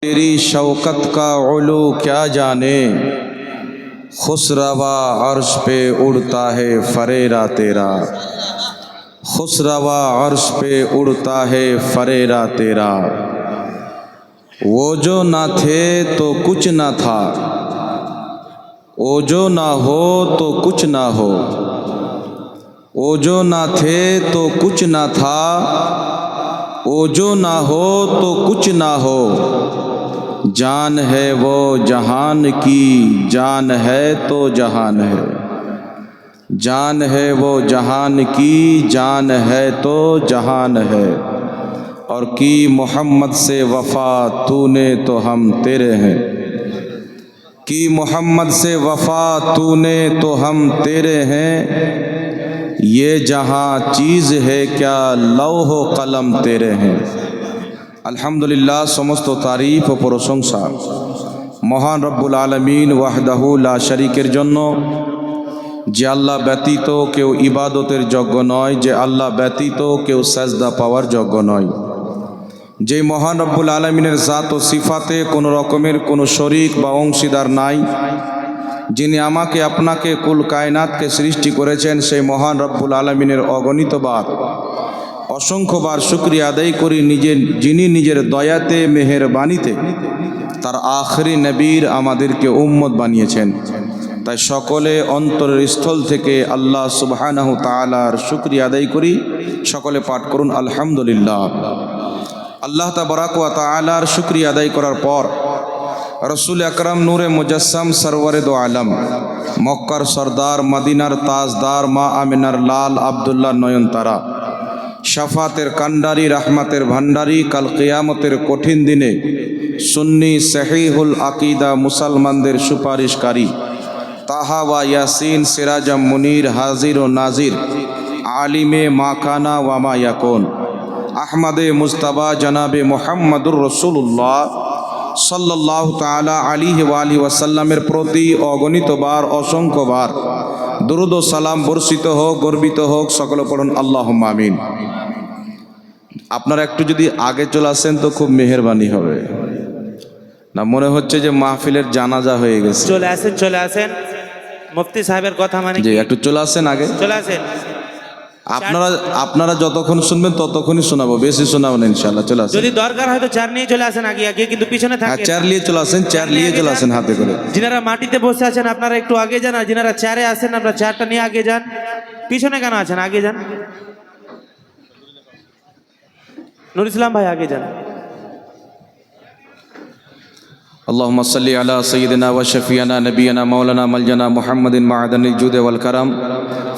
तेरी शौकत का उलू क्या जाने, खुसरवा अर्श पे उड़ता है फरेरा तेरा। खुसरवा अर्श पे उड़ता है फरेरा तेरा। वो जो ना थे तो कुछ ना था, वो जो ना हो तो कुछ ना हो। वो जो ना थे तो कुछ ना था, वो जो ना हो तो कुछ ना हो। जान है वो जहान की, जान है तो जहान है। जान है वो जहान की, जान है तो जहान है। और की मोहम्मद से वफ़ा तूने तो हम तेरे हैं। की मोहम्मद से वफ़ा तूने तो हम तेरे हैं। ये जहां चीज़ है क्या लौह कलम तेरे हैं। আলহামদুলিল্লাহ, সমস্ত তারিফ ও প্রশংসা মহান রব্বুল আলামিন ওয়াহদাহু লা শরীকের জন্য, যে আল্লাহ ব্যতীত কেউ ইবাদতের যোগ্য নয়, যে আল্লাহ ব্যতীত কেউ সাজদা পাওয়ার যোগ্য নয়। যে মহান রব্বুল আলামিনের জাত ও সিফাতে কোনো রকমের কোনো শরীক বা অংশীদার নাই, যিনি আমাকে আপনাকে কুল কায়নাতকে সৃষ্টি করেছেন, সেই মহান রব্বুল আলামিনের অগণিতবার অসংখ্যবার শুকরিয়া আদায় করি, যিনি নিজের দয়াতে মেহেরবানিতে তার আখরি নবীর আমাদেরকে উম্মত বানিয়েছেন। তাই সকলে অন্তরের স্থল থেকে আল্লাহ সুবহানাহু তাআলার শুকরিয়া আদায় করি। সকলে পাঠ করুন আলহামদুলিল্লাহ। আল্লাহ তাবারাক ওয়া তাআলার শুকরিয়া আদায় করার পর রসুল আকরাম নূরে মুজাসসাম সরওয়ারে দো আলম, মক্কার সরদার, মদিনার তাজদার, মা আমিনার লাল আব্দুল্লাহ নয়নতারা, শাফাতের কান্ডারি, রাহমাতের ভান্ডারি, কাল কিয়ামতের কঠিন দিনে সুন্নি সহিহুল আকিদা মুসলমানদের সুপারিশকারী, তাহা ওয়া ইয়াসিন, সিরাজাম মুনির, হাজির ও নাজির, আলিমে মাকানা ওয়া মা ইয়াকুন, আহমদে মুজতাবা জনাবে মুহাম্মদুর রাসূলুল্লাহ সাল্লাল্লাহু তাআলা আলাইহি ওয়া আলিহি ওয়াসাল্লামের প্রতি অগণিতবার অসংখ্যবার দুরূদ ও সালাম বর্ষিত হোক, গর্বিত হোক। সকলে পড়ুন আল্লাহুম্মা আমিন। আপনারা একটু যদি আগে চলে আসেন তো খুব মেহেরবানি হবে। না মনে হচ্ছে যে মাহফিলের জানাজা হয়ে গেছে। চলে আসেন মুফতি সাহেবের কথা মানে জি, একটু চলে আসেন আগে। চলে আসেন। আপনারা যতক্ষণ শুনবেন ততক্ষণই শোনাবো, বেশি শোনাবো না ইনশাআল্লাহ। চলে আসেন। যদি দরকার হয় তো চেয়ার নিয়ে চলে আসেন আগে আগে, কিন্তু পিছনে থাকেন। চেয়ার নিয়ে চলে আসেন, চেয়ার নিয়ে চলে আসেন হাতে করে। যিনারা মাটিতে বসে আছেন আপনারা একটু আগে যান, আর যিনারা চেয়ারে আছেন আপনারা চেয়ারটা নিয়ে আগে যান। পিছনে কেন আছেন? আগে যান। নুর ইসলাম ভাই আগে যান। اللهم صل على سيدنا وشفيعنا نبينا مولانا ملجنا محمد معدن الجود والكرم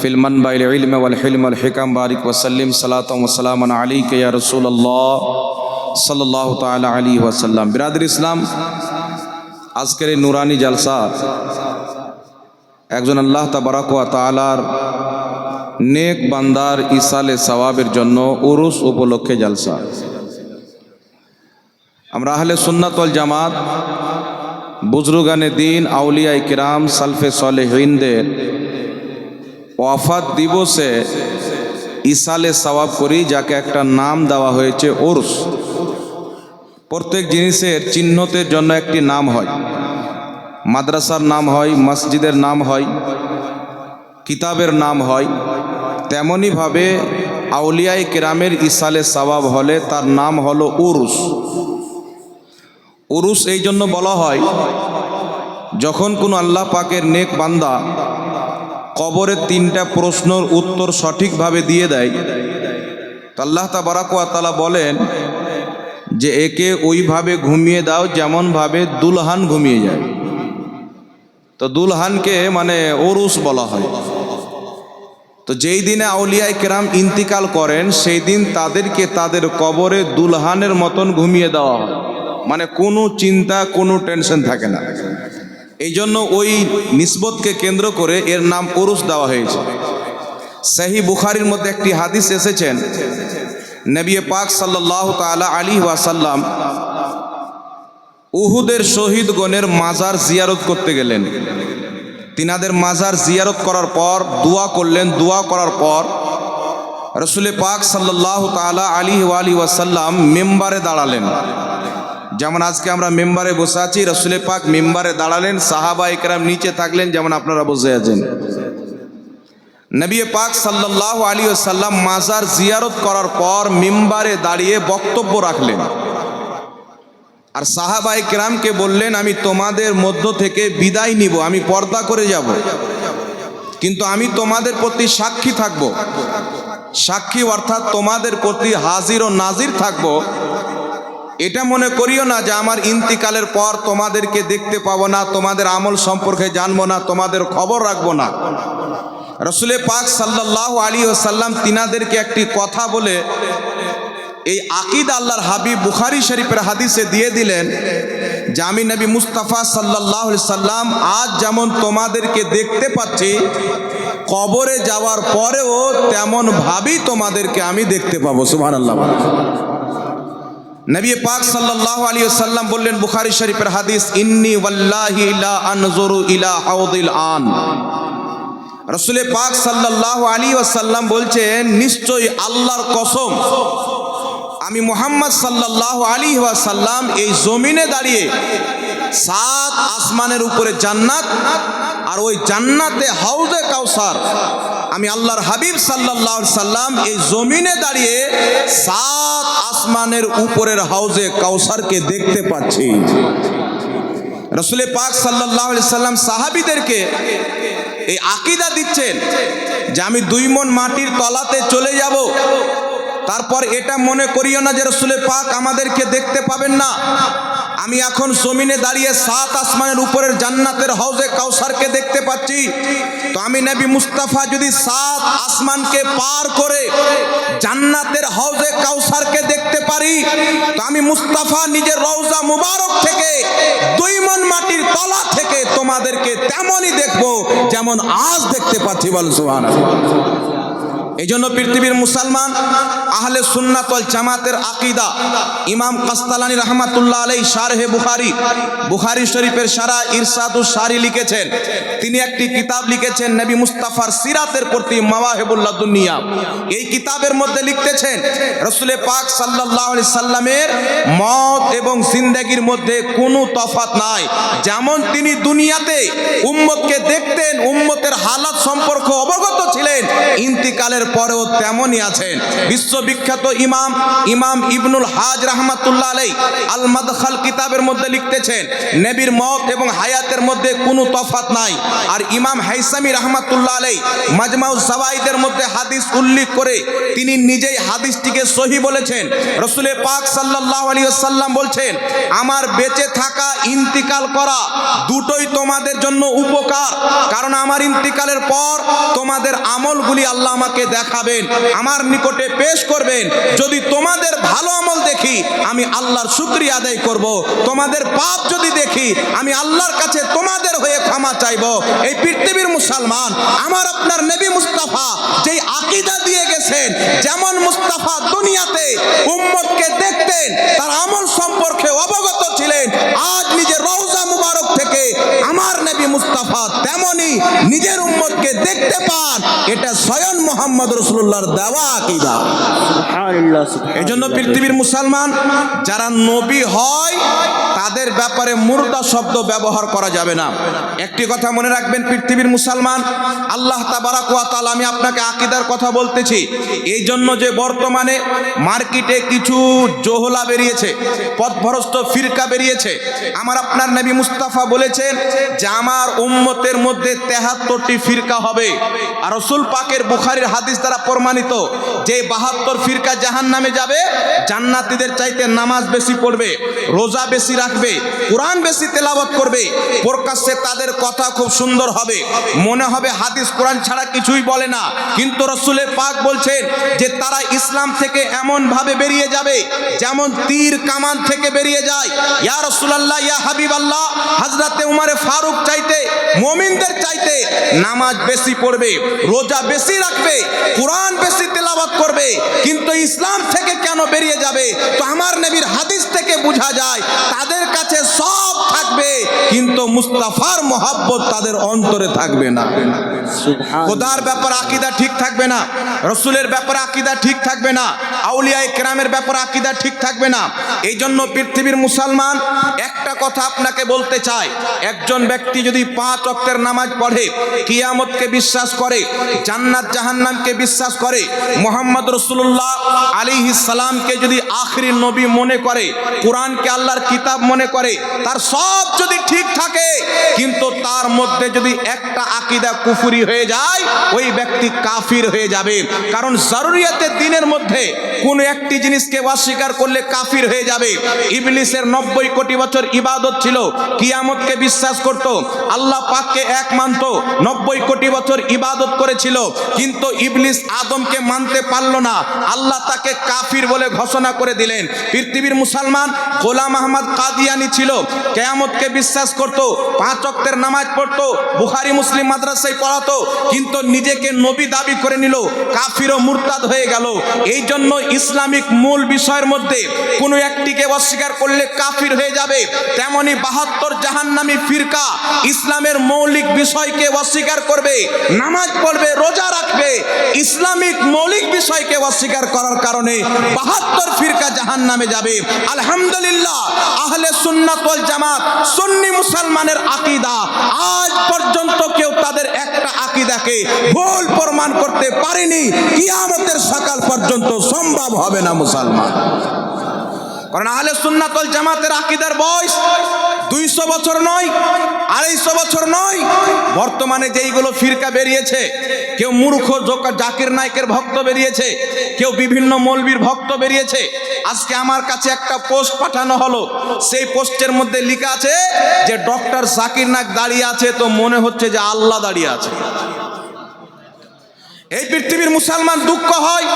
في المنبع العلم والحلم والحكم بارك وسلم صلاة وسلاما عليك يا رسول الله صلى الله تعالى عليه وسلم। বিরাদর ইসলাম, আজকের এই নুরানি জালসা একজন আল্লাহ তাবারাক ওয়া তাআলার নেক বান্দার ইসালে সওয়াবের জন্য উরুস উপলক্ষে জালসা। আমরা আহলে সুন্নাত ওয়াল জামাত, বুজরুগানে দিন, আউলিয়া কিরাম, সালফে সালেহিনদের ওয়াফাত দিবসে ইসালে সওয়াব করি, যাকে একটা নাম দেওয়া হয়েছে উরস। প্রত্যেক জিনিসের চিহ্নতের জন্য একটি নাম হয়। মাদ্রাসার নাম হয়, মসজিদের নাম হয়, কিতাবের নাম হয়। তেমনিভাবে আউলিয়া কিরামের ইসালে সওয়াব হলে তার নাম হলো উরুস। উরুস এই জন্য বলা হয়, যখন কোনো আল্লাহ পাকের নেক বান্দা কবরের 3টা প্রশ্নের উত্তর সঠিকভাবে দিয়ে দেয়, তো আল্লাহ তাবারাক ওয়া তাআলা বলেন যে একে ওইভাবে ঘুমিয়ে দাও যেমনভাবে দুলহান ঘুমিয়ে যায়। তো দুলহানকে মানে উরুস বলা হয়। তো যেই দিনে আউলিয়ায়ে কেরাম ইন্তিকাল করেন, সেই দিন তাদেরকে তাদের কবরে দুলহানের মতন ঘুমিয়ে দেওয়া হয়, মানে কোনো চিন্তা, কোনো টেনশন থাকে না। এই জন্য ওই নিসবতকে কেন্দ্র করে এর নাম উরুস দেওয়া হয়েছে। সহিহ বুখারীর মধ্যে একটি হাদিস এসেছেন, নবী পাক সাল্লাল্লাহু তাআলা আলাইহি ওয়াসাল্লাম উহুদের শহীদগণের মাজার জিয়ারত করতে গেলেন। তিনাদের মাজার জিয়ারত করার পর দোয়া করলেন। দোয়া করার পর রাসূল পাক সাল্লাল্লাহু তাআলা আলাইহি ওয়াসাল্লাম মিম্বারে দাঁড়ালেন। যেমন আজকে আমরা মেম্বারে বসে আছি, রসুল পাক মেম্বারে দাঁড়ালেন, সাহাবা একরাম নিচে থাকলেন, যেমন আপনারা বসে আছেন। নবী পাক সাল্লাল্লাহু আলাইহি ওয়াসাল্লাম মাজার জিয়ারত করার পর মেম্বারে দাঁড়িয়ে বক্তব্য রাখলেন, আর সাহাবা একরামকে বললেন, আমি তোমাদের মধ্য থেকে বিদায় নিব, আমি পর্দা করে যাব, কিন্তু আমি তোমাদের প্রতি সাক্ষী থাকব। সাক্ষী অর্থাৎ তোমাদের প্রতি হাজির ও নাজির থাকব। এটা মনে করিও না যে আমার ইন্তিকালের পর তোমাদেরকে দেখতে পাবো না, তোমাদের আমল সম্পর্কে জানবো না, তোমাদের খবর রাখবো না। রসুল পাক সাল্লাল্লাহু আলাইহি ওয়াসাল্লাম তিনাদেরকে একটি কথা বলে এই আকীদা আল্লাহর হাবিব বুখারী শরীফের হাদিসে দিয়ে দিলেন যে আমি নবী মুস্তাফা সাল্লাল্লাহু আলাইহি সাল্লাম আজ যেমন তোমাদেরকে দেখতে পাচ্ছি, কবরে যাওয়ার পরেও তেমন ভাবেই তোমাদেরকে আমি দেখতে পাবো। সুবহানাল্লাহ। নবী পাক সাল্লাল্লাহু আলাইহি ওয়াসাল্লাম বললেন, বুখারী শরীফের হাদিস, ইন্নী ওয়াল্লাহি লা আনজুরু ইলা হাউদিল আন। রসুল পাক সাল্লাল্লাহু আলাইহি ওয়াসাল্লাম বলছেন, নিশ্চয়ই আল্লাহর কসম, আমি মুহাম্মদ সাল্লাল্লাহু আলাইহি ওয়াসাল্লাম এই জমিনে দাঁড়িয়ে 7 আসমানের উপরে জান্নাত, আর ওই জান্নাতে হাউজে কাউসার, আমি আল্লাহর হাবিব সাল্লাল্লাহু আলাইহি সাল্লাম এই জমিনে দাঁড়িয়ে 7 আসমানের উপরের হাউজে কাউসারকে দেখতে পাচ্ছি। রসুল পাক সাল্লাল্লাহু আলাইহি সাল্লাম সাহাবীদেরকে এই আকীদা দিচ্ছেন যে আমি 2 মণ মাটির তলাতে চলে যাব, তারপর এটা মনে করিও না যে রসুল পাক আমাদেরকে দেখতে পাবেন না। আমি এখন জমিনে দাঁড়িয়ে 7 আসমানের উপরের জান্নাতের হাউজে কাউসারকে দেখতে পাচ্ছি, তো আমি নবী মুস্তাফা যদি 7 আসমানকে পার করে জান্নাতের হাউজে কাউসারকে দেখতে পারি, তো আমি মুস্তাফা নিজের রওজা মুবারক থেকে 2 মণ মাটির তলা থেকে তোমাদেরকে তেমনই দেখবো যেমন আজ দেখতে পাচ্ছি। বল সুবহানাল্লাহ। এই জন্য পৃথিবীর মুসলমান আহলে সুন্নাত ওয়াল জামাতের আকীদা ইমাম কাসতালানী রাহমাতুল্লাহ আলাইহি শারহে বুখারী শরীফের শারা ইরশাদুস সারি লিখেছেন। তিনি একটি কিতাব লিখেছেন নবী মুস্তাফার সিরাতের প্রতি মাওয়াহিবুল লাদুনিয়া। এই কিতাবের মধ্যে লিখতেছেন, রাসূল পাক সাল্লাল্লাহু আলাইহি সাল্লামের মওত এবং জিন্দেগির মধ্যে কোনো তফাৎ নাই। যেমন তিনি দুনিয়াতে উম্মতকে দেখতেন, উম্মতের হালাত সম্পর্কে অবগত ছিলেন, ইন্তিকালের পরেও তেমনই আছেন। বিশ্ববিখ্যাত ইমাম ইবনুল হাজ রাহমাতুল্লাহ আলাইহি আল মাদখাল কিতাবের মধ্যে লিখতেছেন, নবীর মওত এবং হায়াতের মধ্যে কোনো তফাৎ নাই। আর ইমাম হাইসামি রাহমাতুল্লাহ আলাইহি মাজমাউজ জাওয়াইদের মধ্যে হাদিস উল্লেখ করে তিনি নিজেই হাদিসটিকে সহিহ বলেছেন। রাসূল পাক সাল্লাল্লাহু আলাইহি ওয়াসাল্লাম বলছেন, আমার বেঁচে থাকা, ইন্তিকাল করা দুটোই তোমাদের জন্য উপকার, কারণ আমার ইন্তিকালের পর তোমাদের আমলগুলি আল্লাহ আমাকে দেখাবেন, আমার নিকটে পেশ করবেন। যদি তোমাদের ভালো আমল দেখি আমি আল্লাহর শুকরিয়া আদায় করব, তোমাদের পাপ যদি দেখি আমি আল্লাহর কাছে তোমাদের হয়ে ক্ষমা চাইব। এই পৃথিবীর মুসলমান, আমার আপনার নবী মুস্তাফা যেই আকীদা দিয়ে গেছেন, যেমন মুস্তাফা দুনিয়াতে উম্মতকে দেখতেন, তার আমল সম্পর্কে অবগত ছিলেন, আজ নিজের রওজা মুবারক থেকে আমার নবী মুস্তাফা তেমনি নিজের উম্মতকে দেখতে পান। এটা স্বয়ং মুহাম্মদ রাসূলুল্লাহর দেওয়া আকীদা। সুবহানাল্লাহ। এজন্য পৃথিবীর মুসলমান যারা নবী হয় তাদের ব্যাপারে মুর্দা শব্দ ব্যবহার করা যাবে না। একটি কথা মনে রাখবেন পৃথিবীর মুসলমান, আল্লাহ তাবারাক ওয়া তাআলা, আমি আপনাকে আকীদার কথা বলতেছি এই জন্য যে বর্তমানে মার্কেটে কিছু জোহলা বেরিয়েছে, পথভ্রষ্ট ফিরকা বেরিয়েছে। আমার আপনার নবী মুস্তাফা বলেছেন যে আমার উম্মতের মধ্যে 73টি ফিরকা হবে, আর রাসূল পাকের বুখারীর হাদিস দ্বারা প্রমাণিত যে 72 ফিরকা জাহান্নামে যাবে, জান্নাতীদের চাইতে নামাজ বেশি পড়বে, রোজা বেশি রাখবে, কোরআন বেশি তেলাওয়াত করবে, প্রকাশ্যে তাদের কথা খুব সুন্দর হবে, মনে হবে হাদিস কোরআন ছাড়া কিছুই বলে না, কিন্তু রাসূল পাক বলছেন যে তারা ইসলাম থেকে এমন ভাবে বেরিয়ে যাবে যেমন তীর কামান থেকে বেরিয়ে যায়। ইয়া রাসূলুল্লাহ, ইয়া হাবিবাল্লাহ, হযরতে উমরে ফারুক চাইতে, মুমিনদের চাইতে নামাজ বেশি পড়বে, রোজা বেশি রাখবে, কোরআন বেশি তেলাওয়াত করবে, কিন্তু ইসলাম থেকে কেন বেরিয়ে যাবে? তো আমার নবীর হাদিস থেকে বোঝা যায় তাদের কাছে সব থাকবে কিন্তু মুস্তাফার মহাব্বত তাদের অন্তরে থাকবে না। খোদার ব্যাপারে আকীদা ঠিক থাকবে না, রসুলের ব্যাপারে আকীদা ঠিক থাকবে না, আউলিয়ায়ে কেরামের ব্যাপারে আকীদা ঠিক থাকবে না। এই জন্য পৃথিবীর মুসলমান একটা কথা আপনাকে বলতে চাই, একজন ব্যক্তি যদি 5 ওয়াক্তের নামাজ পড়ে, কিয়ামতকে বিশ্বাস করে, জান্নাত জাহান্নামকে বিশ্বাস করে, মুহাম্মদ রাসূলুল্লাহ আলাইহিস সালামকে যদি আখিরি নবী মনে করে, কোরআনকে আল্লাহর কিতাব মনে করে, তার সব যদি ঠিক থাকে, কিন্তু তার মধ্যে যদি একটা আকীদা কুফরি হয়ে যায়, ওই ব্যক্তি কাফির হয়ে যাবে। কারণ জরুরিয়াতে দিনের মধ্যে কোন একটি জিনিসকে অস্বীকার করলে কাফির হয়ে যাবে। ইবলিসের 90 কোটি বছর ইবাদত ছিল, কিয়ামতকে বিশ্বাস করত, আল্লাহ পাককে এক মানত, 90 কোটি বছর ইবাদত করেছিল, কিন্তু ইবলিস আদমকে মানতে পারল না, আল্লাহ তাকে কাফির বলে ঘোষণা করে দিলেন। পৃথিবীর মুসলমান গোলাম আহমদ কাদিয়ানি ছিল, কিয়ামতকে বিশ্বাস করত, 5 ওয়াক্তের নামাজ পড়তো, বুখারী মুসলিম মাদ্রাসায় পড়াতো, কিন্তু নিজেকে নবী দাবি করে নিল, কাফির ও মুরতাদ হয়ে গেল। এই জন্য ইসলামিক মূল বিষয়ের মধ্যে কোনো একটিকে অস্বীকার করলে কাফির হয়ে যাবে। তেমনি 72 জাহান্নামী ফিরকা ইসলামের মৌলিক বিষয়কে অস্বীকার করবে, নামাজ পড়বে, রোজা রাখবে, ইসলামিক মৌলিক বিষয়কে অস্বীকার করার কারণে 72 ফিরকা জাহান্নামে যাবে। আলহামদুলিল্লাহ, আহলে সুন্নাত ওয়াল জামাত সুন্নি মুসলমানের আকীদা, আজ পর্যন্ত কেউ তাদের একটা আকীদাকে ভুল প্রমাণ করতে পারেনি, কিয়ামতের সকাল পর্যন্ত সম্ভব হবে না মুসলমান। কারণ আহলে সুন্নাত ওয়াল জামাতের আকীদার বয়স 200 বছর নয়, 250 বছর নয়। বর্তমানে যেইগুলো ফিরকা বেরিয়েছে, কেউ মূর্খ জাকির নায়কের ভক্ত বেরিয়েছে, কেউ বিভিন্ন মৌলবীর ভক্ত বেরিয়েছে। আজকে আমার কাছে একটা পোস্ট পাঠানো হলো, সেই পোস্টের মধ্যে লেখা আছে যে ডক্টর জাকির নায়ক দাঁড়িয়ে আছে, তো মনে হচ্ছে যে আল্লাহ দাঁড়িয়ে আছে। এই পৃথিবীর মুসলমান দুঃখ হয়,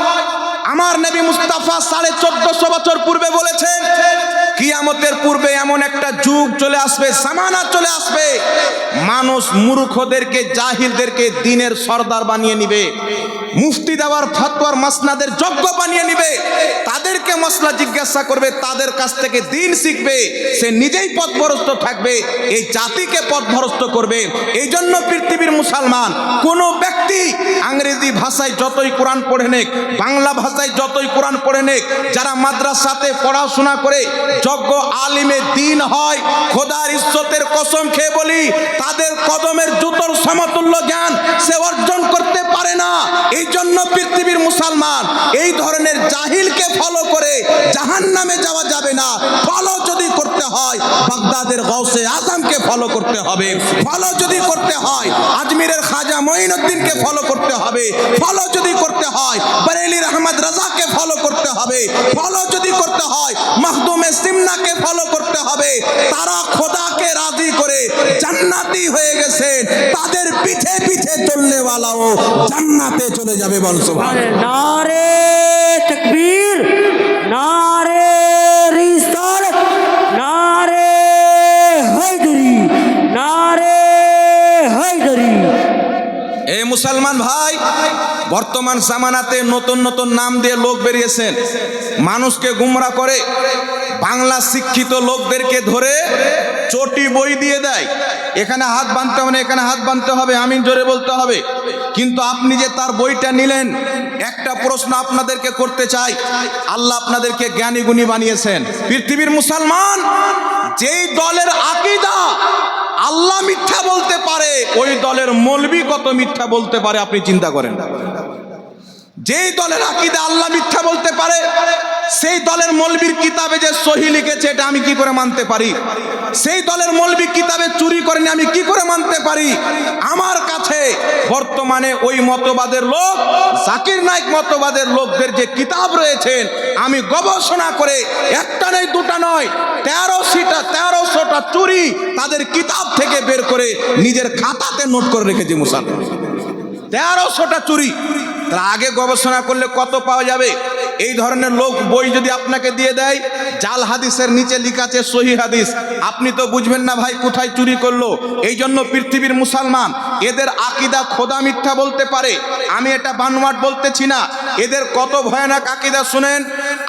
আমার নবী মুস্তাফা 1450 বছর পূর্বে বলেছেন, কিয়ামতের পূর্বে এমন একটা যুগ চলে আসবে, জামানা চলে আসবে, মানুষ মূর্খদেরকে, জাহিলদেরকে দ্বীনের সরদার বানিয়ে নিবে, মুফতি দেওয়ার ফতোয়ার মাসনাদের যোগ্য বানিয়ে নিবে, তাদেরকে মাসলা জিজ্ঞাসা করবে, তাদের কাছ থেকে দ্বীন শিখবে, সে নিজেই পথভ্রষ্ট থাকবে, এই জাতিকে পথভ্রষ্ট করবে। এই জন্য পৃথিবীর মুসলমান কোন ব্যক্তি ইংরেজি ভাষায় যতই কোরআন পড়ে নেক, বাংলা ভাষায় যতই কোরআন পড়ে নেক, যারা মাদ্রাসাতে পড়াশোনা করে যোগ্য আলিমে দ্বীন হয়, খোদার ইজ্জতের কসম খেয়ে বলি, তাদের কদমের জুতোর সমতুল্য জ্ঞান সে অর্জন করতে পারে না। এই জন্য পৃথিবীর মুসলমান এই ধরনের জাহিলকে ফলো করে জাহান্নামে যাওয়া যাবে না। ফলো যদি করতে হয় বাগদাদের গাউসে আজমকে ফলো করতে হবে, ফলো যদি করতে হয় আজমিরের খাজা মঈনুদ্দিনকে ফলো করতে হবে, ফলো যদি করতে হয় বরেলির আহমদ রাজাকে ফলো করতে হবে, ফলো যদি করতে হয় মাখদুমে সিমনাকে ফলো করতে হবে। তারা খোদাকে রাজি করে জান্নাতি হয়ে গেছেন, তাদের পিছে পিছে চলনে ওয়ালাও জান্নাতে চলে যাবে। বল সুবহানাল্লাহ। নারে তাকবীর, নারে রিসালাত, নারে হায়দারি, নারে হায়দারি। এই মুসলমান ভাই, বর্তমান জামানাতে নতুন নতুন নাম দিয়ে লোক বেরিয়েছেন, মানুষকে গুমরা করে, বাংলা শিক্ষিত লোকদেরকে ধরে চটি বই দিয়ে দেয়, এখানে হাত বাঁধতে হবে না, এখানে হাত বাঁধতে হবে, আমিন জোরে বলতে হবে। কিন্তু আপনি যে তার বইটা নিলেন, একটা প্রশ্ন আপনাদেরকে করতে চাই, আল্লাহ আপনাদেরকে জ্ঞানী গুণী বানিয়েছেন। পৃথিবীর মুসলমান যেই দলের আকীদা আল্লাহ মিথ্যা বলতে পারে, ওই দলের মৌলবি কত মিথ্যা বলতে পারে আপনি চিন্তা করেন। যেই দলের আকীদা আল্লাহ মিথ্যা বলতে পারে, সেই দলের মৌলবীর কিতাবে যে সহি লিখেছে এটা আমি কি করে মানতে পারি? সেই দলের মৌলবী কিতাবে চুরি করেনি আমি কি করে মানতে পারি? আমার কাছে বর্তমানে ওই মতবাদের লোক, জাকির নায়ক মতবাদের লোকদের যে কিতাব রয়েছেন, আমি গবেষণা করে একটা নয় দুটা নয় 1300টা চুরি তাদের কিতাব থেকে বের করে নিজের খাতাতে নোট করে রেখেছি মুসলমান। 1300টা চুরি। তার আগে গবেষণা করলে কত পাওয়া যাবে? এই ধরনের লোক বই যদি আপনাকে দিয়ে দেয়, জাল হাদিসের নিচে লেখা আছে সহি হাদিস, আপনি তো বুঝবেন না ভাই কোথায় চুরি করলো। এই জন্য পৃথিবীর মুসলমান এদের আকীদা খোদা মিথ্যা বলতে পারে, আমি এটা বানোয়াট বলতেছি না। এদের কত ভয়ানক আকীদা শুনেন।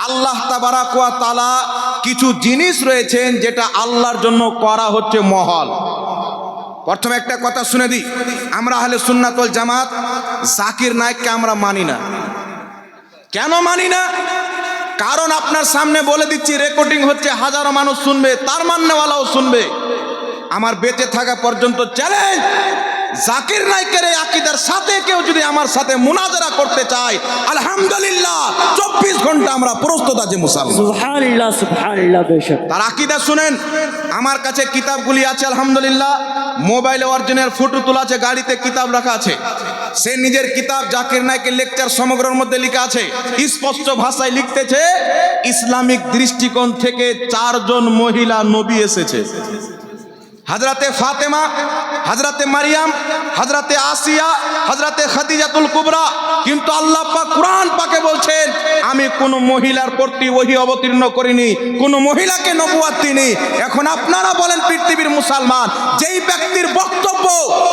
আল্লাহ তাবারাক ওয়া তাআলা কিছু জিনিস রয়েছেন যেটা আল্লাহর জন্য করা হচ্ছে মহল। প্রথমে একটা কথা শুনে দিই, আমরা আহলে সুন্নাত ওয়াল জামাত জাকির নায়েককে আমরা মানি না। কেন মানি না? কারণ আপনার সামনে বলে দিচ্ছি, রেকর্ডিং হচ্ছে, হাজারো মানুষ শুনবে, তার মান্যওয়ালাও শুনবে। আমার বেঁচে থাকা পর্যন্ত চ্যালেঞ্জ, জাকির নায়েকের এই আকীদার সাথে কেউ যদি আমার সাথে মুনাজারা করতে চায়, আলহামদুলিল্লাহ 24 ঘন্টা আমরা প্রস্তুত আছি মুসলমান। সুবহানাল্লাহ সুবহানাল্লাহ বেশক। তার আকীদা শুনেন। আমার কাছে কিতাবগুলি আছে আলহামদুলিল্লাহ, মোবাইলে অরিজিনাল ফটো তোলা আছে, গাড়িতে কিতাব রাখা আছে। সে নিজের কিতাব জাকির নায়েকের লেকচার সমগ্রের মধ্যে লেখা আছে, স্পষ্ট ভাষায় লিখতেছে, ইসলামিক দৃষ্টিকোণ থেকে 4 জন মহিলা নবী এসেছে। হযরতে ফাতেমা, হযরতে মারিয়াম, হযরতে আসিয়া, হযরতে খাদিজাতুল কুবরা। কিন্তু আল্লাহ পাক কুরআন পাকে বলছেন, আমি কোন মহিলার প্রতি ওহী অবতীর্ণ করিনি, কোন মহিলাকে নবুয়ত দিইনি। এখন আপনারা বলেন, পৃথিবীর মুসলমান যেই ব্যক্তির বক্তব্য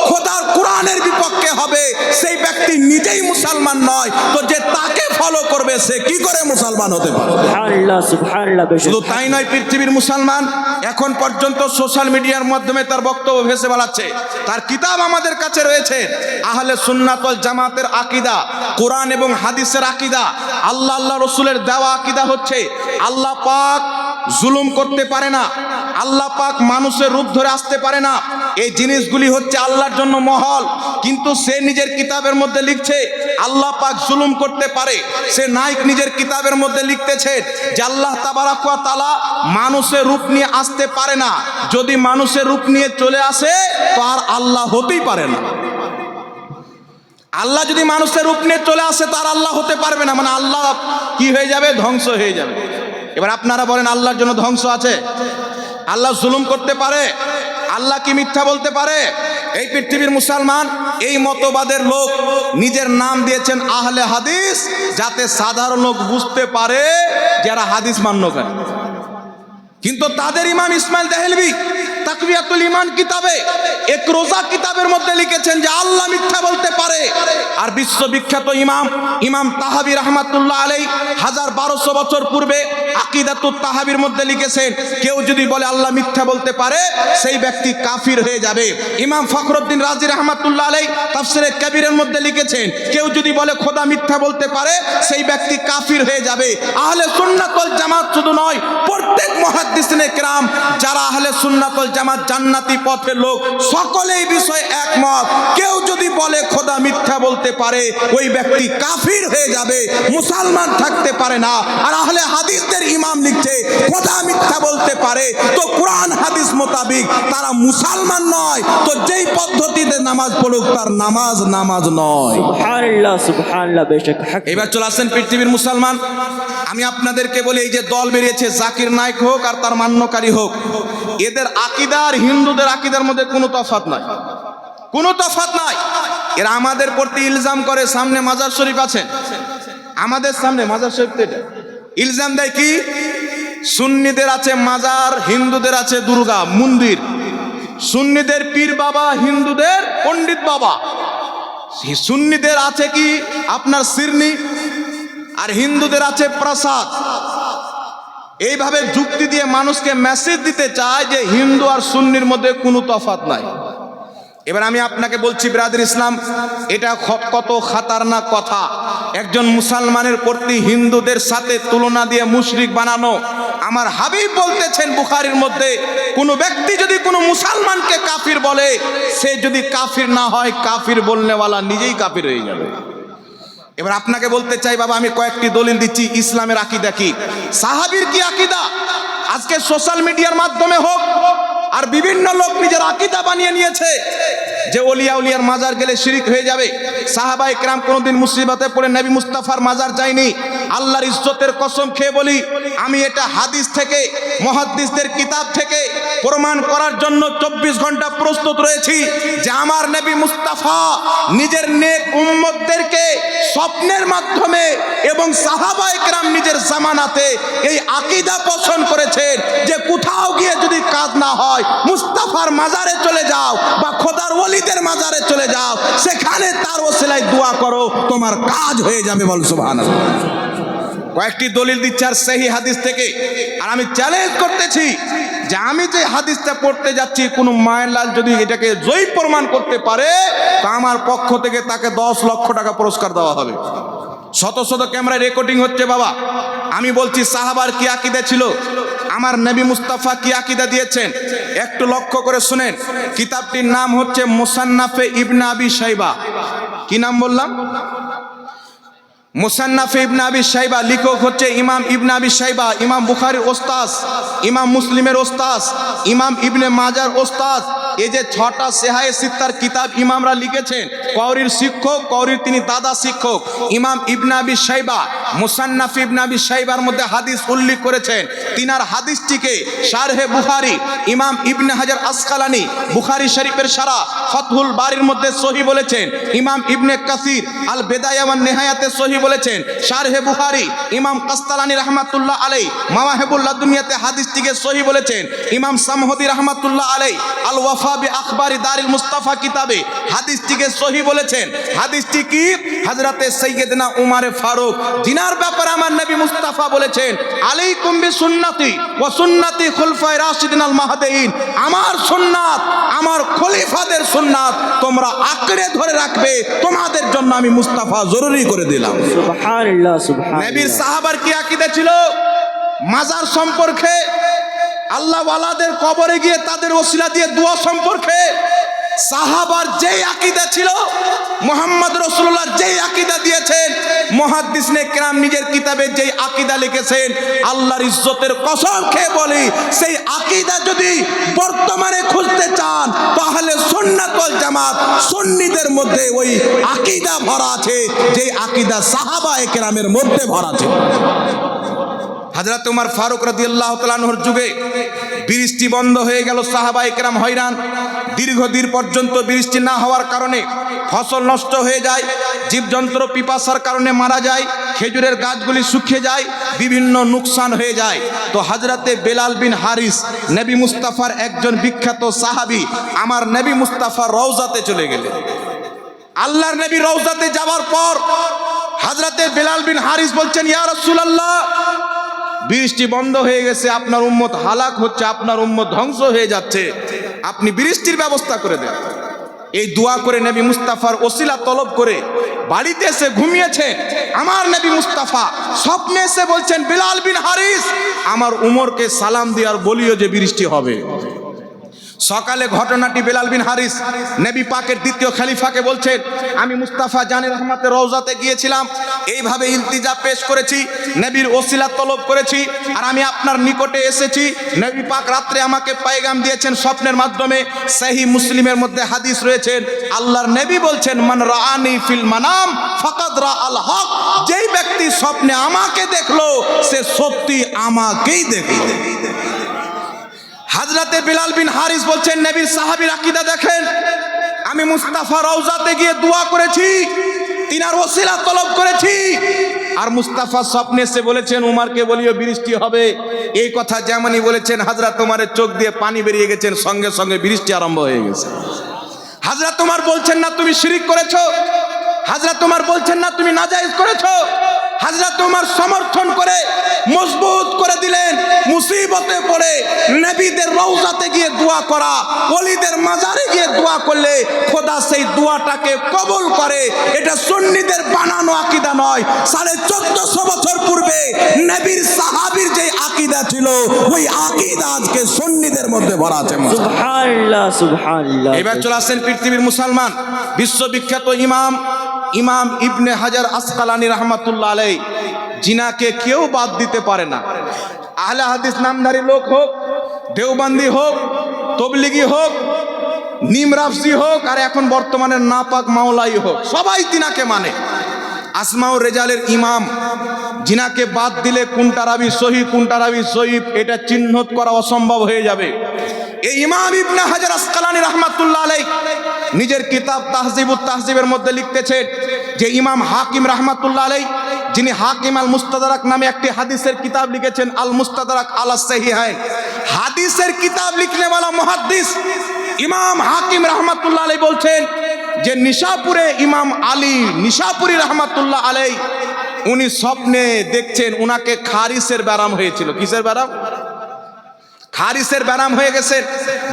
খোদার কোরআনের বিপক্ষে হবে, সেই ব্যক্তি নিজেই মুসলমান নয়, তো যে তাকে ফলো করবে সে কি করে মুসলমান হতে পারে? সুবহানাল্লাহ সুবহানাল্লাহ বেশক। শুধু তাই নয়, পৃথিবীর মুসলমান এখন পর্যন্ত সোশ্যাল মিডিয়ার মাধ্যমে তার বক্তব্য ভেসে বেড়াচ্ছে। তার কিতাব আমাদের কাছে রয়েছে, আহলে সুন্নাত ওয়াল জামাতের আকীদা, কোরআন এবং হাদিসের আকীদা। আল্লাহ আল্লাহ রসুলের দেওয়া আকীদা হচ্ছে, আল্লাহ পাক জুলুম করতে পারে না, আল্লাহ পাক মানুষের রূপ ধরে আসতে পারে না। এই জিনিসগুলি হচ্ছে আল্লাহর জন্য মহল। কিন্তু সে নিজের কিতাবের মধ্যে লিখছে আল্লাহ পাক জুলুম করতে পারে। সে নাইক নিজের কিতাবের মধ্যে লিখতেছে যে আল্লাহ তাবারাক ওয়া তাআলা মানুষের রূপ নিয়ে আসতে পারে না। যদি মানুষের রূপ নিয়ে চলে আসে তো আর আল্লাহ হতেই পারে না। আল্লাহ যদি মানুষের রূপ নিয়ে চলে আসে তার আল্লাহ হতে পারবে না, মানে আল্লাহ কি হয়ে যাবে? ধ্বংস হয়ে যাবে। এবার আপনারা বলেন, আল্লাহর জন্য ধ্বংস আছে? আল্লাহ জুলুম করতে পারে? আল্লাহ কি মিথ্যা বলতে পারে? এই পৃথিবীর মুসলমান এই মতবাদের লোক নিজের নাম দিয়েছেন আহলে হাদিস, যাতে সাধারণ লোক বুঝতে পারে যারা হাদিস মান্য করে। কিন্তু তাদের ইমাম ইসমাইল দেহলভী তাকবিয়াতুল ঈমান কিতাবে, এক রোজা কিতাবের মধ্যে লিখেছেন যে আল্লাহ মিথ্যা বলতে পারে। আর বিশ্ববিখ্যাত ইমাম তাহাবী রাহমাতুল্লাহ আলাইহি 1200 বছর পূর্বে আকীদাতুত তাহাবীর মধ্যে লিখেছেন, কেউ যদি বলে আল্লাহ মিথ্যা বলতে পারে সেই ব্যক্তি কাফির হয়ে যাবে। ইমাম ফখরুদ্দিন রাজি রাহমাতুল্লাহ আলাইহি তাফসীরে কবিরের মধ্যে লিখেছেন, কেউ যদি বলে খোদা মিথ্যা বলতে পারে সেই ব্যক্তি কাফির হয়ে যাবে। আহলে সুন্নাত ওয়াল জামাত শুধু নয়, প্রত্যেক মুহাদ্দিসিনে কেরাম যারা আহলে সুন্নাত ওয়াল জামাত জান্নাতি পথের লোক, সকলেই বিষয়ে একমত। কেউ যদি বলে খোদা মিথ্যা বলতে পারে ওই ব্যক্তি কাফির হয়ে যাবে, মুসলমান থাকতে পারে না। আর আহলে হাদিসদের ইমাম লিখছে খোদা মিথ্যা বলতে পারে তো কোরআন হাদিস মোতাবিক তারা মুসলমান নয়, তো যেই পদ্ধতিতে নামাজ পড়ুক তার নামাজ নয়। সুবহানাল্লাহ সুবহানাল্লাহ বেশক। এবার চলে আসেন পৃথিবীর মুসলমান, আমি আপনাদেরকে বলি, এই যে দল বেরিয়েছে জাকির নায়েক হোক আর তার মান্যকারী হোক, এদের আকীদা আর হিন্দুদের আকীদার মধ্যে কোনো তফাৎ নাই, কোনো তফাৎ নাই। এরা আমাদের প্রতি ইলজাম করে, সামনে মাজার শরীফ আছে, আমাদের সামনে মাজার শরীফ, এটা ইলজাম দেয় কি সুন্নিদের আছে মাজার, হিন্দুদের আছে দুর্গা মন্দির। সুন্নিদের পীর বাবা, হিন্দুদের পণ্ডিত বাবা। সুন্নিদের আছে কি আপনার শিরনি, আর হিন্দুদের আছে প্রসাদ। এইভাবে যুক্তি দিয়ে মানুষকে মেসেজ দিতে চায় যে হিন্দু আর সুন্নির মধ্যে কোনো তফাৎ নাই। এবার আমি আপনাকে বলছি ব্রাদার ইসলাম, এটা কত খাতারনাক কথা। একজন মুসলমানের প্রতি হিন্দুদের সাথে তুলনা দিয়ে মুশরিক বানানো। আমার হাবিব বলতেছেন বুখারীর মধ্যে, কোনো ব্যক্তি যদি কোনো মুসলমানকে কাফির বলে, সে যদি কাফির না হয়, কাফির বলনেওয়ালা নিজেই কাফির হয়ে যাবে। এবার আপনাকে বলতে চাই বাবা, আমি কয়েকটি দলিল দিচ্ছি ইসলামের আকীদা কি, সাহাবীর কি আকীদা। আজকে সোশ্যাল মিডিয়ার মাধ্যমে হোক আর বিভিন্ন লোক নিজের আকীদা বানিয়ে নিয়েছে যে ওলিয়া উলিয়ার মাজার গেলে শিরিক হয়ে যাবে। সাহাবায়ে কেরাম কোনোদিন মুসিবতে পড়ে নবী মুস্তাফার মাজার যায়নি। আল্লাহর ইজ্জতের কসম খেয়ে বলি, আমি এটা হাদিস থেকে, মুহাদ্দিসদের কিতাব থেকে প্রমাণ করার জন্য 24 ঘন্টা প্রস্তুত রয়েছি যে আমার নবী মুস্তাফা নিজের নেক উম্মতদেরকে স্বপ্নের মাধ্যমে এবং সাহাবায়ে কেরাম নিজের জামানাতে এই আকীদা পোষণ করেছেন যে কোথাও গিয়ে যদি কাজ না হয়, মুস্তাফার মাজারে চলে যাও বা খোদার ওলিদের মাজারে চলে যাও, সেখানে তার ওসিলায় দোয়া করো, তোমার কাজ হয়ে যাবে। বল সুবহানাল্লাহ। কয়েকটি দলিল দিচ্ছে আর সহি হাদিস থেকে। আর আমি চ্যালেঞ্জ করতেছি যে আমি যে হাদিসটা পড়তে যাচ্ছি কোনো মায়ের লাল যদি এটাকে জয়ী প্রমাণ করতে পারে তা আমার পক্ষ থেকে তাকে 10 লক্ষ টাকা পুরস্কার দেওয়া হবে। শত শত ক্যামেরায় রেকর্ডিং হচ্ছে বাবা। আমি বলছি সাহাবার কি আকীদা ছিল, আমার নবী মুস্তাফা কি আকীদা দিয়েছেন, একটু লক্ষ্য করে শুনেন। কিতাবটির নাম হচ্ছে মুসান্নাফে ইবনে আবি শাইবা। কি নাম বললাম? মুসান্নাফে ইবনে আবি শাইবা। লেখক হচ্ছে ইমাম ইবনে আবি শাইবা, ইমাম বুখারীর ওস্তাদ, ইমাম মুসলিমের ওস্তাদ, ইমাম ইবনে মাজার ওস্তাদ। এই যে 6টা সেহায়ে সিত্তার কিতাব ইমামরা লিখেছেন, কওরির শিক্ষক, কওরির তিনি দাদা শিক্ষক ইমাম ইবনে আবি শাইবা মুসান্নাফ ইবনে আবি শাইবার মধ্যে হাদিস উল্লেখ করেছেন। তিনার হাদিসটিকে শারহে বুখারী ইমাম ইবনে হাজার আসকালানি বুখারী শরীফের সারা ফাতহুল বারির মধ্যে সহি বলেছেন। ইমাম ইবনে কাসির আল বেদায়া ওয়ান নিহায়াতে সহি বলেছেন। শারহে বুখারী ইমাম কাস্তালানি রাহমাতুল্লাহ আলাইহি মাওয়াহিবুল লাদুনিয়াতে হাদিসটিকে সহি বলেছেন। ইমাম সামহদি রাহমাতুল্লাহ আলাইহি আল ওয়াফা বি আখবারি দারিল মুস্তাফা কিতাবে হাদিসটিকে সহি বলেছেন। হাদিসটি কি? হযরতে সাইয়্যিদনা উমর ফারুক জিনার ব্যাপারে আমার নবী মুস্তাফা বলেছেন, আলাইকুম বিসুন্নতি ওয়া সুন্নতি খুলফায়ে রাশিদিন আল মাহদিয়িন, আমার সুন্নাত আমার খলিফাদের সুন্নাত তোমরা আঁকড়ে ধরে রাখবে, তোমাদের জন্য আমি মুস্তাফা জরুরি করে দিলাম। সুবহানাল্লাহ নবীর সুবহানাল্লাহ। সাহাবার কি আকীদা ছিল? মাজার সম্পর্কে, আল্লাহ ওয়ালাদের কবরে গিয়ে তাদের ওসিলা দিয়ে দোয়া সম্পর্কে। সাহাবার যেই আকীদা ছিল, মুহাম্মদ রাসূলুল্লাহ যেই আকীদা দিয়েছেন, মুহাদ্দিসনে কেরাম নিজের কিতাবে যেই আকীদা লিখেছেন, আল্লাহর ইজ্জতের কসম খেয়ে বলি, সেই আকীদা যদি বর্তমানে খুঁজতে চান তাহলে সুন্নাত ওয়াল জামাত সুন্নিদের মধ্যে ওই আকীদা ভরা আছে, যেই আকীদা সাহাবায়ে কেরামের মধ্যে ভরা আছে। হযরত উমর ফারুক রাদিয়াল্লাহু তাআলা আনহুর যুগে বৃষ্টি বন্ধ হয়ে গেল, সাহাবায়ে কেরাম হয়রান। দীর্ঘদিন পর্যন্ত বৃষ্টি না হওয়ার কারণে ফসল নষ্ট হয়ে যায়, জীবজন্তু পিপাসার কারণে মারা যায়, খেজুরের গাছগুলি শুকিয়ে যায়, বিভিন্ন নুকসান হয়ে যায়। তো হযরতে বেলাল বিন হারিস নবী মুস্তাফার একজন বিখ্যাত সাহাবী, আমার নবী মুস্তাফার রওজাতে চলে গেলেন। আল্লাহর নবী রওজাতে যাওয়ার পর হযরতে বেলাল বিন হারিস বলছেন, ইয়া রাসূলুল্লাহ, বৃষ্টি বন্ধ হয়ে গেছে, আপনার উম্মত হালাক হচ্ছে, আপনার উম্মত ধ্বংস হয়ে যাচ্ছে, আপনি বৃষ্টির ব্যবস্থা করে দেন। এই দোয়া করে নবী মুস্তাফার ওসিলা তলব করে বাড়িতে এসে ঘুমিয়েছে। আমার নবী মুস্তাফা স্বপ্নে এসে বলছেন, বেলাল বিন হারিস, আমার উমরকে সালাম দিয়ে আর বলিও যে বৃষ্টি হবে। সকালে ঘটনাটি বেলাল বিন হারিস নবী পাকের দ্বিতীয় খলিফাকে বলছেন, আমি মুস্তাফা জানি রহমতের রওজাতে গিয়েছিলাম, এইভাবে ইলতিজা পেশ করেছি, নবীর ওসিলা তলব করেছি, আর আমি আপনার নিকটে এসেছি। নবী পাক রাত্রে আমাকে পায়গাম দিয়েছেন স্বপ্নের মাধ্যমে। সহিহ মুসলিমের মধ্যে হাদিস রয়েছেন, আল্লাহর নবী বলছেন, মান রাআনি ফিল মানাম ফাকাদ রাআল হক, যেই ব্যক্তি স্বপ্নে আমাকে দেখলো সে সত্যি আমাকেই দেখলো। হযরতে বেলাল বিন হারিস বলছেন, নবীর সাহাবীর আকীদা দেখেন, আমি মুস্তাফা রওজাতে গিয়ে দোয়া করেছি, তিনার ওসিলা তলব করেছি, আর মুস্তাফা স্বপ্নে এসে বলেছেন উমরকে বলিও বৃষ্টি হবে। এই কথা যেমনই বলেছেন, হযরত উমরের চোখ দিয়ে পানি বেরিয়ে গেছেন, সঙ্গে সঙ্গে বৃষ্টি আরম্ভ হয়ে গেছে। হযরত উমর বলছেন না তুমি শিরিক করেছো, হযরত উমর বলছেন না তুমি নাজায়েজ করেছো। হযরত উমর সমর্থন করে মজবুত করে দিলেন, মুসিবতে পড়ে নবীদের রওজাতে গিয়ে দোয়া করা, ওলিদের মাজারে গিয়ে দোয়া করলে খোদা সেই দোয়াটাকে কবুল করে। এটা সুন্নিদের বানানো আকীদা নয়, 1450 বছর পূর্বে নবীর সাহাবীর যে আকীদা ছিল, ওই আকীদা আজকে সুন্নিদের মধ্যে ভরা আছে। সুবহানাল্লাহ সুবহানাল্লাহ। এবার চলে আসেন পৃথিবীর মুসলমান বিশ্ববিখ্যাত ইমাম ইবনে হাজার আসকালানি রাহমাতুল্লাহ আলাইহি, জিনাকে কেউ বাদ দিতে পারে না। আহলে হাদিস নামধারী লোক হোক, দেওবন্দি হোক, তবলিগি হোক, নিমরাফজি হোক, আর এখন বর্তমানে নাপাক মাওলাই হোক, সবাই তিনাকে মানে। আসমাউর রেজালের ইমাম, জিনাকে বাদ দিলে কোনটা রাবি সহি কোনটা রাবি জয়ীফ এটা চিহ্নিত করা অসম্ভব হয়ে যাবে। এই ইমাম ইবনে হাজার আসকালানি রাহমাতুল্লাহ আলাইহি নিজের কিতাব তাহজিবুত তাহজিবের মধ্যে লিখতেছেন যে ইমাম হাকিম রাহমাতুল্লাহ আলাইহি, যিনি হাকিম আল মুস্তাদরাক নামে একটি হাদিসের কিতাব লিখেছেন, আল মুস্তাদরাক আলা সহিহাইন, হাদিসের কিতাব লিখনে वाला মুহাদ্দিস ইমাম হাকিম রাহমাতুল্লাহ আলাইহি বলছেন যে নিশাপুরে ইমাম আলী নিশাপুরি রাহমাতুল্লাহ আলাইহি উনি স্বপ্নে দেখছেন উনাকে খারিসের ব্যারাম হয়েছিল। কিসের ব্যারাম? খারিসের ব্যারাম হয়ে গেছেন।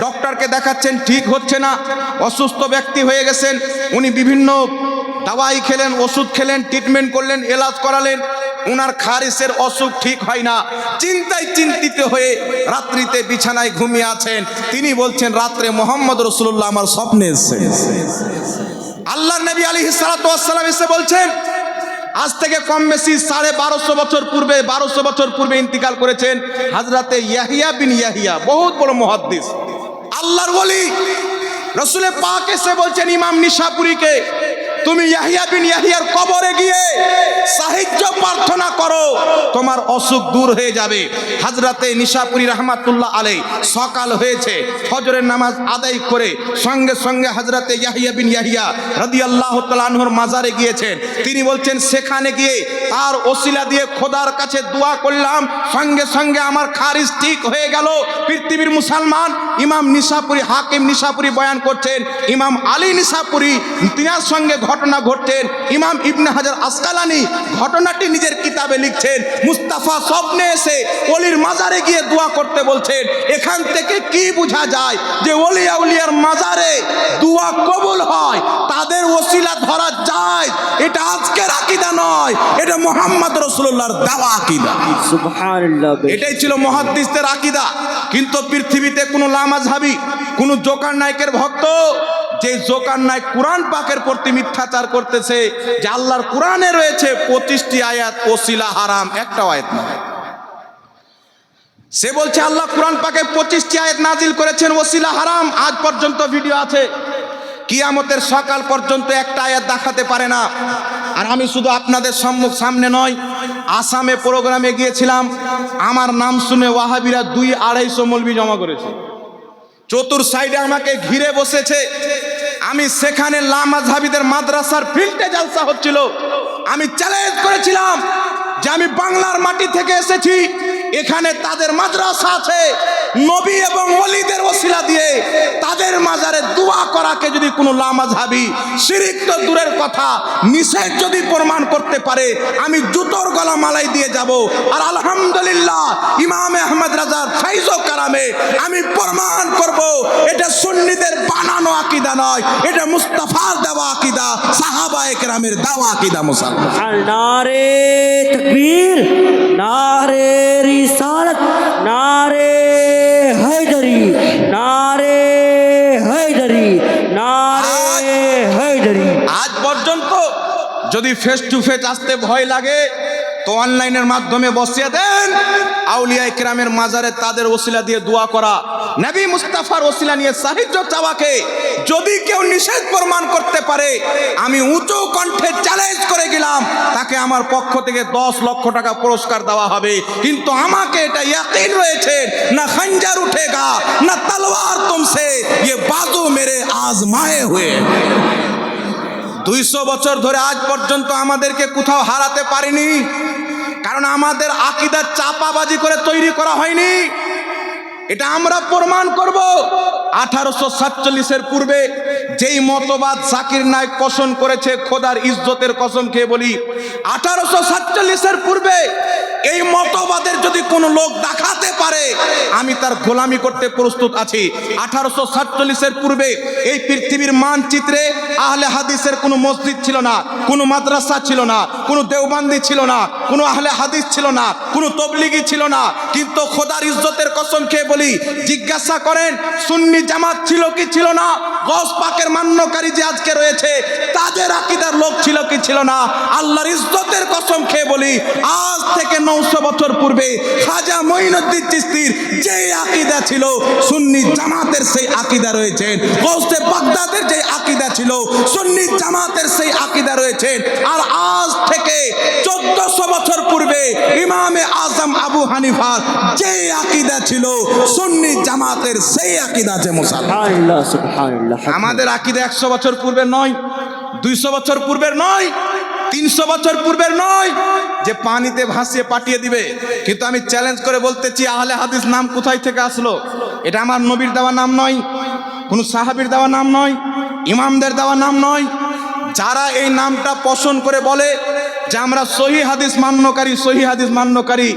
ডক্টরকে দেখাচ্ছেন, ঠিক হচ্ছে না, অসুস্থ ব্যক্তি হয়ে গেছেন। উনি বিভিন্ন দাওয়াই খেলেন, ওষুধ খেলেন, ট্রিটমেন্ট করলেন, এলাজ করালেন, উনার খারিসের অসুখ ঠিক হয় না। চিন্তায় চিন্তিত হয়ে রাত্রিতে বিছানায় ঘুমিয়ে আছেন। তিনি বলছেন, রাত্রে মোহাম্মদ রাসূলুল্লাহ আমার স্বপ্নে এসেছেন। আল্লাহর নবী আলাইহিস সালাতু ওয়াস সালাম এসে বলছেন, আজ থেকে কম বেশি 1250 বছর পূর্বে, 1200 বছর পূর্বে ইন্তিকাল করেছেন হযরতে ইয়াহিয়া বিন ইয়াহিয়া, বহুত বড় মুহাদ্দিস, আল্লাহর ওলি। রাসূল পাক এসে বলছেন ইমাম নিশাপুরীকে, তুমি ইয়াহিয়া বিন ইয়াহিয়ার কবরে গিয়ে সাহায্য প্রার্থনা করো, তোমার অসুখ দূর হয়ে যাবে। হযরতে নিশাপুরী রাহমাতুল্লাহ আলাইহি সকাল হয়েছে, ফজরের নামাজ আদায় করে সঙ্গে সঙ্গে হযরতে ইয়াহিয়া বিন ইয়াহিয়া রাদিয়াল্লাহু তাআলা আনহুর মাজারে গিয়েছেন। তিনি বলছেন, সেখানে গিয়ে তার ওসিলা দিয়ে খোদার কাছে দোয়া করলাম, সঙ্গে সঙ্গে আমার খারিজ ঠিক হয়ে গেল। পৃথিবীর মুসলমান ইমাম নিশাপুরী, হাকিম নিশাপুরী বয়ান করছেন, ইমাম আলী নিশাপুরী তিনার সঙ্গে ঘটনা ঘটছেন। ইমাম ইবনে হাজার আসকালানি ঘটনাটি নিজের কিতাবে লিখছেন। মুস্তাফা স্বপ্নে এসে ওলির মাজারে গিয়ে দোয়া করতে বলছেন। এখান থেকে কি বোঝা যায় যে ওলি আউলিয়ার মাজারে দোয়া কবুল হয়, তাদের ওসিলা ধরা যায়। এটা আজকের আকীদা নয়, এটা মুহাম্মদ রাসূলুল্লাহর দেওয়া আকীদা। সুবহানাল্লাহ। এটাই ছিল মুহাদ্দিসদের আকীদা। কিন্তু পৃথিবীতে কোনো লামাযহাবী, কোনো জোকার নায়কের ভক্ত, যে জোকার নায়ক কোরআন পাকের প্রতি মিথ্যাচার করতেছে, যে আল্লাহর কোরআনে রয়েছে 25টি আয়াত ওসিলা হারাম, একটাও আয়াত নয়। সে বলছে আল্লাহ কোরআন পাকে 25টি আয়াত নাজিল করেছেন, ওসিলা হারাম। আজ পর্যন্ত ভিডিও আছে, কিয়ামতের সকাল পর্যন্ত একটা আয়াত দেখাতে পারে না। আর আমি শুধু আপনাদের সামনে নয়, আসামে প্রোগ্রামে গিয়েছিলাম, আমার নাম শুনে ওয়াহাবিরা 200-250 মৌলবি জমা করেছে, চতুর সাইডে আমাকে ঘিরে বসেছে। আমি সেখানে লামাযহাবীদের মাদ্রাসার ফিল্ডে জালসা হচ্ছিল, আমি চ্যালেঞ্জ করেছিলাম যে আমি বাংলার মাটি থেকে এসেছি, এখানে তাদের মাদ্রাসা আছে, নবী এবং ওলিদের ওসিলা দিয়ে তাদের মাজারে দোয়া করাকে যদি কোনো লামাযহাবী শিরক তো দূরের কথা নিষেধ যদি প্রমাণ করতে পারে, আমি জুতোর গলা মালাই দিয়ে যাব। আর আলহামদুলিল্লাহ ইমাম আহমদ রাজার ফাইজ ও কারামে আমি প্রমাণ করব এটা সুন্নিদের বানানো আকীদা নয়, এটা মুস্তাফার দেওয়া আকীদা, সাহাবায়ে কেরামের দেওয়া আকীদা। মুসলমান নারে তাকবীর, নারে রিসালাত, নারে হায়দারি, নারে হায়দারি, নারে হায়দারি। আজ পর্যন্ত যদি ফেস টু ফেস আসতে ভয় লাগে তো অনলাইনের মাধ্যমে বসিয়ে দেন, আউলিয়া ইকরামের মাজারে তাদের ওসিলা দিয়ে দোয়া করা, নবী মুস্তাফার ওসিলা নিয়ে সাহায্য চাওয়াকে যদি কেউ নিষেধ প্রমাণ করতে পারে, আমি উঁচু কণ্ঠে চ্যালেঞ্জ করে গেলাম, তাকে আমার পক্ষ থেকে 10 লক্ষ টাকা পুরস্কার দেওয়া হবে। কিন্তু আমাকে এটা ইয়াকিন রয়েছে, না খঞ্জর উঠেগা না তলোয়ার তুমসে, ये बाजू मेरे आजमाए हुए। 200 বছর ধরে আজ পর্যন্ত আমাদেরকে কোথাও হারাতে পারিনি, কারণ আমাদের আকীদা চাপাবাজি করে তৈরি করা হয়নি। এটা আমরা প্রমাণ করব। 1847-এর পূর্বে যেই মতবাদ জাকির নায়েক পোষণ করেছে, খোদার ইজ্জতের কসম খেয়ে বলি, 1847-এর পূর্বে এই মতবাদের যদি কোনো লোক দেখাতে পারে, আমি তার গোলামি করতে প্রস্তুত আছি। 1847-এর পূর্বে এই পৃথিবীর মানচিত্রে আহলে হাদিসের কোনো মসজিদ ছিল না, কোনো মাদ্রাসা ছিল না, কোনো দেওবন্দি ছিল না, কোনো আহলে হাদিস ছিল না, কোনো তবলিগি ছিল না। কিন্তু খোদার ইজ্জতের কসম খেয়ে বলি, জিজ্ঞাসা করেন সুন্নি জামাত ছিল কি ছিল না, গস পাকের মান্যকারী যে আজকে রয়েছে তাদের আকীদার লোক ছিল কি ছিল না। আল্লাহর ইজ্জতের কসম খেয়ে বলি, আজ থেকে 900 বছর পূর্বে খাজা মঈনুদ্দিন চিশতির যে আকীদা ছিল, সুন্নি জামাতের সেই আকীদা রয়েছে। গৌসে বাগদাদের যে আকীদা ছিল, সুন্নি জামাতের সেই আকীদা রয়েছে। আর আজ থেকে 1400 বছর পূর্বে ইমামে আজম আবু হানিফার যে আকীদা ছিল, সুন্নি জামাতের সেই আকীদা আছে। মুসলমান সুবহানাল্লাহ, সুবহানাল্লাহ। আমাদের আকীদা 100 বছর পূর্বের নয়, 200 বছর পূর্বের নয়, 300 বছর পূর্বের নয় যে পানিতে ভাসিয়ে পাঠিয়ে দিবে। কিন্তু আমি চ্যালেঞ্জ করে বলতেছি, আহলে হাদিস নাম কোথায় থেকে আসলো? এটা আমার নবীর দেওয়া নাম নয়, কোনো সাহাবীর দেওয়া নাম নয়, ইমামদের দেওয়া নাম নয়। যারা এই নামটা পোষণ করে বলে যে আমরা সহি হাদিস মান্যকারী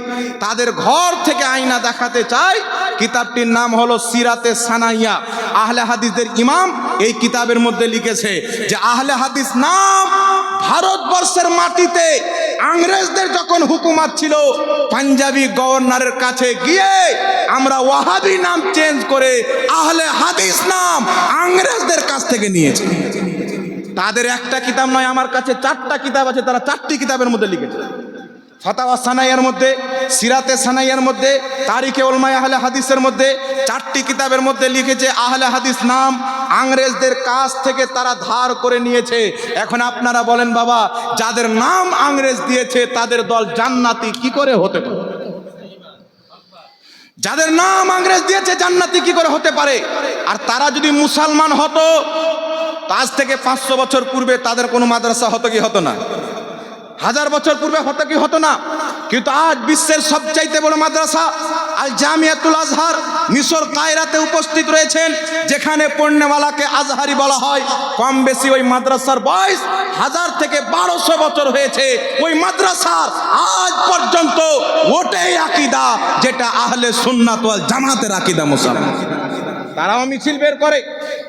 তাদের ঘর থেকে আয়না দেখাতে চাই। কিতাবটির নাম হলো সিরাতে সানাইয়া। আহলে হাদিসদের ইমাম এই কিতাবের মধ্যে লিখেছে যে আহলে হাদিস নাম ভারতবর্ষের মাটিতে ইংরেজদের যখন হুকুমত ছিল, পাঞ্জাবি গভর্নরের কাছে গিয়ে আমরা ওয়াহাবি নাম চেঞ্জ করে আহলে হাদিস নাম ইংরেজদের কাছ থেকে নিয়েছি। তাদের একটা কিতাব নয়, আমার কাছে 4টা কিতাব আছে, তারা 4টি কিতাবের মধ্যে লিখেছে। ফাতাওয়া সানাইয়ার মধ্যে, সিরাতে সানাইয়ার মধ্যে, তারিখে উলমায়ে আহলে হাদিসের মধ্যে 4টি কিতাবের মধ্যে লিখেছে আহলে হাদিস নাম ইংরেজদের কাছ থেকে তারা ধার করে নিয়েছে। এখন আপনারা বলেন বাবা, যাদের নাম ইংরেজ দিয়েছে তাদের দল জান্নাতি কি করে হতে পারে? যাদের নাম ইংরেজ দিয়েছে জান্নাতি কি করে হতে পারে? আর তারা যদি মুসলমান হতো, আজ থেকে 500 বছর পূর্বে তাদের কোনো মাদ্রাসা হতো কি হতো না? 1000 বছর পূর্বে হতো কি হতো না? কিন্তু আজ বিশ্বের সবচাইতে বড় মাদ্রাসা আল জামিয়াতুল আজহার মিশর কায়রাতে উপস্থিত রয়েছেন, যেখানে পড়নেওয়ালাকে আজহারি বলা হয়। কম বেশি ওই মাদ্রাসার বয়স 1000 থেকে 1200 বছর হয়েছে। ওই মাদ্রাসার আজ পর্যন্ত ওটাই আকীদা যেটা আহলে সুন্নাত ওয়াল জামাতের আকীদা মুসলমান। তারাও মিছিল বের করে,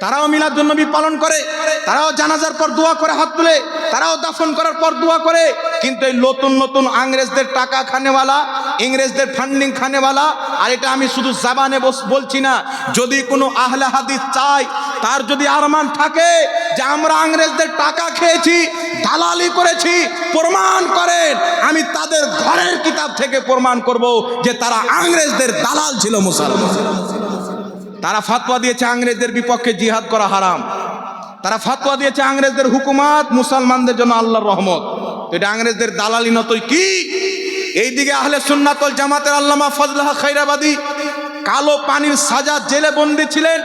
তারাও মিলাদুন নবী পালন করে, তারাও জানাজার পর দোয়া করে হাত তুলে, তারাও দাফন করার পর দোয়া করে। কিন্তু এই নতুন নতুন ইংরেজদের টাকা খানেওয়ালা, ইংরেজদের ফান্ডিং খানেওয়ালা, আর এটা আমি শুধু জাবানে বলছি না, যদি কোনো আহলে হাদিস চায়, তার যদি আরমান থাকে যে আমরা ইংরেজদের টাকা খেয়েছি, দালালি করেছি, প্রমাণ করেন, আমি তাদের ঘরের কিতাব থেকে প্রমাণ করব যে তারা ইংরেজদের দালাল ছিল মুসলমান। তারা ফতোয়া দিয়েছে ইংরেজদের বিপক্ষে জিহাদ করা হারাম। তারা ফতোয়া দিয়েছে ইংরেজদের হুকুমত মুসলমানদের জন্য আল্লাহর রহমত। এটা ইংরেজদের দালালি নতই কি? এইদিকে আহলে সুন্নাত ওয়াল জামাতের আল্লামা ফজলুল হক খায়রাবাদী কালো পানির সাজা জেলে বন্দী ছিলেন,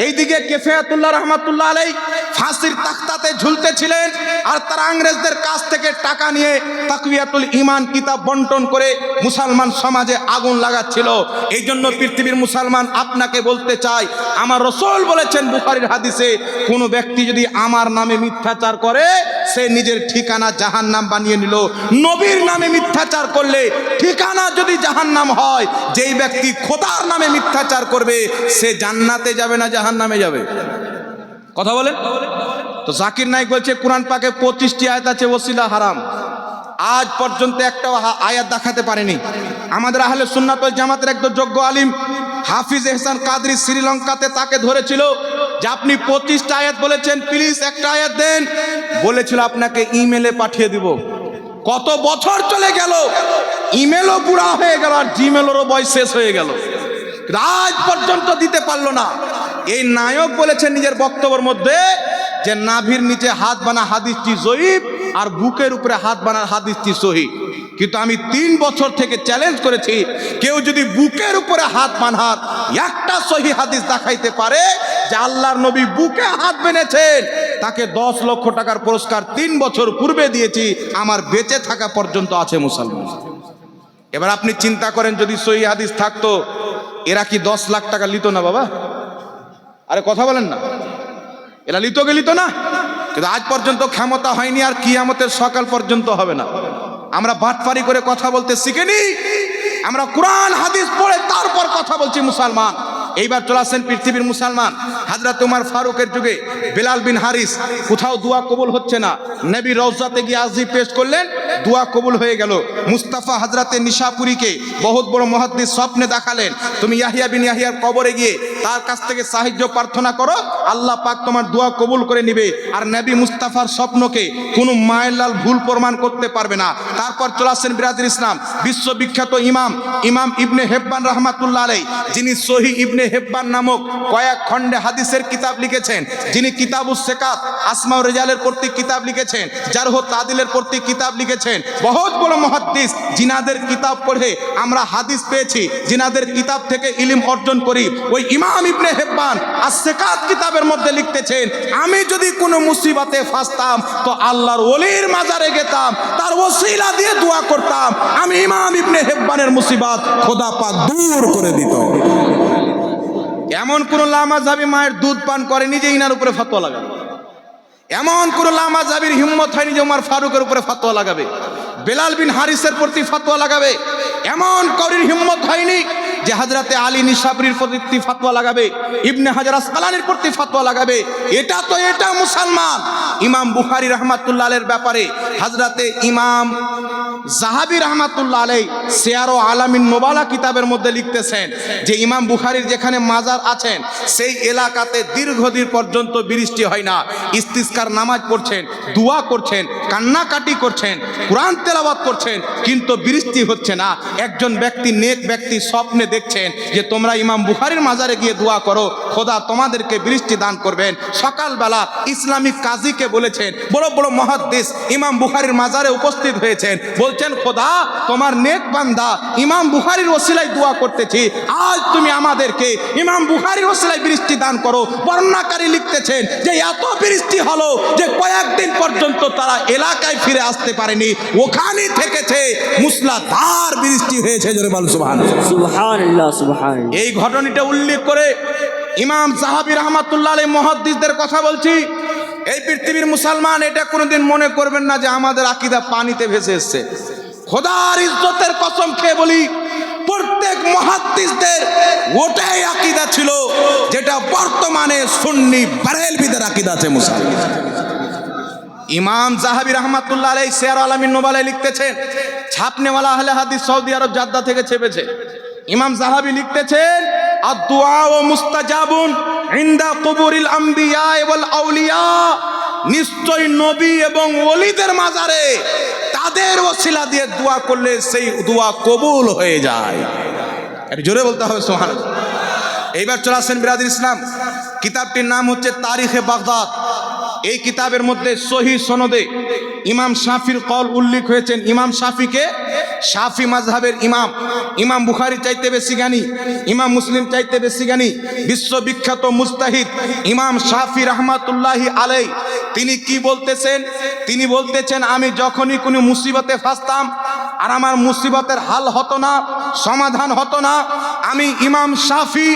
এইদিকে কিফায়াতুল্লাহ রহমাতুল্লাহ আলাইহি ফাঁসির তাখতাতে ঝুলতেছিলেন। আর তারা ইংরেজদের কাছ থেকে টাকা নিয়ে তাকওয়াতুল ঈমান কিতাব বন্টন করে মুসলমান সমাজে আগুন লাগাচ্ছিল। এই জন্য পৃথিবীর মুসলমান আপনাকে বলতে চাই, আমার রাসূল বলেছেন বুখারীর হাদিসে, কোনো ব্যক্তি যদি আমার নামে মিথ্যাচার করে সে নিজের ঠিকানা জাহান্নাম বানিয়ে নিল। নবীর নামে মিথ্যাচার করলে ঠিকানা যদি জাহান্নাম হয়, যেই ব্যক্তি খোদার নামে মিথ্যাচার করবে সে জান্নাতে যাবে না জাহান্নামে যাবে? কথা বলেন তো। জাকির নাইক বলছে কোরআন পাকে 25টি আয়াত আছে ওসিলা হারাম। আজ পর্যন্ত একটা আয়াত দেখাতে পারেনি। আমাদের আহলে সুন্নাত ওয়াল জামাতের একজন যোগ্য আলিম হাফিজ এহসান কাদরি শ্রীলঙ্কাতে তাকে ধরেছিল যে আপনি 25টা আয়াত বলেছেন, প্লিজ একটা আয়াত দেন। বলেছিল আপনাকে ইমেলে পাঠিয়ে দিব। কত বছর চলে গেল, ইমেলও বুড়া হয়ে গেল, আর জিমেলেরও বয়স শেষ হয়ে গেল, আজ পর্যন্ত দিতে পারলো না। এই নায়ক বলেছেন নিজের বক্তব্যের মধ্যে যে নাভির নিচে হাত বানা হাদিসটি জয়ীফ আর বুকের উপরে হাত বানার হাদিসটি সহি। কিন্তু আমি 3 বছর থেকে চ্যালেঞ্জ করেছি, কেউ যদি বুকের উপরে হাত বাঁধার একটা সহি হাদিস দেখাইতে পারে যে আল্লাহর নবী বুকে হাত বেঁধেছেন, তাকে 10 লক্ষ টাকার পুরস্কার 3 বছর পূর্বে দিয়েছি, আমার বেঁচে থাকা পর্যন্ত আছে মুসলমান। এবার আপনি চিন্তা করেন, যদি সহি হাদিস থাকতো এরা কি 10 লাখ টাকা লিত না বাবা? আরে কথা বলেন না, এরা লিত না। কিন্তু আজ পর্যন্ত ক্ষমতা হয়নি, আর কিয়ামতের সকাল পর্যন্ত হবে না। আমরা বাটপারি করে কথা বলতে শিখিনি, আমরা কোরআন হাদিস পড়ে তারপর কথা বলছি মুসলমান। এইবার চলে আসেন পৃথিবীর মুসলমান। হযরত উমর ফারুকের যুগে বেলাল বিন হারিস, কোথাও দোয়া কবুল হচ্ছে না, নবী রওজাতে গিয়ে আরজি পেশ করলেন, দোয়া কবুল হয়ে গেল। মুস্তাফা হযরতে নিশাপুরীকে বহুত বড় মুহাদ্দিস স্বপ্নে দেখালেন, তুমি ইয়াহিয়া বিন ইয়াহিয়ার কবরে গিয়ে তার কাছ থেকে সাহায্য প্রার্থনা করো, আল্লাহ পাক তোমার দোয়া কবুল করে নিবে। আর নবী মুস্তাফার স্বপ্নকে কোনো মায়ের লাল ভুল প্রমাণ করতে পারবে না। তারপর চলে আসেন বিরাদর ইসলাম বিশ্ববিখ্যাত ইমাম ইবনে হেব্বান রাহমাতুল্লাহ আলাইহি, যিনি সহিহ ইবনে হেব্বান নামক কয়েক খণ্ডে হাদিসের কিতাব লিখেছেন, যিনি কিতাবুস সিকাত আসমা ও রিজালের প্রতি কিতাব লিখেছেন, জারহ ও তাদিলের প্রতি কিতাব লিখেছেন, বহুত বড় মুহাদ্দিস, জিনাদের কিতাব পড়ে আমরা হাদিস পেয়েছি, জিনাদের কিতাব থেকে ইলম অর্জন করি। ওই ইমাম ইবনে হেব্বান আস-সিকাত কিতাবের মধ্যে লিখতেছেন, আমি যদি কোনো মুসিবতে ফাঁসতাম তো আল্লাহর ওলির মাজারে যেতাম, তার ওসিলা দিয়ে দোয়া করতাম, আমি ইমাম ইবনে হেব্বানের মুসিবত খোদা পাক দূর করে দিত। এমন কোন লামাযহাবী মায়ের দুধ পান করেনি যে ইনার উপরে ফতোয়া লাগাবে। এমন কোন লামাযহাবীর হিম্মত হয়নি যে উমর ফারুকের উপরে ফতোয়া লাগাবে। বেলাল বিন হারিসের প্রতি ফতোয়া লাগাবে, এমন কারোর হিম্মত হয়নি যে হযরতে আলী নিশাবরির প্রতি ফতোয়া লাগাবে, ইবনে হাজার আসকালানির প্রতি ফতোয়া লাগাবে। এটা মুসলমান। ইমাম বুখারী রাহমাতুল্লাহ আলাইহির ব্যাপারে হযরতে ইমাম যাহাবী রাহমাতুল্লাহ আলাইহি সিয়ার ও আলামিন নুবালা কিতাবের মধ্যে লিখতেছেন যে ইমাম বুখারীর যেখানে মাজার আছেন সেই এলাকাতে দীর্ঘদিন পর্যন্ত বৃষ্টি হয় না। ইস্তিসকার নামাজ পড়ছেন, দোয়া করছেন, কান্নাকাটি করছেন, কোরআন তেলাওয়াত করছেন, কিন্তু বৃষ্টি হচ্ছে না। একজন ব্যক্তি, নেক ব্যক্তি স্বপ্নে দেখছেন যে তোমরা ইমাম বুখারীর মাজারে গিয়ে দোয়া করো, খোদা তোমাদেরকে বৃষ্টি দান করবেন। সকালবেলা ইসলামিক কাজীকে বলেছেন, বড় বড় মুহাদ্দিস ইমাম বুখারীর মাজারে উপস্থিত হয়েছেন, বলছেন খোদা তোমার নেক বান্দা ইমাম বুখারীর ওসিলায় দোয়া করতেছি, আজ তুমি আমাদেরকে ইমাম বুখারীর ওসিলায় বৃষ্টি দান করো। বর্ণনাকারী লিখতেছেন যে এত বৃষ্টি হলো যে কয়েকদিন পর্যন্ত তারা এলাকায় ফিরে আসতে পারেনি, ওখানেই থেকেছে, মুসলাধার বৃষ্টি হয়েছে। জোরে বল সুবহানাল্লাহ। সুবহানাল্লাহ, সুবহানাল্লাহ। এই ঘটনাটা উল্লেখ করে ইমাম যাহাবী রাহমাতুল্লাহ আলাইহি মুহাদ্দিসদের কথা বলছি। এই পৃথিবীর মুসলমান এটা কোনোদিন মনে করবেন না যে আমাদের আকীদা পানিতে ভেসে এসেছে। খোদার ইজ্জতের কসম খেয়ে বলি, প্রত্যেক মুহাদ্দিসদের ওটাই আকীদা ছিল যেটা বর্তমানে সুন্নি বারেলভিদের আকীদা আছে মুসলমান। ইমাম যাহাবী রাহমাতুল্লাহ আলাইহি সিয়ার আলামিন নুবালায় লিখতেছেন, ছাপনেওয়ালা আহলে হাদিস সৌদি আরব জাদ্দা থেকে ছেপেছে। ইমাম যাহাবী লিখতেছেন, আদ-দুআ মুস্তাজাবুন ইনদা কুবুরিল আমবিয়া ওয়াল আউলিয়া, নিশ্চয় নবী এবং ওলিদের মাজারে তাদের ওসিলা দিয়ে দোয়া করলে সেই দোয়া কবুল হয়ে যায়। একটু জোরে বলতে হবে সুবহানাল্লাহ। এইবার চলে আসেন বিরাদর ইসলাম, কিতাবটির নাম হচ্ছে তারিখে বাগদাদ। এই কিতাবের মধ্যে সহি সনদে ইমাম শাফির কল উল্লেখ হয়েছেন। ইমাম শাফিকে শাফি মাযহাবের ইমাম, ইমাম বুখারী চাইতে বেশি জ্ঞানী, ইমাম মুসলিম চাইতে বেশি জ্ঞানী, বিশ্ববিখ্যাত মুজতাহিদ ইমাম শাফি রাহমাতুল্লাহি আলাইহি তিনি কি বলতেছেন? তিনি বলতেছেন, আমি যখনই কোনো মুসিবতে ফাঁসতাম আর আমার মুসিবতের হাল হতো না, সমাধান হতো না, আমি ইমাম শাফি,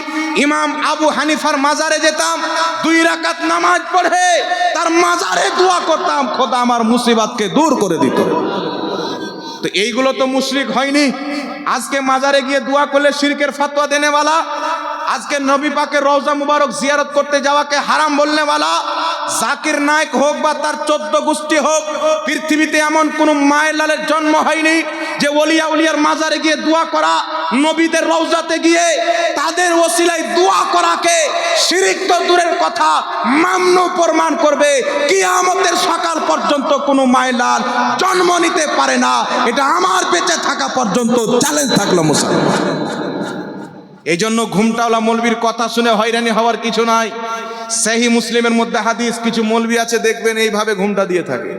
ইমাম আবু হানিফার মাজারে যেতাম, 2 রাকাত নামাজ পড়ে তার মাজারে দোয়া করতাম, খোদা আমার মুসিবতকে দূর করে দিত। তো এইগুলো তো মুশরিক হয়নি। আজকে মাজারে গিয়ে দোয়া করলে শিরকের ফতোয়া দেনেওয়ালা, আজকে নবী পাকের রওজা মুবারক জিয়ারত করতে যাওয়াকে হারাম বলনেওয়ালা, জাকির নায়েক হোক বা তার 14 গোষ্ঠী হোক, পৃথিবীতে এমন কোন মায়ের লালের জন্ম হয়নি যে ওলিয়া উলিয়ার মাজারে গিয়ে দোয়া করা, নবীদের রওজাতে গিয়ে তাদের ওসিলায় দোয়া করাকে শিরক তো দূরের কথা মামনু প্রমাণ করবে। কিয়ামতের সকাল পর্যন্ত কোনো মায়ের লাল জন্ম নিতে পারে না। এটা আমার বেঁচে থাকা পর্যন্ত চ্যালেঞ্জ থাকলো মুসলমান। এই জন্য ঘুমটাওয়ালা মৌলবীর কথা শুনে হয়রানি হওয়ার কিছু নাই। সহিহ মুসলিমের মধ্যে হাদিস, কিছু মৌলবী আছে দেখবেন এইভাবে ঘুমটা দিয়ে থাকে,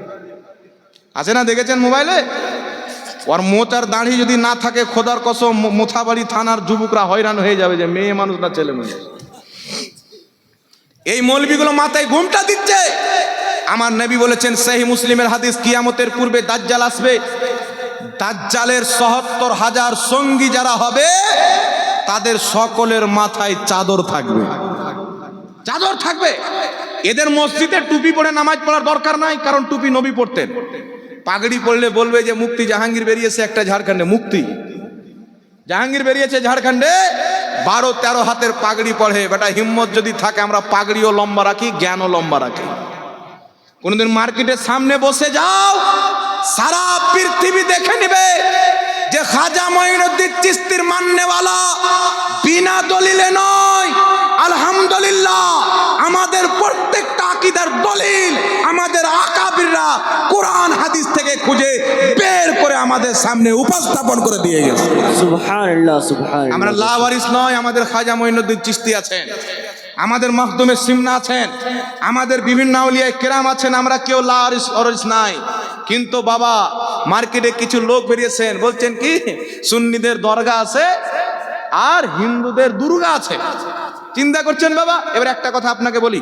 আছে না? দেখেছেন মোবাইলে? ওর মোচার দাড়ি যদি না থাকে, খোদার কসম মোথাবাড়ি থানার যুবকরা হয়রান হয়ে যাবে যে মেয়ে মানুষ না ছেলে মানুষ। এই মৌলবীগুলো মাথায় ঘুমটা দিচ্ছে। আমার নবী বলেছেন সহিহ মুসলিমের হাদিস, কিয়ামতের পূর্বে দাজ্জাল আসবে, দাজ্জালের ৭৭,০০০ সঙ্গী যারা হবে তাদের সকলের মাথায় চাদর থাকবে, চাদর থাকবে। এদের মসজিদে টুপি পরে নামাজ পড়ার দরকার নাই, কারণ টুপি নবী পড়তেন। পাগড়ি পড়লে বলবে যে মুফতি জাহাঙ্গীর বেরিয়েছে একটা ঝাড়খণ্ডে, মুফতি জাহাঙ্গীর বেরিয়েছে ঝাড়খণ্ডে, 12-13 হাতের পাগড়ি পড়ে। বেটা হিম্মত যদি থাকে আমরা পাগড়িও লম্বা রাখি, জ্ঞানও লম্বা রাখি। কোনদিন মার্কেটের সামনে বসে যাও, সারা পৃথিবী দেখে নিবে যে খাজা মঈনুদ্দিন চিশতির মাননেওয়ালা বিনা দলিলে নয়। আলহামদুলিল্লাহ, আমাদের প্রত্যেকটা আকীদার দলিল আমাদের আকাবিররা কোরআন হাদিস থেকে খুঁজে বের করে আমাদের সামনে উপস্থাপন করে দিয়ে গেছে। সুবহানাল্লাহ, সুবহানাল্লাহ। আমরা লাওয়ারিস নয়, আমাদের খাজা মঈনুদ্দিন চিশতি আছেন, আমাদের মখদুমে সিমনা আছেন, আমাদের বিভিন্ন আউলিয়া কেরাম আছেন, আমরা কেউ লাওয়ারিস নাই। কিন্তু বাবা মার্কেটে কিছু লোক বেরিয়েছেন, বলছেন কি সুন্নিদের দরগা আছে আর হিন্দুদের দুর্গা আছে। চিন্তা করছেন বাবা? এবার একটা কথা আপনাকে বলি,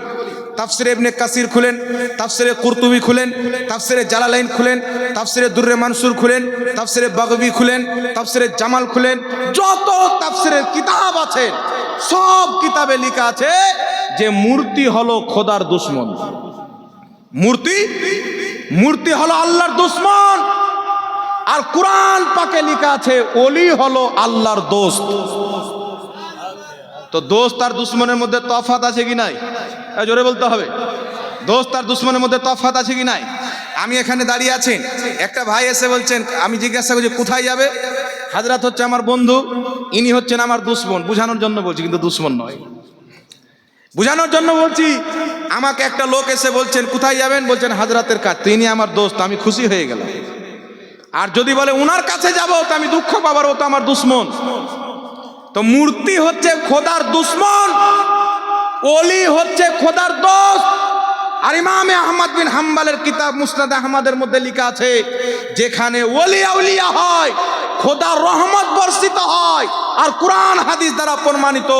তাফসিরে ইবনে কাসির খুলেন, তাফসিরে কুরতুবি খুলেন, তাফসিরে জালালাইন খুলেন, তাফসিরে দুররে মানসুর খুলেন, তাফসিরে বাগবি খুলেন, তাফসিরে জামাল খুলেন, যত তাফসিরের কিতাব আছে সব কিতাবে লেখা আছে যে মূর্তি হলো খোদার দুশমন। মূর্তি হলো আল্লাহর দুশমন। আর কোরআন পাকে লেখা আছে ওলি হলো আল্লাহর দোস্ত। তো দোস্ত আর দুশ্মনের মধ্যে তফাৎ আছে কি নাই? জোরে বলতে হবে। দোস্ত আর দুশ্মনের মধ্যে তফাৎ আছে কি নাই? আমি এখানে দাঁড়িয়ে আছি, একটা ভাই এসে বলছেন, আমি জিজ্ঞাসা করছি কোথায় যাবে? হাজরাত হচ্ছে আমার বন্ধু, ইনি হচ্ছেন আমার দুশ্মন। বুঝানোর জন্য বলছি, কিন্তু দুশ্মন নয়, বুঝানোর জন্য বলছি। আমাকে একটা লোক এসে বলছেন কোথায় যাবেন? বলছেন হাজরাতের কাছে। তিনি আমার দোস্ত, আমি খুশি হয়ে গেলাম। আর যদি বলে উনার কাছে যাবো তো আমি দুঃখ পাবার, ও তো আমার দুশ্মন। তো মূর্তি হচ্ছে খোদার দুশ্মন, ওলি হচ্ছে খোদার দোস্ত। আর ইমামে আহমদ বিন হাম্বলের কিতাব মুসনাদ আহমদের মধ্যে লেখা আছে, যেখানে ওলি আউলিয়া হয় খোদার রহমত বর্ষিত হয়। আর কোরআন হাদিস দ্বারা প্রমাণিত,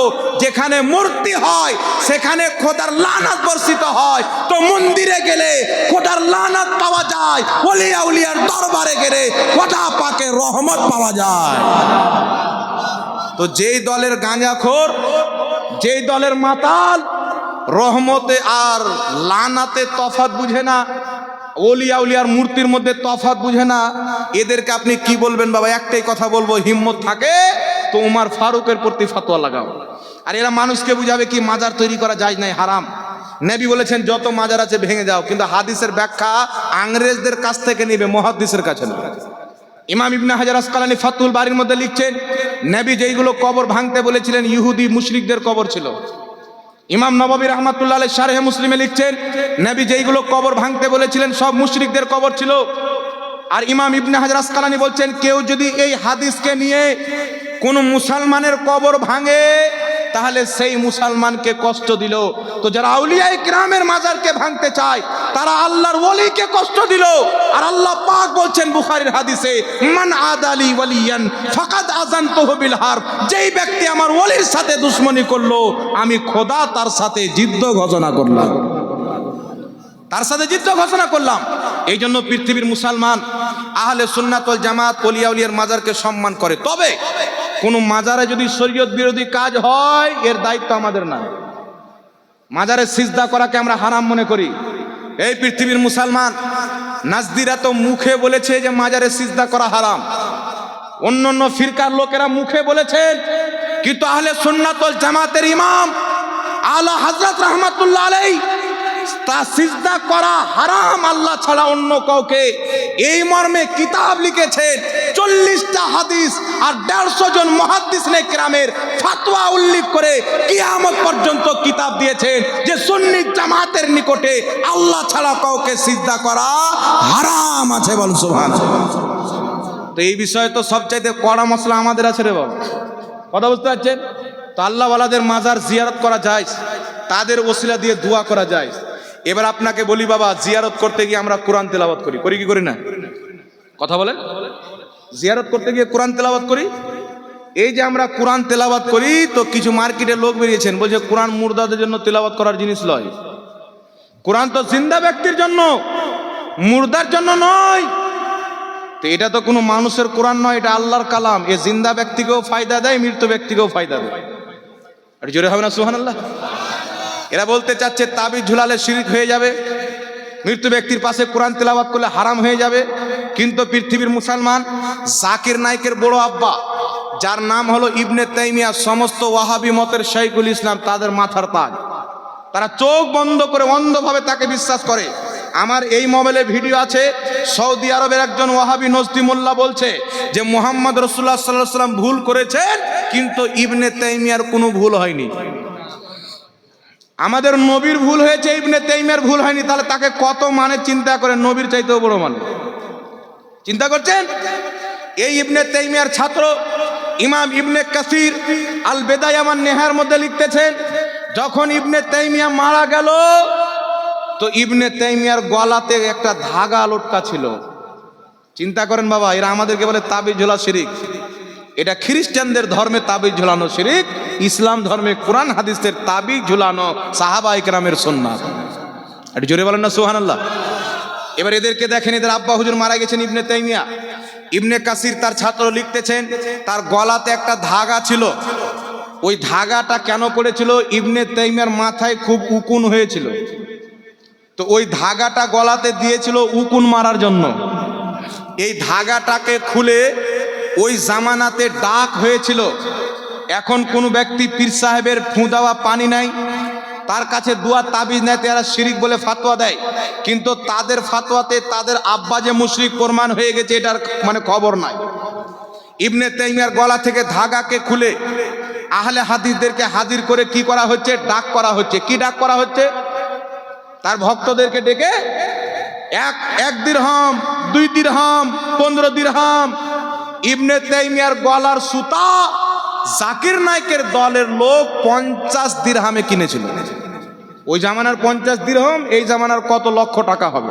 যেখানে মূর্তি হয় সেখানে খোদার লানত বর্ষিত হয়। তো মন্দিরে গেলে খোদার লানত পাওয়া যায়, ওলি আউলিয়ার দরবারে গেলে খোদা পাকে রহমত পাওয়া যায়। তো যেই দলের গাঁজাখোর, যেই দলের মাতাল রহমতে আর লানাতে তফাৎ বুঝে না, ওলিয়া উলিয়ার মূর্তির মধ্যে তফাৎ বুঝে না, এদেরকে আপনি কি বলবেন? বাবা একটাই কথা বলবো, হিম্মত থাকে তো উমার ফারুকের প্রতি ফতোয়া লাগাও। আর এরা মানুষকে বুঝাবে কি মাজার তৈরি করা যায় নাই, হারাম। নবী বলেছেন যত মাজার আছে ভেঙে যাও, কিন্তু হাদিসের ব্যাখ্যা ইংরেজদের কাছ থেকে নিবে, মুহাদ্দিসের কাছে না। ইমাম ইবনে হাজার আসকালানী ফাতুল বারির মধ্যে লিখছেন, নবী যেইগুলো কবর ভাঙতে বলেছিলেন ইহুদি মুশরিকদের কবর ছিল। ইমাম নববী রাহমাতুল্লাহ আলাইহি শারহে মুসলিমে লিখছেন, নবী যেইগুলো কবর ভাঙতে বলেছিলেন সব মুশরিকদের কবর ছিল। আর ইমাম ইবনে হাজার আসকালানী বলছেন, কেউ যদি এই হাদিসকে নিয়ে কোন মুসলমানের কবর ভাঙে তাহলে সেই মুসলমানকে কষ্ট দিল। তো যারা আউলিয়ায়ে কিরামের মাজারকে ভাঙতে চায় তারা আল্লাহর ওলিকে কষ্ট দিল। আর আল্লাহ পাক বলছেন বুখারীর হাদিসে, মান আদালি ওয়ালিয়ান ফাকাদ আযানতুহু বিল হারব, যেই ব্যক্তি আমার ওলির সাথে দুশমনি করলো আমি খোদা তার সাথে যুদ্ধ ঘোষণা করলাম, তার সাথে যুদ্ধ ঘোষণা করলাম। এই জন্য পৃথিবীর মুসলমান আহলে সুন্নাত ওয়াল জামাত ওলিয়া উলিয়ার মাজারকে সম্মান করে। তবে কোন মাজারে যদি শরীয়ত বিরোধী কাজ হয় এর দায়িত্ব আমাদের না। মাজারে সিজদা করাকে আমরা হারাম মনে করি। এই পৃথিবীর মুসলমান নাজদিরা তো মুখে বলেছে যে মাজারে সিজদা করা হারাম, অন্য অন্য ফিরকার লোকেরা মুখে বলেছেন, কিন্তু আহলে সুন্নাত ওয়াল জামাতের ইমাম আলা হযরত রাহমাতুল্লাহ আলাইহি তা সিজদা করা হারাম আল্লাহ ছাড়া অন্য কাউকে, এই মর্মে কিতাব লিখেছেন। 40টা হাদিস আর 150 জন মুহাদ্দিসে কেরামের ফতোয়া উল্লেখ করে কিয়ামত পর্যন্ত কিতাব দিয়েছেন যে সুন্নি জামাতের নিকটে আল্লাহ ছাড়া কাউকে সিজদা করা হারাম আছে। বল সুবহানাল্লাহ। তো এই বিষয়ে তো সবচাইতে কড়া মশলা আমাদের আছে রে বাবা, কথা বুঝতে পারছেন? তো আল্লাহ ওয়ালাদের মাজার জিয়ারত করা যায়, তাদের ওসিলা দিয়ে দোয়া করা যায়। এবার আপনাকে বলি বাবা, জিয়ারত করতে গিয়ে আমরা কোরআন তেলাওয়াত করি, করি কি করি না? কথা বলেন। জিয়ারত করতে গিয়ে কোরআন তেলাওয়াত করি। এই যে আমরা কোরআন তেলাওয়াত করি, তো কিছু মার্কেটে লোক বেরিয়েছেন বলছে কোরআন মুর্দাদের জন্য তেলাওয়াত করার জিনিস নয়। কোরআন তো জিন্দা ব্যক্তির জন্য, মুর্দার জন্য নয়। তো এটা তো কোনো মানুষের কোরআন নয়, এটা আল্লাহর কালাম। এ জিন্দা ব্যক্তিকেও ফায়দা দেয়, মৃত ব্যক্তিকেও ফায়দা দেয়। আর জোরে হবে না সুবহানাল্লাহ? এরা বলতে চাচ্ছে তাবিজ ঝুলালে শিরক হয়ে যাবে, মৃত ব্যক্তির পাশে কোরআন তেলাওয়াত করলে হারাম হয়ে যাবে। কিন্তু পৃথিবীর মুসলমান জাকির নাইকের বড় আব্বা, যার নাম হলো ইবনে তাইমিয়া, সমস্ত ওয়াহাবি মতের শাইখুল ইসলাম, তাদের মাথার তাজ। তারা চোখ বন্ধ করে অন্ধভাবে তাকে বিশ্বাস করে। আমার এই মোবাইলে ভিডিও আছে, সৌদি আরবের একজন ওয়াহাবি নজদি মোল্লা বলছে যে মুহাম্মদ রাসূলুল্লাহ সাল্লাল্লাহু আলাইহি ওয়াসাল্লাম ভুল করেছেন, কিন্তু ইবনে তাইমিয়ার কোনো ভুল হয়নি। আমাদের নবীর ভুল হয়েছে, ইবনে তাইমিয়ার ভুল হয়নি। তাহলে তাকে কত মানে চিন্তা করে, নবীর চাইতেও বড় মানে চিন্তা করছেন। এই ইবনে তাইমিয়ার ছাত্র ইমাম ইবনে কাসির আল বেদায়া ওয়ান নেহার মধ্যে লিখতেছেন, যখন ইবনে তাইমিয়া মারা গেল তো ইবনে তাইমিয়ার গলাতে একটা ধাগা লটকা ছিল। চিন্তা করেন বাবা, এরা আমাদেরকে বলে তাবিজ ঝোলা শিরিক। এটা খ্রিস্টানদের ধর্মে তাবিজ ঝুলানো শিরিক, ইসলাম ধর্মে কোরআন হাদিসের তাবিজ ঝুলানো সাহাবায়ে কেরামের সুন্নাত। একটু জোরে বলেন না সুবহানাল্লাহ। এবার এদেরকে দেখেন, এদের আব্বা হুজুর মারা গেছেন ইবনে তাইমিয়া। ইবনে কাসির তার ছাত্র লিখতেছেন, তার গলাতে একটা ধাগা ছিল। ওই ধাগাটা কেন পড়েছিল? ইবনে তাইমিয়ার মাথায় খুব উকুন হয়েছিল, তো ওই ধাগাটা গলাতে দিয়েছিল উকুন মারার জন্য। এই ধাগাটাকে খুলে ওই জামানাতে ডাক হয়েছিল। এখন কোনো ব্যক্তি পীর সাহেবের ফু দেওয়া পানি নাই, তার কাছে দোয়া তাবিজ নেয়, তারা শিরিক বলে ফাতোয়া দেয়। কিন্তু তাদের ফাতোয়াতে তাদের আব্বা যে মুশরিক প্রমাণ হয়ে গেছে এটার মানে খবর নাই। ইবনে তাইমিয়ার গলা থেকে ধাগাকে খুলে আহলে হাদিসদেরকে হাজির করে কি করা হচ্ছে? ডাক করা হচ্ছে। কি ডাক করা হচ্ছে? তার ভক্তদেরকে ডেকে এক দিরহাম, 2 দিরহাম, 15 দিরহাম। ইবনে তাইমিয়ার গলার সুতা জাকির নায়কের দলের লোক 50 দিরহামে কিনেছিল। ওই জামানার 50 দিরহাম এই জামানার কত লক্ষ টাকা হবে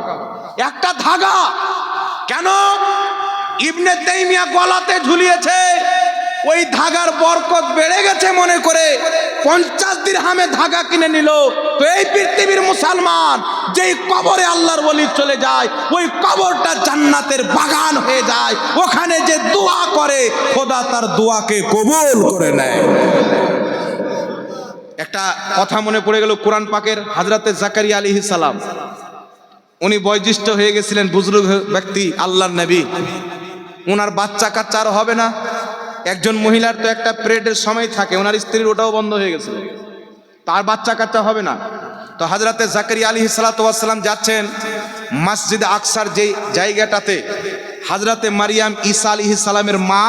একটা ধাগা। কেন? ইবনে তাইমিয়া গলাতে ঝুলিয়েছে, ওই ধাগার বরকত বেড়ে গেছে মনে করে 50 দিরহামে ধাগা কিনে নিল। তো এই পৃথিবীর মুসলমান যেই কবরে আল্লাহর ওলি চলে যায়, ওই কবরটা জান্নাতের বাগান হয়ে যায়। ওখানে যে দোয়া করে খোদা তার দোয়াকে কবুল করে নেয়। একটা কথা মনে পড়ে গেল কোরআন পাকের, হযরতে জাকারিয়া আলাইহিস সালাম, উনি বয়োজ্যেষ্ঠ হয়ে গেছিলেন, বুজুর্গ ব্যক্তি, আল্লাহর নবী। ওনার বাচ্চা কাচ্চা আর হবে না। একজন মহিলার তো একটা পিরিয়ডের সময় থাকে, ওনার স্ত্রীর ওটাও বন্ধ হয়ে গেছিল, তার বাচ্চা কাচ্চা হবে না। তো হযরতে জাকারিয়া আলাইহিস সালাম যাচ্ছেন মসজিদ আকসার যে জায়গাটাতে হযরতে মারিয়াম ঈসা আলাইহিস সালামের মা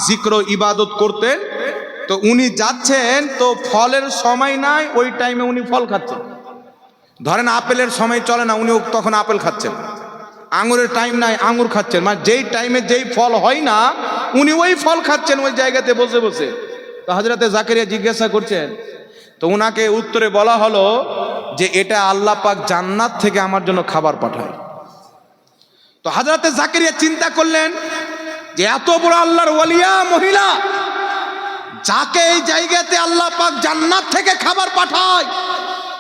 জিক্র ইবাদত করতেন। তো উনি যাচ্ছেন, তো ফলের সময় নাই, ওই টাইমে উনি ফল খাচ্ছেন। ধরেন আপেলের সময় চলে না, উনি তখন আপেল খাচ্ছেন। আঙুরের টাইম নাই, আঙুর খাচ্ছেন। মানে যেই টাইমে যেই ফল হয় না উনি ওই ফল খাচ্ছেন ওই জায়গাতে বসে বসে। তো হযরতে জাকারিয়া জিজ্ঞাসা করছেন, তো উনাকে উত্তরে বলা হলো যে এটা আল্লাহ পাক জান্নাত থেকে আমার জন্য খাবার পাঠায়। তো হযরতে জাকারিয়া চিন্তা করলেন যে এত বড় আল্লাহর ওলিয়া মহিলা, যাকে এই জায়গাতে আল্লাহ পাক জান্নাত থেকে খাবার পাঠায়,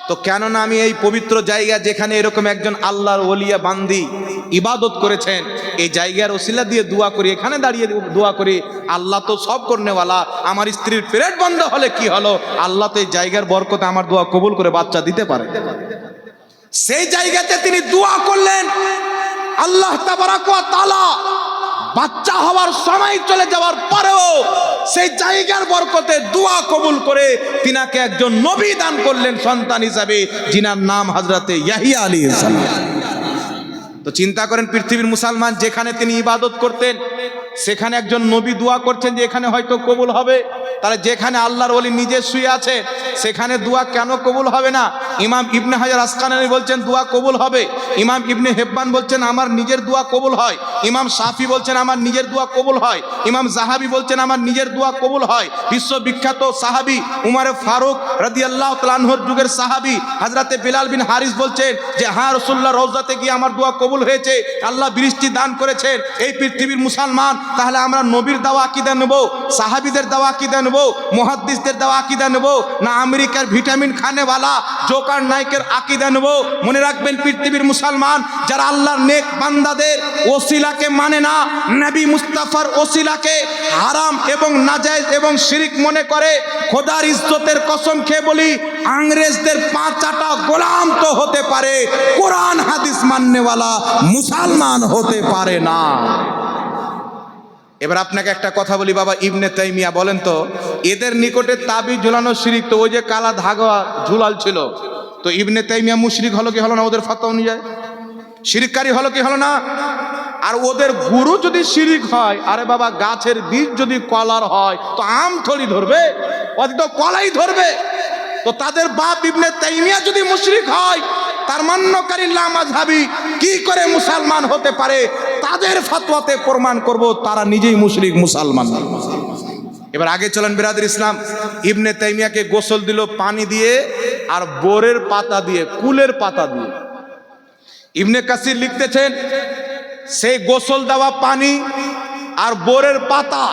তো কেন না আমি এই পবিত্র জায়গা যেখানে এরকম একজন আল্লাহর ওলিয়া বান্দি ইবাদত করেছেন, এই জায়গার ওসিলা দিয়ে দোয়া করি, এখানে দাঁড়িয়ে দোয়া করি। আল্লাহ তো সব করনেওয়ালা। আমার স্ত্রীর পেট বন্ধ হলে কি হলো, আল্লাহ তো এই জায়গার বরকতে আমার দোয়া কবুল করে বাচ্চা দিতে পারে। সেই জায়গাতে তিনি দোয়া করলেন, আল্লাহ তাবারাক ওয়া তাআলা বাচ্চা হওয়ার সময় চলে যাওয়ার পরেও সেই জায়গার বরকতে দোয়া কবুল করে তিনাকে একজন নবী দান করলেন সন্তান হিসাবে, যিনার নাম হযরতে ইয়াহিয়া আলাইহিস সালাম। তো চিন্তা করেন পৃথিবীর মুসলমান যেখানে তিনি ইবাদত করতেন সেখানে একজন নবী দোয়া করছেন যে এখানে হয়তো কবুল হবে। তাহলে যেখানে আল্লাহর ওলি নিজে শুয়ে আছে সেখানে দোয়া কেন কবুল হবে না? ইমাম ইবনে হাজার আসকালানী বলছেন দোয়া কবুল হবে। ইমাম ইবনে হেব্বান বলছেন আমার নিজের দোয়া কবুল হয়। ইমাম শাফি বলছেন আমার নিজের দোয়া কবুল হয়। ইমাম জাহাবি বলছেন আমার নিজের দোয়া কবুল হয়। বিশ্ববিখ্যাত সাহাবী উমর ফারুক রাদিয়াল্লাহু তাআলা আনহুর যুগের সাহাবী হযরতে বিলাল বিন হারিস বলছেন যে হ্যাঁ রাসূলুল্লাহ রওজাতে গিয়ে আমার দোয়া কবুল হয়েছে, আল্লাহ বৃষ্টি দান করেছেন। এই পৃথিবীর মুসলমান তাহলে আমরা নবীর দাওয়া আকীদা নেব, সাহাবীদের দাওয়া আকীদা নেব, মুহাদ্দিসদের দাওয়া আকীদা নেব, না আমেরিকার ভিটামিন খানেওয়ালা জোকার নাইকের আকীদা নেব? মনে রাখবেন পৃথিবীর মুসলমান যারা আল্লাহর নেক বান্দাদের ওসিলাকে মানে না, নবী মুস্তাফার ওসিলাকে হারাম এবং নাজায়েজ এবং শিরিক মনে করে, খোদার ইজ্জতের কসম খেয়ে বলি ইংরেজদের 5 গোলাম তো হতে পারে, কোরআন হাদিস মাননেওয়ালা মুসলমান হতে পারে না। এবার আপনাকে একটা কথা বলি বাবা, ইবনে তাইমিয়া বলেন তো এদের নিকটে তাবিজ ঝুলানো শিরিক, তো ওই যে কালা ধাগা ঝুলাল ছিল, তো ইবনে তাইমিয়া মুশরিক হলো কি হলো না? ওদের ফাতোয়া অনুযায়ী শিরিককারী হলো কি হলো না? আর ওদের গুরু যদি শিরিক হয়, আরে বাবা গাছের বীজ যদি কলার হয় তো আম থলি ধরবে? ওদের তো কলাই ধরবে। তো তাদের বাপ ইবনে তাইমিয়া যদি মুশরিক হয়, তার মান্যকারী লামাযহাবী কি করে মুসলমান হতে পারে? তাদের ফতোয়াতে প্রমাণ করব তারা নিজেই মুশরিক মুসলমান। এবার আগে চলেন বিরাদর ইসলাম, ইবনে তাইমিয়াকে গোসল দিল পানি দিয়ে আর বোরের পাতা দিয়ে, কুলের পাতা দিয়ে। ইবনে কাসির লিখতেছেন সেই গোসল দেওয়া পানি আর বোরের পাতা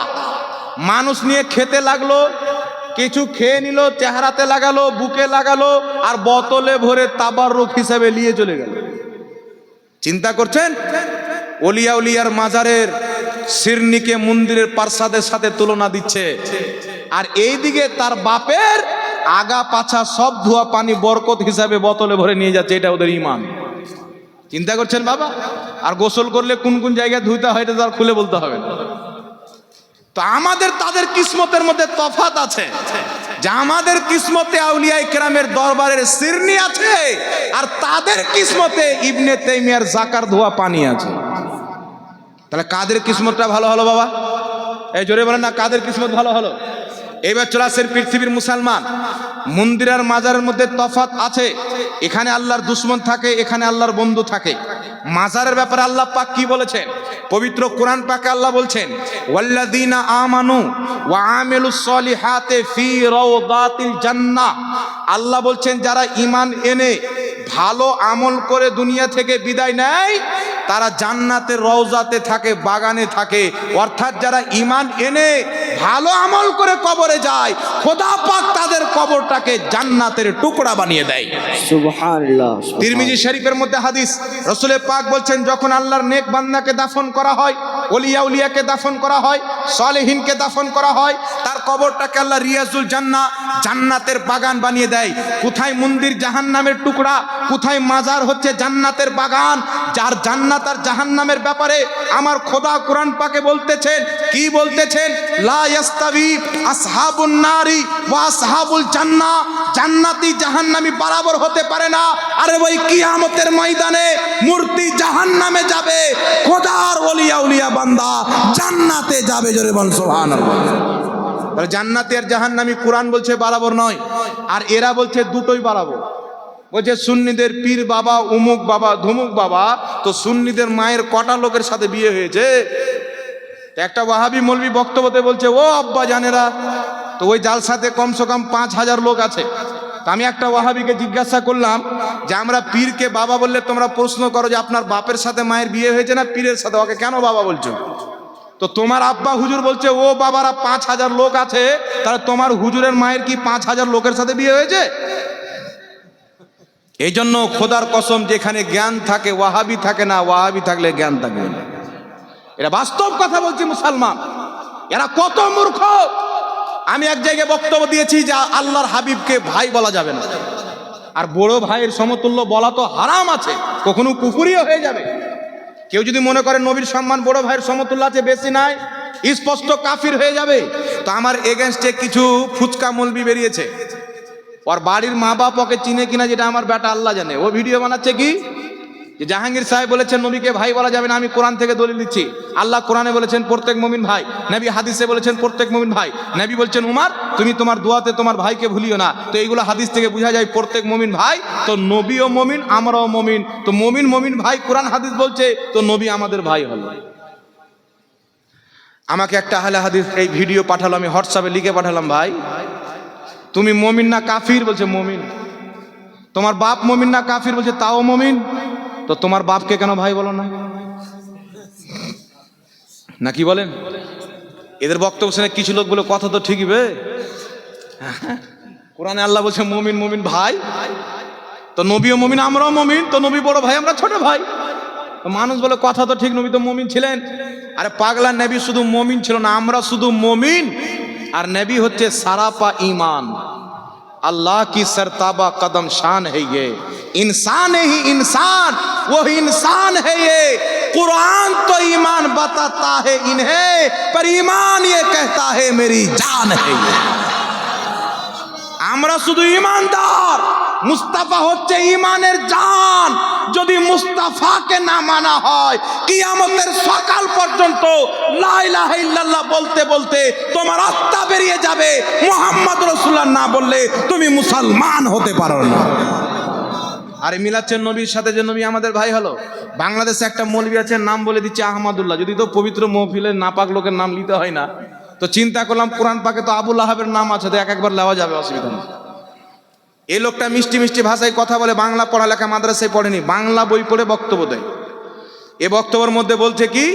মানুষ নিয়ে খেতে লাগলো, কিছু খেয়ে নিল, চেহারাতে লাগালো, বুকে লাগালো, আর বোতলে ভরে তাবাররুক হিসেবে নিয়ে চলে গেল। চিন্তা করছেন ওলিয়া উলিয়ার মাজারের শিরনিকে মন্দিরের প্রসাদের সাথে তুলনা দিচ্ছে, আর এইদিকে তার বাপের আগা পাছা সব ধোয়া পানি বরকত হিসাবে বোতলে ভরে নিয়ে যাচ্ছে। এটা ওদের ঈমান। চিন্তা করছেন বাবা? আর গোসল করলে কোন কোন জায়গায় ধুইতে হয় এটা তো আর খুলে বলতে হবে না। তো আমাদের তাদের কিসমতের মধ্যে তফাৎ আছে, যে আমাদের কিসমতে আউলিয়া ইকরামের দরবারের সিরনি আছে, আর তাদের কিসমতে ইবনে তাইমিয়ার জাকার ধোয়া পানি আছে। তাহলে কাদের কিসমতটা ভালো হলো বাবা? এই জোরে বলেন না, কাদের কিসমত ভালো হলো? এইবার চলে আসেন পৃথিবীর মুসলমান। মন্দির আর মাজারের মধ্যে তফাৎ আছে। এখানে আল্লাহর দুশ্মন থাকে, এখানে আল্লাহর বন্ধু থাকে। মাজারের ব্যাপারে আল্লাহ পাক কি বলেছেন? পবিত্র কোরআন পাকে আল্লাহ বলছেন, ওয়াল্লাযীনা আমানু ওয়া আমিলুস সলিহাতি ফি রাওদাতিল জান্নাহ। আল্লাহ বলছেন যারা ঈমান এনে ভালো আমল করে দুনিয়া থেকে বিদায় নেয় তারা জান্নাতের রওজাতে থাকে, বাগানে থাকে। অর্থাৎ যারা ঈমান এনে ভালো আমল করে কবরে যায়, খোদা পাক তাদের কবরটাকে জান্নাতের টুকরা বানিয়ে দেয়। সুবহানাল্লাহ। তিরমিজি শরীফের মধ্যে হাদিস, রাসূল পাক বলছেন যখন আল্লাহর নেক বান্দাকে দাফন করা হয়, ওলিয়া উলিয়াকে দাফন করা হয়, সালেহিনকে দাফন করা হয়, তার কবরটাকে আল্লাহ রিয়াজুল জান্নাহ, জান্নাতের বাগান বানিয়ে দেয়। কোথায় মন্দির জাহান্নামের টুকরা, কোথায় মাজার হচ্ছে জান্নাতের বাগান। যার জান্নাত আর জাহান্নামের ব্যাপারে আমার খোদা কোরআন পাকে বলতেছেন, কি বলতেছেন? লা ইয়াস্তাবি আসহাবুন নারি ওয়া আসহাবুল জান্নাহ। জান্নাতি জাহান্নামী বরাবর হতে পারে না। আরে ওই কিয়ামতের ময়দানে মূর্তি জাহান্নামে যাবে, খোদার ওলিয়া উলিয়া বান্দা জান্নাতে যাবে। জোরে বল সুবহানাল্লাহ। তাহলে জান্নাতি আর জাহান্নামী কোরআন বলছে বরাবর নয়, আর এরা বলছে দুটোই বরাবর। বলছে সুন্নিদের পীর বাবা উমুক বাবা ধুমুক বাবা, তো সুন্নিদের মায়ের কটা লোকের সাথে বিয়ে হয়েছে? একটা ওয়াহাবি মৌলবি বক্তব্যতে বলছে, ও আব্বা জানেরা, তো ওই জালসাতে কমসে কম 5,000 লোক আছে। তা আমি একটা ওয়াহাবিকে জিজ্ঞাসা করলাম যে আমরা পীরকে বাবা বললে তোমরা প্রশ্ন করো যে আপনার বাপের সাথে মায়ের বিয়ে হয়েছে না পীরের সাথে, ওকে কেন বাবা বলছো? তো তোমার আব্বা হুজুর বলছে ও বাবারা 5,000 লোক আছে, তাহলে তোমার হুজুরের মায়ের কি 5,000 লোকের সাথে বিয়ে হয়েছে? এই জন্য খোদার কসম, যেখানে জ্ঞান থাকে ওয়াহাবি থাকে না, ওয়াহাবি থাকলে জ্ঞান থাকবে না। এটা বাস্তব কথা বলছি মুসলমান, এরা কত মূর্খ। আমি এক জায়গায় বক্তব্য দিয়েছি যে আল্লাহর হাবিবকে ভাই বলা যাবে না, আর বড় ভাইয়ের সমতুল্য বলা তো হারাম আছে, কখনো কুফরিও হয়ে যাবে। কেউ যদি মনে করে নবীর সম্মান বড় ভাইয়ের সমতুল্য আছে, বেশি নাই, স্পষ্ট কাফির হয়ে যাবে। তো আমার এগেনস্টে কিছু ফুচকা মৌলবি বেরিয়েছে, ওর বাড়ির মা বাপ ওকে চিনে কিনা যেটা আমার বেটা আল্লাহ জানে। ও ভিডিও বানাচ্ছে কি যে জাহাঙ্গীর সাহেব বলেছেন নবীকে ভাই বলা যাবে না, আমি কোরআন থেকে দলিল দিচ্ছি। আল্লাহ কোরআনে বলেছেন প্রত্যেক মুমিন ভাই, নবী হাদিসে বলেছেন প্রত্যেক মুমিন ভাই। নবী বলছেন উমার তুমি তোমার দোয়াতে তোমার ভাইকে ভুলিও না। তো এইগুলো হাদিস থেকে বোঝা যায় প্রত্যেক মুমিন ভাই। তো নবীও মুমিন, আমরাও মুমিন। তো মুমিন মুমিন ভাই কোরআন হাদিস বলছে, তো নবী আমাদের ভাই হলো। আমাকে একটা আহলে হাদিস এই ভিডিও পাঠালো, আমি হোয়াটসঅ্যাপে লিখে পাঠালাম, ভাই তুমি মুমিন না কাফির? বলছে মুমিন। তোমার বাপ মুমিন না কাফির? বলছে তাও মুমিন। তো তোমার বাপকে কেন ভাই বলো না? না কি বলেন? এদের বক্তব্য শুনে কিছু লোক বলে কথা তো ঠিকই বে, কোরআনে আল্লাহ বলছে মুমিন মুমিন ভাই, তো নবীও মুমিন আমরাও মুমিন, তো নবী বড় ভাই আমরা ছোট ভাই। তো মানুষ বলে কথা তো ঠিক, নবী তো মুমিন ছিলেন। আরে পাগলা, নবী শুধু মুমিন ছিল না, আমরা শুধু মুমিন, আর নবী হচ্ছে সারাপা ईमान। अल्लाह की सरताबा कदम शान है ये, इंसान ही इंसान वो इंसान है ये। कुरान तो ईमान बताता है इन्हें, पर ईमान ये कहता है मेरी जान है ये। আমরা শুধু ঈমানদার, মুস্তাফা হচ্ছে ঈমানের জান। যদি মুস্তাফাকে না মানা হয়, কিয়ামতের সকাল পর্যন্ত লা ইলাহা ইল্লাল্লাহ বলতে বলতে তোমার আত্মা বেরিয়ে যাবে। মুহাম্মদ রাসূলুল্লাহ না বললে তুমি মুসলমান হতে পারো না। আরে মিলাচ্ছেন নবীর সাথে যে নবী আমাদের ভাই হলো। বাংলাদেশে একটা মৌলবি আছে, নাম বলে দিচ্ছে আহমদুল্লাহ। যদি তো পবিত্র মহফিলের নাপাক লোকের নাম নিতে হয় না, তো চিন্তা করলাম কোরআন পাকে তো আবু লাহাবের নাম আছে, তো এক একবার নেওয়া যাবে, অসুবিধা নেই। এই লোকটা মিষ্টি মিষ্টি ভাষায় কথা বলে, বাংলা পড়ালেখা মাদ্রাসায় পড়েনি, বাংলা বই পড়ে বক্তব্য দেয়। এ বক্তব্যের মধ্যে বলছে কি,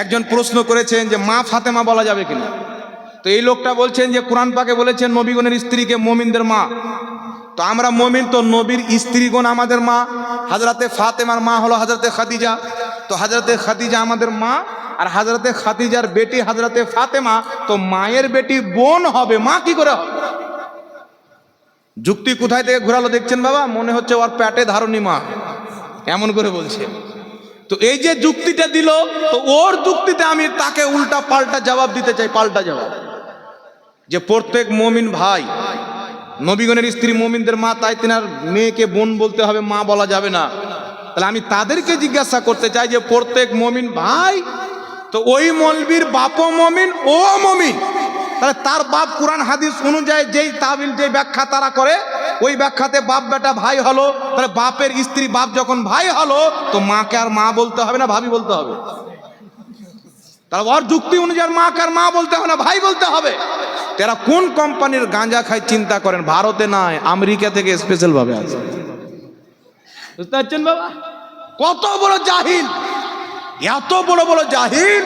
একজন প্রশ্ন করেছেন যে মা ফাতেমা বলা যাবে কিনা। তো এই লোকটা বলছেন যে কোরআন পাকে বলেছেন নবীগণের স্ত্রীকে মুমিনদের মা। তো আমরা মুমিন, তো নবীর স্ত্রীগণ আমাদের মা। হযরতে ফাতেমার মা হলো হযরতে খাদিজা, তো হযরতে খাদিজা আমাদের মা, আর হযরতে খাদিজার বেটি হযরতে ফাতেমা, তো মায়ের বেটি বোন হবে, মা কি করে হবে? যুক্তি কোথায় থেকে ঘোরালো দেখছেন বাবা? মনে হচ্ছে ওর পেটে ধারণী মা। এমন করে বলছে। তো এই যে যুক্তিটা দিল, তো ওর যুক্তিতে আমি তাকে উল্টা পাল্টা জবাব দিতে চাই, পাল্টা জবাব, যে প্রত্যেক মুমিন ভাই, নবীগণের স্ত্রী মুমিনদের মা, তাই তিনার মেয়েকে বোন বলতে হবে, মা বলা যাবে না। তাহলে আমি তাদেরকে জিজ্ঞাসা করতে চাই যে প্রত্যেক মুমিন ভাই, তো ওই মৌলবীর বাপও মুমিন, ও মুমিন, তাহলে তার বাপ কুরআন হাদিস অনুযায়ী যেই তাবিল, যেই ব্যাখ্যা তারা করে, ওই ব্যাখ্যাতে বাপ বেটা ভাই হলো। তাহলে বাপের স্ত্রী বাপ যখন ভাই হলো, তো মাকে আর মা বলতে হবে না ভাবি বলতে হবে? তাহলে ওর যুক্তি অনুযায়ী মাকে আর মা বলতে হবে না ভাই বলতে হবে? তারা কোন কোম্পানির গাঁজা খায় চিন্তা করেন, ভারতে নয় আমেরিকা থেকে স্পেশাল ভাবে আছে। বুঝতে পারছেন বাবা? কত বড় জাহিল, এত বড় বড় জাহিল।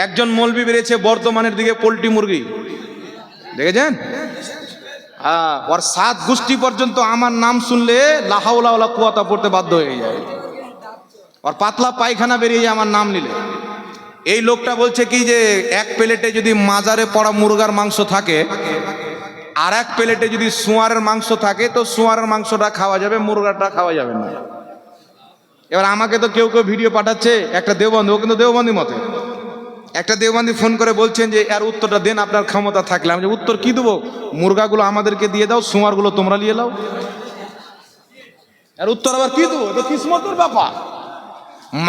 একজন মৌলবি বেরিয়েছে বর্তমানের দিকে পোল্ট্রি মুরগি, দেখেছেন? ওর 7 গোষ্ঠী পর্যন্ত আমার নাম শুনলে লা হাওলা ওয়ালা কুওয়াতা পড়তে বাধ্য হয়ে যায়। ওর পাতলা পায়খানা বেরিয়ে যায় আমার নাম নিলে। এই লোকটা বলছে কি যে এক প্লেটে যদি মাজারে পড়া মুরগার মাংস থাকে, আর এক প্লেটে যদি শুয়ারের মাংস থাকে, তো শুয়ারের মাংসটা খাওয়া যাবে, মুরগাটা খাওয়া যাবে না। এবার আমাকে তো কেউ কেউ ভিডিও পাঠাচ্ছে, একটা দেওবন্দি, ও কিন্তু দেওবন্দি মতে, একটা দেওবন্দি ফোন করে বলছেন যে এর উত্তরটা দেন আপনার ক্ষমতা থাকলে। আমি যে উত্তর কি দেবো? মুরগাগুলো আমাদেরকে দিয়ে দাও, শুয়ারগুলো তোমরা নিয়ে নাও। এর উত্তর আবার কি দেবো? তো কিসমতের ব্যাপার।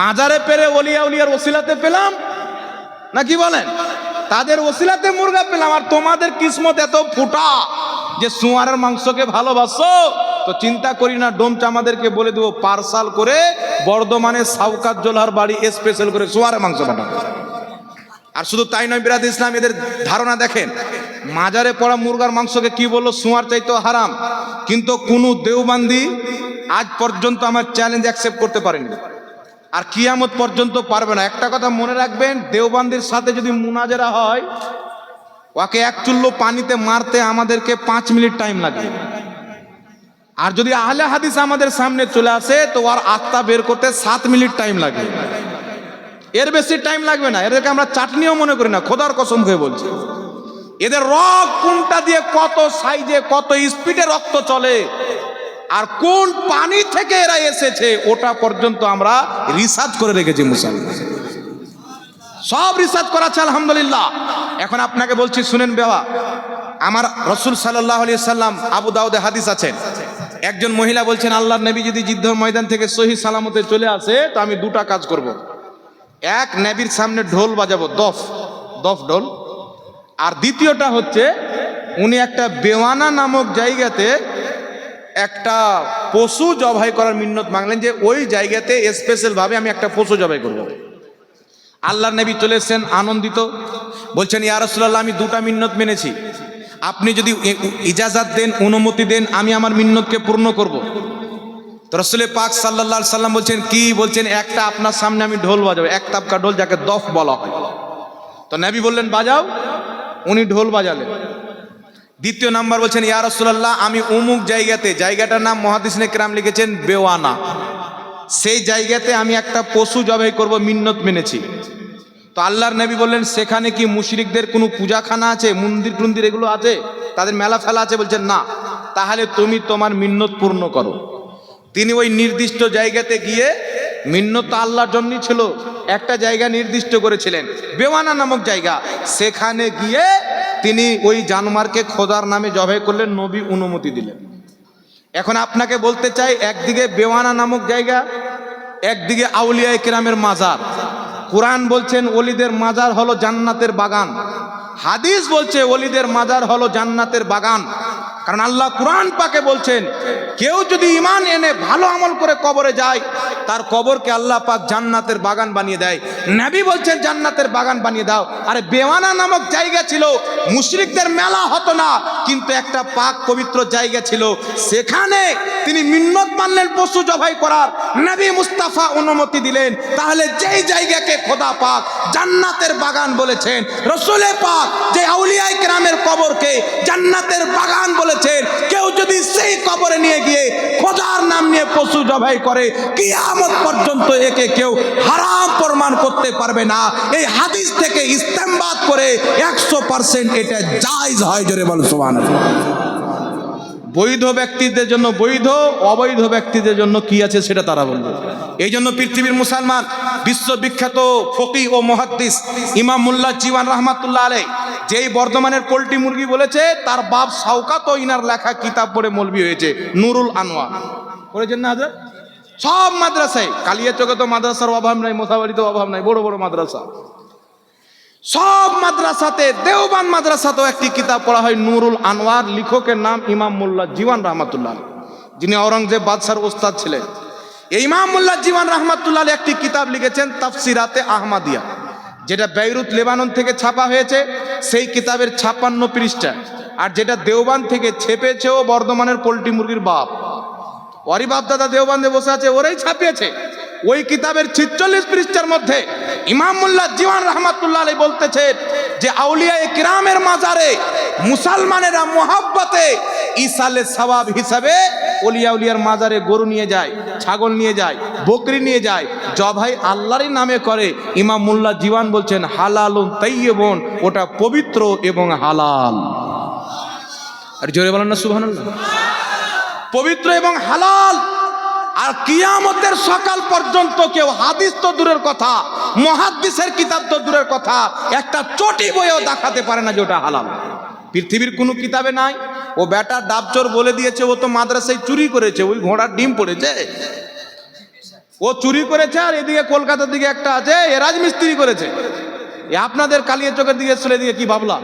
মাজারে পেরে ওলিয়া উলিয়ার ওসিলাতে পেলাম না, কি বলেন? তাদের ওসিলাতে মুরগা পেলাম, আর তোমাদের কিসমত এত ফুটা যে শুয়ারের মাংসকে ভালোবাসো। তো চিন্তা করি না, ডোমচা আমাদেরকে বলে দেবো পার্সাল করে বর্ধমানে সাউকাত জোলহার বাড়ি স্পেশাল করে শুয়ারের মাংস পাঠাবো। আর শুধু তাই নয় বিরাদ ইসলাম, এদের ধারণা দেখেন, মাজারে পড়া মুরগার মাংসকে কি বললো? শুয়ার চাইতো হারাম। কিন্তু কোনো দেওবন্দি আজ পর্যন্ত আমার চ্যালেঞ্জ অ্যাকসেপ্ট করতে পারেনি, আর কিয়ামত পর্যন্ত পারবে না। একটা কথা মনে রাখবেন, দেওবন্দির সাথে যদি মুনাজারা হয়, ওকে এক চুল্লো পানিতে মারতে আমাদেরকে 5 মিনিট টাইম লাগে। আর যদি আহলে হাদিস আমাদের সামনে চলে আসে, তো ওর আত্মা বের করতে 7 মিনিট টাইম লাগে, এর বেশি টাইম লাগবে না। এদেরকে আমরা চাটনিও মনে করি না, খোদার কসম হয়ে বলছি। এদের রক্ত কোনটা দিয়ে কত সাইজে কত স্পিডে রক্ত চলে, আর কোন পানি থেকে এরা এসেছে, ওটা পর্যন্ত আমরা রিসার্চ করে রেখেছি। মুসলমান সব রিসার্চ করা আছে আলহামদুলিল্লাহ। এখন আপনাকে বলছি শুনেন বাবা, আমার রাসূল সাল্লাল্লাহু আলাইহি সাল্লাম, আবু দাউদে হাদিস আছেন, একজন মহিলা বলছেন আল্লাহর নবী যদি যুদ্ধের ময়দান থেকে সহি সালামতে চলে আসে, তো আমি 2টা কাজ করব। এক, নবীর সামনে ঢোল বাজাবো, দফ ঢোল। আর দ্বিতীয়টা হচ্ছে, উনি একটা বেওয়ানা নামক জায়গাতে একটা পশু জবাই করার মিন্নত মাংলেন, যে ওই জায়গাতে স্পেশাল ভাবে আমি একটা পশু জবাই করব। আল্লাহর নবী চলে এসেছেন আনন্দিত, বলছেন ইয়া রাসূলুল্লাহ, আমি 2টা মিন্নত মেনেছি, আপনি যদি ইজাজত দেন, অনুমতি দেন, আমি আমার মিন্নতকে পূর্ণ করব। তো রাসূল পাক সাল্লাল্লাহু আলাইহি সাল্লাম বলছেন কি? বলছেন একটা আপনার সামনে আমি ঢোল বাজাবো, এক তাবকা ঢোল, যাকে দফ বলা হয়। তো নবী বললেন বাজাও, উনি ঢোল বাজালেন। দ্বিতীয় নাম্বার বলছেন ইয়া রাসূলুল্লাহ, আমি অমুক জায়গাতে, জায়গাটার নাম মুহাদ্দিসিনে কেরাম লিখেছেন বেওয়ানা, সেই জায়গাতে আমি একটা পশু জবাই করব, মিন্নত মেনেছি। তো আল্লাহর নবী বললেন সেখানে কি মুশরিকদের কোনো পূজাখানা আছে, মন্দির টন্দির এগুলো আছে, তাদের মেলা ফেলা আছে? বলছেন না। তাহলে তুমি তোমার মিন্নত পূর্ণ করো। তিনি ওই নির্দিষ্ট জায়গাতে গিয়ে, মিন্নত আল্লাহর জন্যই ছিল, একটা জায়গা নির্দিষ্ট করেছিলেন বেওয়ানা নামক জায়গা, সেখানে গিয়ে তিনি ওই জানোয়ারকে খোদার নামে জবাই করলেন, নবী অনুমতি দিলেন। এখন আপনাকে বলতে চাই, একদিকে বেওয়ানা নামক জায়গা, একদিকে আউলিয়া কেরামের মাজার। কুরআন বলছেন ওলিদের মাজার হলো জান্নাতের বাগান, হাদিস বলছে ওলিদের মাজার হলো জান্নাতের বাগান। কারণ আল্লাহ কুরআন পাকে বলছেন, কেউ যদি ঈমান এনে ভালো আমল করে কবরে যায়, তার কবরকে আল্লাহ পাক জান্নাতের বাগান বানিয়ে দেয়। নবী বলছেন জান্নাতের বাগান বানিয়ে দাও। আরে বেওয়ানা নামক জায়গা ছিল, মুশরিকদের মেলা হতো না, কিন্তু একটা পাক পবিত্র জায়গা ছিল, সেখানে তিনি মিন্নত মানলেন পশু জবাই করার, নবী মুস্তাফা অনুমতি দিলেন। তাহলে যেই জায়গাকে খোদা পাক জান্নাতের বাগান বলেছেন, রাসূলে পাক যে আউলিয়া কেরামের কবরকে জান্নাতের বাগান বলেছেন, কেউ যদি সেই কবরে নিয়ে গিয়ে খোদার নাম নিয়ে পশু জবাই করে, কিয়ামত পর্যন্ত একে কেউ হারাম প্রমাণ করতে পারবে না। এই হাদিস থেকে ইস্তেমবাদ করে 100% এটা জায়েজ হয়। জোরে বল সুবহানাল্লাহ। বৈধ ব্যক্তিদের জন্য বৈধ, অবৈধ ব্যক্তিদের জন্য কি আছে সেটা তারা বলবে। এই জন্য পৃথিবীর মুসলমান বিশ্ববিখ্যাত ফকি ও মুহাদ্দিস ইমাম মোল্লা জীওয়ান রহমাতুল্লাহ আলাইহি যেই বর্ধমানের পোল্ট্রি মুরগি বলেছে, তার বাপ শওকাত ইনার লেখা কিতাব পড়ে মৌলবি হয়েছে, নুরুল আনোয়ার করেছেন না হাজরা? সব মাদ্রাসায়, কালিয়াচকে তো মাদ্রাসার অভাব নাই, মোথাবাড়িতে অভাব নাই, বড় বড় মাদ্রাসা, সব মাদ্রাসাতে, দেওবান মাদ্রাসাতেও একটি কিতাব পড়া হয় নুরুল আনোয়ার, লেখকের নাম ইমাম মোল্লা জীওয়ান রহমাতুল্লাহ, যিনি আওরঙ্গজেব বাদশার ওস্তাদ ছিলেন। এই ইমাম মোল্লা জীওয়ান রহমাতুল্লাহ একটি কিতাব লিখেছেন তাফসিরাতে আহমাদিয়া, যেটা বেইরুত লেবানন থেকে ছাপা হয়েছে, সেই কিতাবের 56 পৃষ্ঠা। আর যেটা দেওবান থেকে ছেপেছেও বর্ধমানের পোল্ট্রি মুরগির বাপ, ওরই বাপ দাদা দেওবান্দে বসে আছে, ওরাই ছাপিয়েছে। ওই কিতাবের 46 পৃষ্ঠার মধ্যে ইমাম মোল্লা জীওয়ান রহমাতুল্লাহ আলাইহি বলতেছে যে আউলিয়ায়ে কিরামের মাজারে মুসলমানেরা মুহাব্বতে ইসালে সওয়াব হিসাবে ওলিয়া উলিয়ার মাজারে গরু নিয়ে যায়, ছাগল নিয়ে যায়, বকরি নিয়ে যায়, জবাই আল্লাহরই নামে করে। ইমাম মোল্লা জীওয়ান বলছেন হালালুন তাইয়্যিবুন, ওটা পবিত্র এবং হালাল। আর জোরে বলেন না সুবহানাল্লাহ। পবিত্র এবং হালাল। আর কিয়ামতের সকাল পর্যন্ত কেউ হাদিস তো দূরের কথা, মুহাদ্দিসের কিতাব তো দূরের কথা, একটা চটি বইও দেখাতে পারে না যে ওটা হালাল। পৃথিবীর কোনো কিতাবে নাই। ও বেটা ডাবচোর বলে দিয়েছে, ও তো মাদ্রাসায় চুরি করেছে, ওই ঘোড়ার ডিম পড়েছে, ও চুরি করেছে। আর এদিকে কলকাতার দিকে একটা আছে, এ রাজমিস্ত্রি করেছে। এ আপনাদের কালিয়াচকের দিকে চলে দিয়ে কি ভাবলা,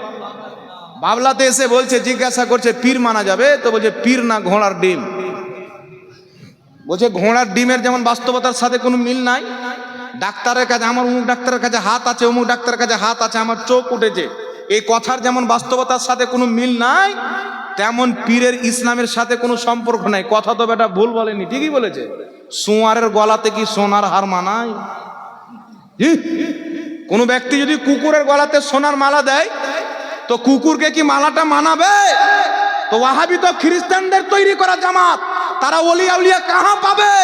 বাবলাতে এসে বলছে, জিজ্ঞাসা করছে পীর মানা যাবে? তো বলছে পীর না, ঘোড়ার ডিম। বলছে ঘোড়ার ডিমের যেমন বাস্তবতার সাথে কোনো মিল নাই। ডাক্তারের কাছে, আমার অমুক ডাক্তারের কাছে হাত আছে, অমুক ডাক্তারের কাছে হাত আছে, আমার চোখ উঠেছে, এই কথার যেমন বাস্তবতার সাথে কোনো মিল নাই, তেমন পীরের ইসলামের সাথে কোনো সম্পর্ক নাই। কথা তো বেটা ভুল বলেনি, ঠিকই বলেছে। সুয়ারের গলাতে কি সোনার হার মানায়? কোনো ব্যক্তি যদি কুকুরের গলাতে সোনার মালা দেয়, তো কুকুরকে কি মালাটা মানাবে? তো ওয়াহাবি তো খ্রিস্টানদের তৈরি করা জামাত, তারা ওলিয়া উলিয়া কাহা পাবে?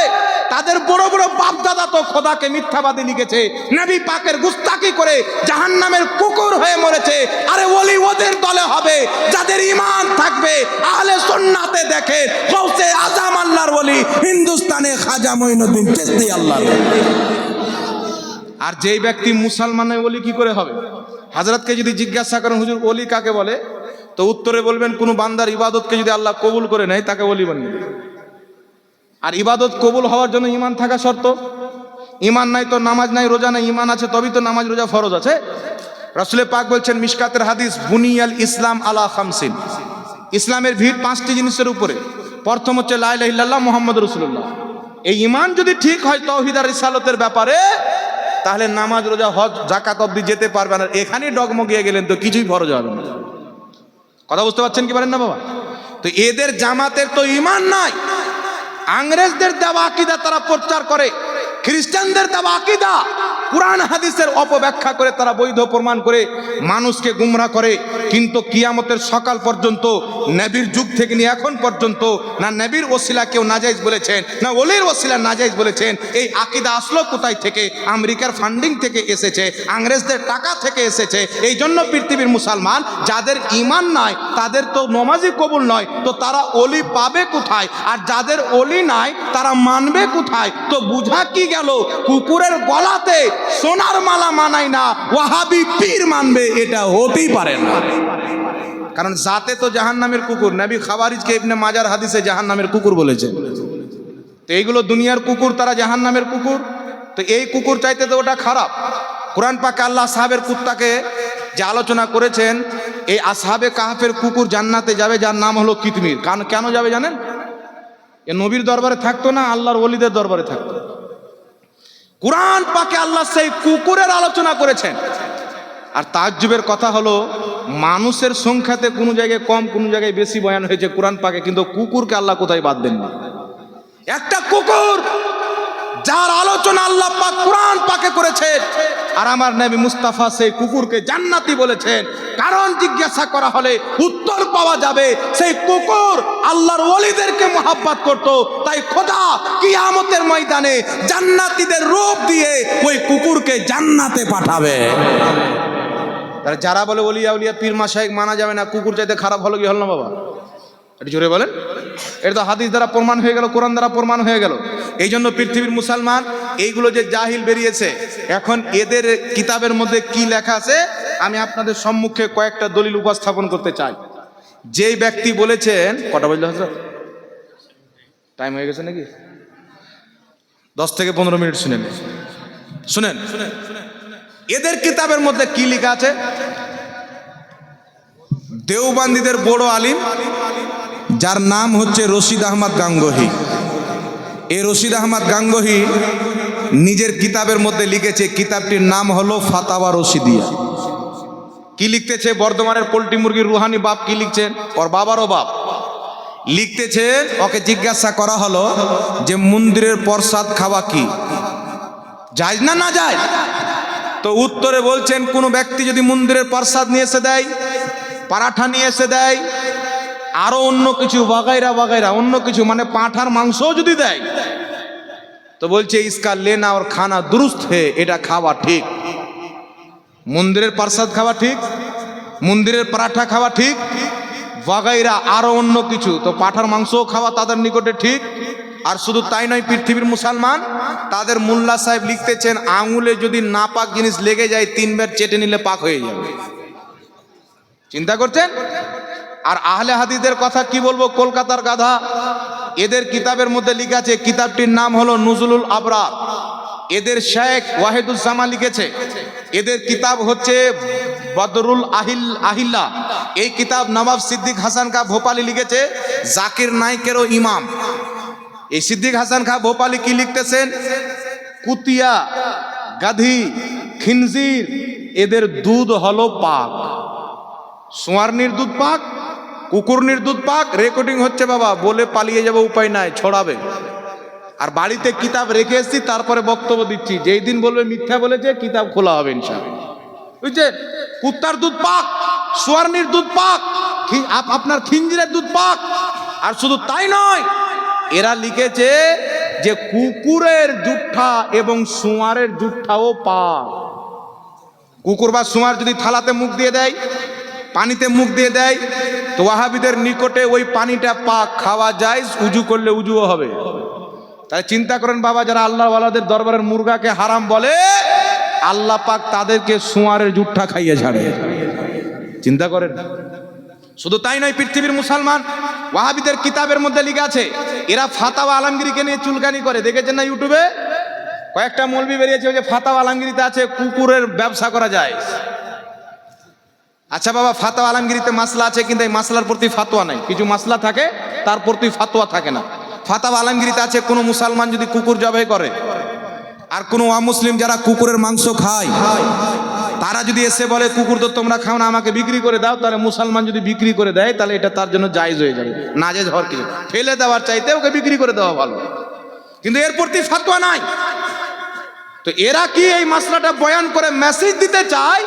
তাদের বড় বড় বাপ দাদা তো খোদাকে মিথ্যাবাদী লিখেছে, নবী পাকের গুস্তাকি করে জাহান্নামের কুকুর হয়ে মরেছে। আরে ওলি ওদের দলে হবে যাদের ঈমান থাকবে। আহলে সুন্নাতে দেখে গৌসে আজম আল্লাহর ওলি, হিন্দুস্তানে খাজা মঈনুদ্দিন চিশতি আল্লাহর ওলি। আর যেই ব্যক্তি মুসলমানের ওলি কি করে হবে? হযরতকে যদি জিজ্ঞাসা করেন হুজুর ওলি কাকে বলে, তো উত্তরে বলবেন কোন বান্দার ইবাদতকে যদি আল্লাহ কবুল করে নেয় তাকে ওলি বানিয়ে। আর ইবাদত কবুল হওয়ার জন্য ঈমান থাকা শর্ত। ঈমান নাই তো নামাজ নাই, রোজা নাই। ঈমান আছে তবেই তো নামাজ রোজা ফরজ আছে। রাসূল পাক বলছেন মিশকাতের হাদিস, বুনিয়াল ইসলাম আলা খামসিন, ইসলামের ভিড় 5টি জিনিসের উপরে। প্রথম হচ্ছে লা ইলাহা ইল্লাল্লাহ মুহাম্মাদুর রাসূলুল্লাহ। এই ঈমান যদি ঠিক হয় তাওহীদ আর রিসালাতের ব্যাপারে, তাহলে নামাজ রোজা হজ যাকাত অবধি যেতে পারবেন। আর এখানেই ডগমগিয়ে গেলেন তো কিছুই ফরজ হবে না। কথা বুঝতে পারছেন কি পারেন না বাবা? তো এদের জামাতের তো ঈমান নাই। ইংরেজদের দেওয়া আকীদা তারা প্রচার করে, খ্রিস্টানদের দেওয়া আকীদা, কুরআন হাদিসের অপব্যাখ্যা করে তারা বৈধ প্রমাণ করে মানুষকে গুমরাহ করে। কিন্তু কিয়ামতের সকাল পর্যন্ত, নবীর যুগ থেকে নিয়ে এখন পর্যন্ত, না নবীর ওসিলা কেউ নাজায়েজ বলেছেন, না ওলির ওসিলা নাজায়েজ বলেছেন। এই আকীদা আসলো কোথায় থেকে? আমেরিকার ফান্ডিং থেকে এসেছে, ইংরেজদের টাকা থেকে এসেছে। এই জন্য পৃথিবীর মুসলমান যাদের ঈমান নাই, তাদের তো নামাজই কবুল নয়, তো তারা ওলি পাবে কোথায়? আর যাদের ওলি নাই তারা মানবে কোথায়? তো বুঝা কি গেল, কুকুরের গলাতে সোনার মালা মানায় না, ওয়াহাবি পীর মানবে, এটা হতেই পারে না। কারণ জাতে তো জাহান্নামের কুকুর। নবী খাওয়ারিজকে ইবনে মাজার হাদিসে জাহান্নামের কুকুর বলেছেন। তো এইগুলো দুনিয়ার কুকুর, তারা জাহান্নামের কুকুর। তো এই কুকুর চাইতে তো ওটা খারাপ। কোরআন পাকে আল্লাহ আসহাবের কুত্তাকে যে আলোচনা করেছেন, এই আসহাবে কাহফের কুকুর জান্নাতে যাবে, যার নাম হলো কিতমির। কেন যাবে জানেন? এ নবীর দরবারে থাকতো না, আল্লাহর ওলিদের দরবারে থাকতো। কুরআন পাকে আল্লাহ সেই কুকুরের আলোচনা করেছেন। আর তাজ্জুবের কথা হলো, মানুষের সংখ্যাতে কোনো জায়গায় কম, কোনো জায়গায় বেশি বয়ান হয়েছে কোরআন পাকে, কিন্তু কুকুরকে আল্লাহ কোথায় বাদ দেননি। একটা কুকুর যার আলোচনা আল্লাহ পাক কুরআন পাকে করেছেন, আর আমার নবী মুস্তাফা সেই কুকুরকে জান্নাতি বলেছেন। কারণ জিজ্ঞাসা করা হলে উত্তর পাওয়া যাবে, সেই কুকুর আল্লাহর ওলিদেরকে মহব্বত করত। তাই খোদা কিয়ামতের ময়দানে জান্নাতীদের রূপ দিয়ে ওই কুকুরকে জান্নাতে পাঠাবে। যারা বলে ওলিয়া উলিয়া পীর মাশায়েখ মানা যাবে না, কুকুর চাইতে খারাপ হলো কি হল না বাবা? একটু জোরে বলেন। এটা তো হাদিস দ্বারা প্রমাণ হয়ে গেল, কোরআন দ্বারা প্রমাণ হয়ে গেল। এই জন্য পৃথিবীর মুসলমান এইগুলো যে জাহিল বেরিয়েছে, এখন এদের কিতাবের মধ্যে কি লেখা আছে আমি আপনাদের সম্মুখে কয়েকটা দলিল উপস্থাপন করতে চাই। যেই ব্যক্তি বলেছেন, কটা বললো হজরত? টাইম হয়ে গেছে নাকি? 10 থেকে 15 মিনিট শুনেন, শুনেন। এদের কিতাবের মধ্যে কি লেখা আছে? দেওবন্দীদের বড় আলিম যার নাম হচ্ছে রশিদ আহমদ গাঙ্গোহী। এই রশিদ আহমদ গাঙ্গোহী নিজের কিতাবের মধ্যে লিখেছে, কিতাবটির নাম হলো ফাতাওয়া রশিদিয়া। কি লিখতেছে? বর্ধমানের পোল্ট্রি মুরগির রুহানি বাপ কি লিখছেন, ওর বাবারও বাপ লিখতেছেন। ওকে জিজ্ঞাসা করা হলো যে মন্দিরের প্রসাদ খাওয়া কি জায়েজ না না জায়েজ? তো উত্তরে বলছেন, কোনো ব্যক্তি যদি মন্দিরের প্রসাদ নিয়ে এসে দেয়, পরাঠা নিয়ে এসে দেয়, আরো অন্য কিছু বাগাইরা বাগাইরা অন্য কিছু, মানে পাঁঠার মাংসও যদি দেয়, তো বলছে ইসকা লেনা और খানা দুরুস্ত হে, এটা খাওয়া ঠিক। মন্দিরের প্রসাদ খাওয়া ঠিক, মন্দিরের পরাঠা খাওয়া ঠিক, বাগাইরা আরো অন্য কিছু, তো পাঁঠার মাংসও খাওয়া তাদের নিকটে ঠিক। আর শুধু তাই নয়, পৃথিবীর মুসলমান তাদের মোল্লা সাহেব লিখতেছেন, আঙুলে যদি নাপাক জিনিস লেগে যায় 3 বার চেটে নিলে পাক হয়ে যাবে। চিন্তা করছেন? আর আহলে হাদিসদের কথা কি বলবো, কলকাতার গাধা। এদের কিতাবের মধ্যে লেখা আছে, কিতাবটির নাম হলো নুজুলুল আবরার। এদের শেখ ওয়াহিদুজ্জামা লিখেছে। এদের কিতাব হচ্ছে বদরুল আহিল্লা। এই কিতাব নবাব সিদ্দিক হাসান খা ভোপালি লিখেছে, জাকির নাইকেরও ইমাম। এই সিদ্দিক হাসান খা ভোপালি কি লিখতেছেন? কুতিয়া, গাধি, খিনজির এদের দুধ হলো পাক। সোয়ারনির দুধ পাক, কুকুরনির দুধ পাক। রেকর্ডিং হচ্ছে বাবা, বলে পালিয়ে যাবে, উপায় নাই, ছড়াবে। আর বাড়িতে কিতাব রেখে এসেছি, তারপরে বক্তব্য দিচ্ছি। যেই দিন বলবে মিথ্যা বলেছে, কিতাব খোলা হবে ইনশাআল্লাহ। বুঝছেন? কুত্তার দুধ পাক, সোয়ারনির দুধ পাক, আপনার খিঞ্জিরের দুধ পাক। আর শুধু তাই নয়, এরা লিখেছে যে কুকুরের জুঠা এবং সুয়ারের জুঠাও পাক। কুকুর বা সুয়ার যদি থালাতে মুখ দিয়ে দেয়, পানিতে মুখ দিয়ে দেয়, তো ওয়াহাবিদের নিকটে ওই পানিটা পাক, খাওয়া যায়, উজু করলে উজুও হবে। তাই চিন্তা করেন বাবা, যারা আল্লাহ ওয়ালাদের দরবারের মুরগাকে হারাম বলে, আল্লাহ পাক তাদেরকে সুয়ারের জুঠা খাইয়ে ছাড়ে। চিন্তা করেন। শুধু তাই নয়, পৃথিবীর মুসলমান ওয়াহাবিদের কিতাবের মধ্যে লেখা আছে, এরা ফাতাওয়া আলমগীরকে নিয়ে চুলকানি করে। দেখেছেন না ইউটিউবে? কয়েকটা মৌলবি বেরিয়েছে, ওই যে ফাতাওয়া আলমগীরিতে আছে কুকুরের ব্যবসা করা যায়। আচ্ছা বাবা, ফাতোয়া আলমগীরিতে মাসলা আছে, কিন্তু এই মাসলার প্রতি ফাতোয়া নাই। কিছু মাসলা থাকে, তার প্রতি ফাতোয়া থাকে না। ফাতোয়া আলমগীরিতে আছে, কোনো মুসলমান যদি কুকুর জবাই করে, আর কোনো অমুসলিম যারা কুকুরের মাংস খায়, তারা যদি এসে বলে কুকুর তো তোমরা খাও না, আমাকে বিক্রি করে দাও, তাহলে মুসলমান যদি বিক্রি করে দেয়, তাহলে এটা তার জন্য জায়েজ হয়ে যাবে। নাজেজ হওয়ার কিছু, ফেলে দেওয়ার চাইতে ওকে বিক্রি করে দেওয়া ভালো। কিন্তু এর প্রতি ফাতোয়া নাই। তো এরা কি এই মাসলাটা বয়ান করে মেসেজ দিতে চায়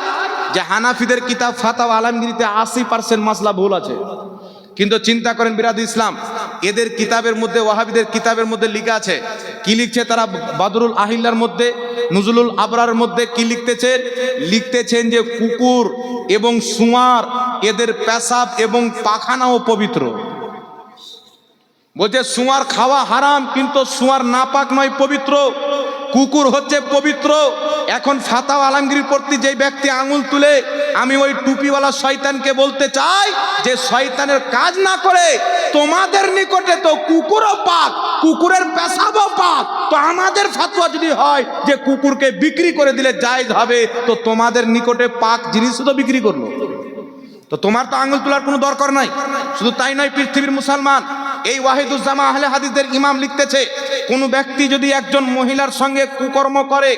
যে হানাফিদের কিতাব ফাতাওয়া আলমগীরিতে 80% মাসলা ভুল আছে। কিন্তু চিন্তা করেন বিরাদ ইসলাম, এদের কিতাবের মধ্যে, ওয়াহাবিদের কিতাবের মধ্যে লেখা আছে, কি লিখছে তারা? বদরুল আহিল্লার মধ্যে, নুজুলুল আবরার মধ্যে কি লিখতেছেন যে কুকুর এবং সুয়ার এদের পেশাব এবং পাখানাও পবিত্র। বলছে সুয়ার খাওয়া হারাম, কিন্তু সুয়ার নাপাক নয়, পবিত্র। কুকুর হচ্ছে পবিত্র। এখন ফাতাওয়া আলমগীরির প্রতি যে ব্যক্তি আঙুল তুলে, আমি ওই টুপিওয়ালা শয়তানকে বলতে চাই যে শয়তানের কাজ না করে তোমাদের নিকটে তো কুকুরও পাক, কুকুরের পেশাবও পাক। তো আমাদের ফাতোয়া যদি হয় যে কুকুরকে বিক্রি করে দিলে জায়েজ হবে, তো তোমাদের নিকটে পাক জিনিসও তো বিক্রি করলো, তো তোমার তো আঙুল তোলার কোনো দরকার নাই। শুধু তাই নয়, পৃথিবীর মুসলমান এই ওয়াহিদুজ্জামা আহলে হাদিসদের ইমাম লিখতেছে, কোন ব্যক্তি যদি একজন মহিলার সঙ্গে কুকর্ম করে,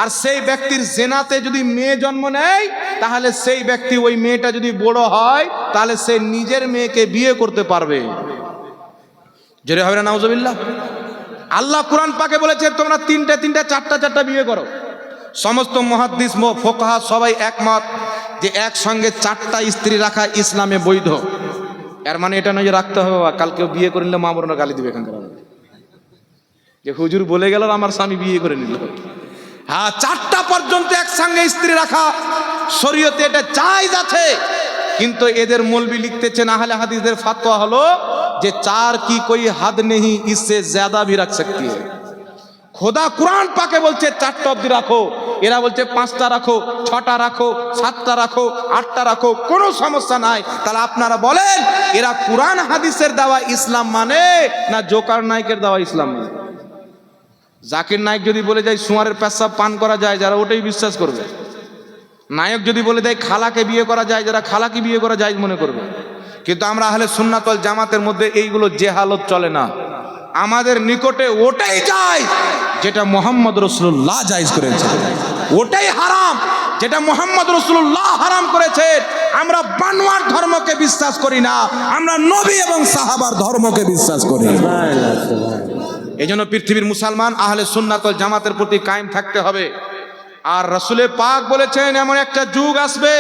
আর সেই ব্যক্তির জেনাতে যদি মেয়ে জন্ম নেয়, তাহলে সেই ব্যক্তি, ওই মেয়েটা যদি বড় হয়, তাহলে সে নিজের মেয়েকে বিয়ে করতে পারবে। জোরে হবে না নাউজুবিল্লাহ? আল্লাহ কোরআন পাকে বলেছে তোমরা তিনটা চারটা বিয়ে করো। সমস্ত মুহাদ্দিস ফুকাহা সবাই একমত যে একসঙ্গে 4টা স্ত্রী রাখা ইসলামে বৈধ। এর মানে এটা নয় যে রাখতে হবে, কালকেও বিয়ে করে নিলে মা বোনরা গালি দিবে এখানকার, যে হুজুর বলে গেল আমার স্বামী বিয়ে করে নিল। হ্যাঁ, 4টা পর্যন্ত একসঙ্গে স্ত্রী রাখা শরীয়তে এটা জায়েজ আছে। কিন্তু এদের মৌলবি লিখতেছেন, আহলে হাদিসদের ফাতোয়া হলো যে 4 की कोई हद नहीं इससे ज्यादा भी रख सकती है। খোদা কুরআন পাকে বলছে 4টা অবধি রাখো, এরা বলছে 5টা রাখো, 6টা রাখো, 7টা রাখো, 8টা রাখো, কোনো সমস্যা নাই। তাহলে আপনারা বলেন এরা কুরআন হাদিসের দেওয়া ইসলাম মানে না জোকার নায়কের দেওয়া ইসলাম মানে? জাকির নায়ক যদি বলে যায় সুয়ারের পেশাব পান করা যায়, যারা ওটাই বিশ্বাস করবে। নায়ক যদি বলে দেয় খালাকে বিয়ে করা যায়, যারা খালাকে বিয়ে করা যায় মনে করবে। কিন্তু আমরা আহলে সুন্নাত ওয়াল জামাতের মধ্যে এইগুলো জেহালত চলে না। আমাদের নিকটে ওটাই যায় যেটা মুহাম্মদ রাসূলুল্লাহ জায়েজ করেছেন, ওটাই হারাম যেটা মুহাম্মদ রাসূলুল্লাহ হারাম করেছেন। আমরা বানোয়ার ধর্মকে বিশ্বাস করি না, আমরা নবী এবং সাহাবার ধর্মকে বিশ্বাস করি। এজন্য পৃথিবীর মুসলমান আহলে সুন্নাত ওয়াল জামাতের প্রতি কায়েম থাকতে হবে। আর রাসূলে পাক বলেছেন এমন একটা যুগ আসবে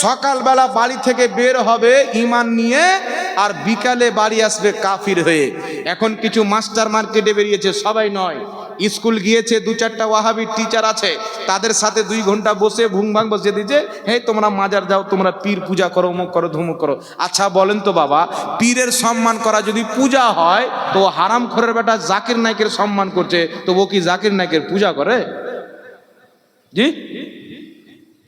সকালবেলা বাড়ি থেকে বের হবে ঈমান নিয়ে আর বিকালে বাড়ি আসবে কাফির হয়ে। এখন কিছু মাস্টার মার্কেটে বেরিয়েছে, সবাই নয়, স্কুল গিয়েছে, 2-4টা ওয়াহাবি টিচার আছে, তাদের সাথে 2 ঘন্টা বসে ভুং ভাং বসিয়ে দিয়েছে, হে তোমরা মাজার যাও, তোমরা পীর পূজা করো, অমুক করো, ধুমুক করো। আচ্ছা বলেন তো বাবা, পীরের সম্মান করা যদি পূজা হয় তো হারামখোরের বেটা জাকির নায়কের সম্মান করছে, তো ও কি জাকির নায়কের পূজা করে? জি,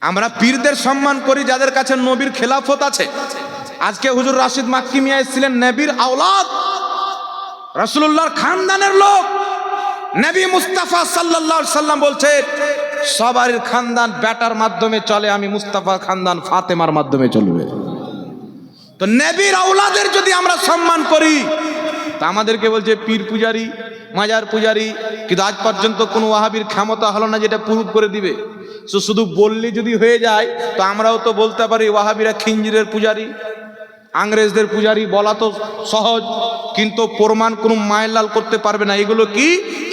আমরা পীরদের সম্মান করি যাদের কাছে নবীর খেলাফত আছে। আজকে হুজুর রাশিদ মাক্কি মিয়া ছিলেন নবীর আওলাদ, রাসূলুল্লাহর খানদানের লোক। নবী মুস্তাফা সাল্লাল্লাহু আলাইহি সাল্লাম বলছে সবার খানদান বেটার মাধ্যমে চলে, আমি মুস্তাফার খানদান ফাতেমার মাধ্যমে চলবে। তো নবীর আওলাদের যদি আমরা সম্মান করি তা আমাদেরকে বলছে পীর পূজারি, মাজার পূজারি। কিন্তু আজ পর্যন্ত কোনো ওয়াহাবির ক্ষমতা হলো না যেটা প্রুফ করে দিবে। শুধু বললে যদি হয়ে যায় তো আমরাও তো বলতে পারি ওয়াহাবিরা খিঞ্জিরের পূজারি, ইংরেজদের পূজারি, বলা তো সহজ, কিন্তু প্রমাণ কোনো মায়লাল করতে পারবে না। এগুলো কি?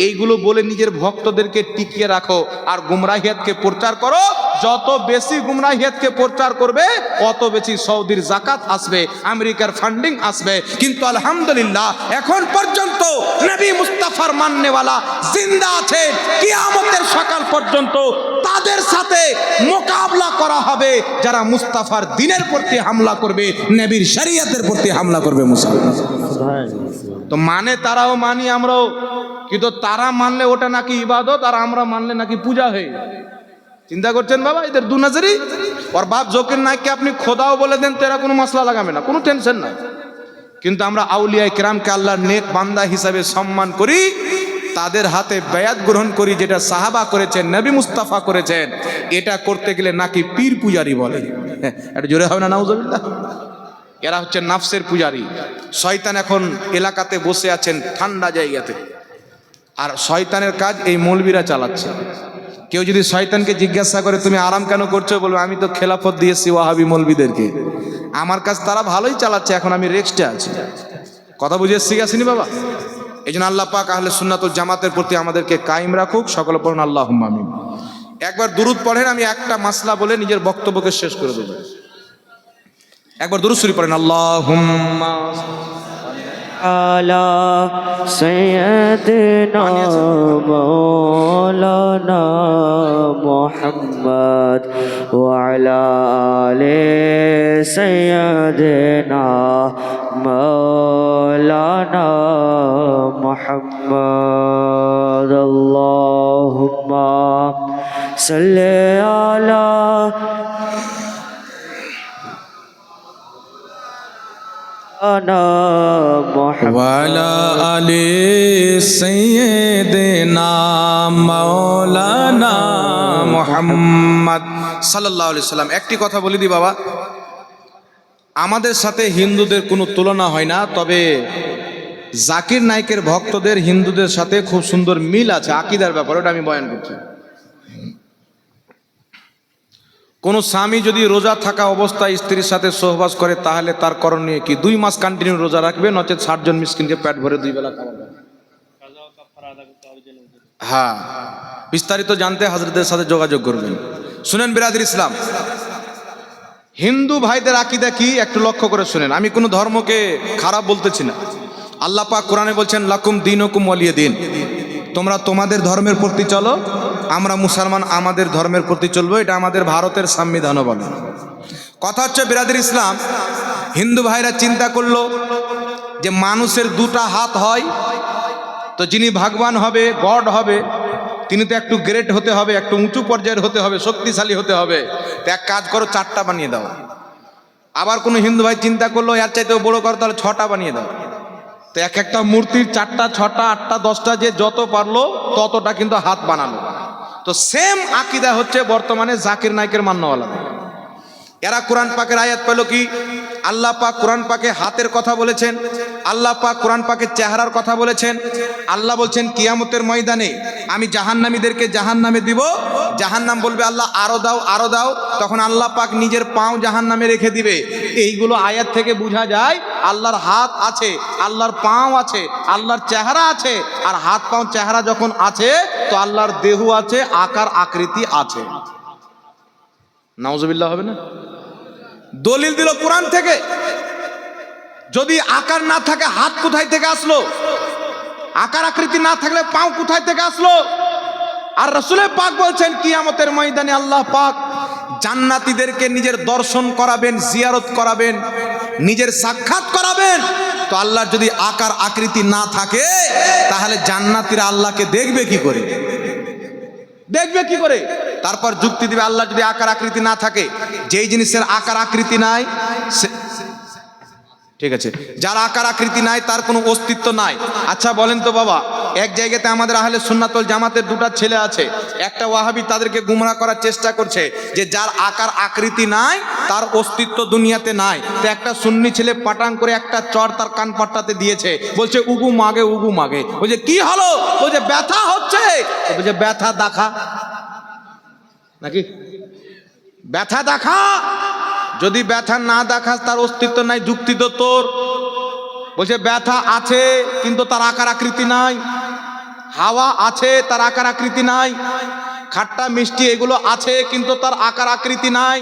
এইগুলো বলে নিজের ভক্তদেরকে টিকিয়ে রাখো আর গুমরাহিয়াতকে প্রচার করো। যত বেশি গুমরাহিয়াতকে প্রচার করবে অত বেশি সৌদির জাকাত আসবে, আমেরিকার ফান্ডিং আসবে। কিন্তু আলহামদুলিল্লাহ এখন পর্যন্ত নবী মুস্তাফার মাননেওয়ালা জিন্দা আছে, কিয়ামতের সকাল পর্যন্ত তাদের সাথে মোকাবলা করা হবে যারা মুস্তাফার দ্বীনের প্রতি হামলা করবে, নবীর শরীয়তের প্রতি হামলা করবে মুসলমান। তো মানে তারাও মানি আমরাও, কিন্তু তারা মানলে ওটা নাকি ইবাদত আর আমরা মানলে নাকি পূজা হয়ে। চিন্তা করছেন বাবা এদের দুনাজারি। ওর বাপ জকির নায়ককে আপনি খোদাও বলে দেন তো এরা কোনো মশলা লাগাবে না, কোনো টেনশন নাই। কিন্তু আমরা আউলিয়া কিরামকে আল্লাহর নেক বান্দা হিসাবে সম্মান করি, তাদের হাতে বায়াত গ্রহণ করি, যেটা সাহাবা করেছেন, নবী মুস্তাফা করেছেন। এটা করতে গেলে নাকি পীর পূজারি বলে। এটা জোরে হবে না নাউজুবিল্লাহ? এরা হচ্ছে নাফসের পূজারি। শয়তান এখন এলাকাতে বসে আছেন ঠান্ডা জায়গাতে, আর শয়তানের কাজ এই মৌলবীরা চালাচ্ছে। কেউ যদি শয়তানকে জিজ্ঞাসা করে তুমি আরাম কেন করছো, বলবে আমি তো খেলাফত দিয়েছি ওয়াহাবি মৌলবীদেরকে, আমার কাজ তারা ভালোই চালাচ্ছে, এখন আমি রেস্টে আছি। কথা বুঝে শিখাসিনি বাবা? এই জন্য আল্লাহ পাক আহলে সুন্নাত ওয়াল জামাতের প্রতি আমাদেরকে কায়েম রাখুক। সকলে পড়ুন আল্লাহুম্মা আমিন। একবার দুরূদ পড়েন, আমি একটা মাসলা বলে নিজের বক্তব্যকে শেষ করে দেব। একবার দুরূদ শরীফ পড়েন, আল্লাহুম্মা আলা সাইয়্যিদিনা মাওলানা মুহাম্মদ ওয়া আলা আলি সাইয়্যিদিনা মাওলানা মুহাম্মদ। আল্লাহুম্মা সাল্লি আলা ওয়ালা আলি সাইয়্যিদিনা মাওলানা মুহাম্মদ সাল্লাল্লাহু আলাইহি সাল্লাম। একটি কথা বলি দি বাবা, আমাদের সাথে হিন্দুদের কোনো তুলনা হয় না, তবে জাকির নায়কের ভক্তদের হিন্দুদের সাথে খুব সুন্দর মিল আছে আকীদার ব্যাপারে, ওটা আমি বয়ান করছি। কোন স্বামী যদি রোজা থাকা অবস্থায় স্ত্রীর সাথে সহবাস করে তাহলে তার করণীয় কি? 2 মাস কন্টিনিউ রোজা রাখবে, নচেত 60 জন মিসকিনকে পেট ভরে 2 বেলা খাওয়াবে। হ্যাঁ, বিস্তারিত জানতে হযরতের সাথে যোগাযোগ করবেন। শুনেন বিরাদর ইসলাম, হিন্দু ভাইদের আকীদা কি একটু লক্ষ্য করে শুনেন। আমি কোনো ধর্মকে খারাপ বলতেছি না। আল্লাহ পাক কোরআনে বলছেন লাকুম দীনুকুম ওয়ালিয়া দিন, তোমরা তোমাদের ধর্মের প্রতি চলো, আমরা মুসলমান আমাদের ধর্মের প্রতি চলবো। এটা আমাদের ভারতের সংবিধানও বলে। কথা হচ্ছে বিরাদর ইসলাম, হিন্দু ভাইরা চিন্তা করলো যে মানুষের দুটা হাত হয়, তো যিনি ভগবান হবে, গড হবে, তিনি তো একটু গ্রেট হতে হবে, একটু উঁচু পর্যায়ের হতে হবে, শক্তিশালী হতে হবে। তো এক কাজ করো, 4টা বানিয়ে দাও। আবার কোনো হিন্দু ভাই চিন্তা করলো এর চাইতেও বড় করো, তাহলে 6টা বানিয়ে দাও। তো এক একটা মূর্তির 4টা, 6টা, 8টা, 10টা যে যত পারলো ততটা কিন্তু হাত বানালো। তো সেম আকীদা হচ্ছে বর্তমানে জাকির নায়কের মান্যওয়ালা। এরা কোরআন পাকের আয়াত পেল কি? আল্লাহ পাক কোরআন পাকে হাতের কথা বলেছেন, আল্লাহ পাক কোরআন পাকে চেহারার কথা বলেছেন। আল্লাহ বলছেন কিয়ামতের ময়দানে আমি জাহান্নামীদেরকে জাহান্নামে দিব, জাহান্নাম বলবে আল্লাহ আরো দাও, আরো দাও, তখন আল্লাহ পাক নিজের পাও জাহান্নামে রেখে দিবে। এইগুলো আয়াত থেকে বোঝা যায় আল্লাহর হাত আছে, আল্লাহর পাও আছে, আল্লাহর চেহারা আছে। আর হাত পাও চেহারা যখন আছে তো আল্লাহর দেহ আছে, আকার আকৃতি আছে। নাউজুবিল্লাহ হবে না? দলিল দিল কোরআন থেকে। যদি আকার না থাকে হাত কোথায় থেকে আসলো? আকার আকৃতি না থাকলে পাও কোথায় থেকে আসলো? আর রাসূলে পাক বলছেন কিয়ামতের ময়দানে আল্লাহ পাক জান্নাতীদেরকে নিজের দর্শন করাবেন, জিয়ারত করাবেন, নিজের সাক্ষাৎ করাবেন। তো আল্লাহর যদি আকার আকৃতি না থাকে তাহলে জান্নাতীরা আল্লাহকে দেখবে কি করে? দেখবে কি করে? তারপর যুক্তি দিবে আল্লাহ যদি আকার আকৃতি না থাকে, যেই জিনিসের আকার আকৃতি নাই, ঠিক আছে, যার আকার আকৃতি নাই তার কোনো অস্তিত্ব নাই। আচ্ছা বলেন তো বাবা, এক জায়গাতে আমাদের আহলে সুন্নাত ওয়াল জামাতের 2টা ছেলে আছে, একটা ওয়াহাবি তাদেরকে গুমরাহ করার চেষ্টা করছে যে যার আকার আকৃতি নাই তার অস্তিত্ব দুনিয়াতে নাই। তো একটা সুন্নি ছেলে পাটাং করে একটা চর তার কান পাট্টাতে দিয়েছে, বলছে উগু মাগে, উগু মাগে। বলছে কি হলো? বলছে ব্যথা হচ্ছে। বলছে ব্যথা দেখা নাকি? ব্যথা দেখা। যদি ব্যথা না দেখাস তার অস্তিত্ব নাই, যুক্তি তো তোর। বলছে ব্যথা আছে কিন্তু তার আকার আকৃতি নাই। হাওয়া আছে, তার আকার আকৃতি নাই। খাট্টা মিষ্টি এগুলো আছে কিন্তু তার আকার আকৃতি নাই।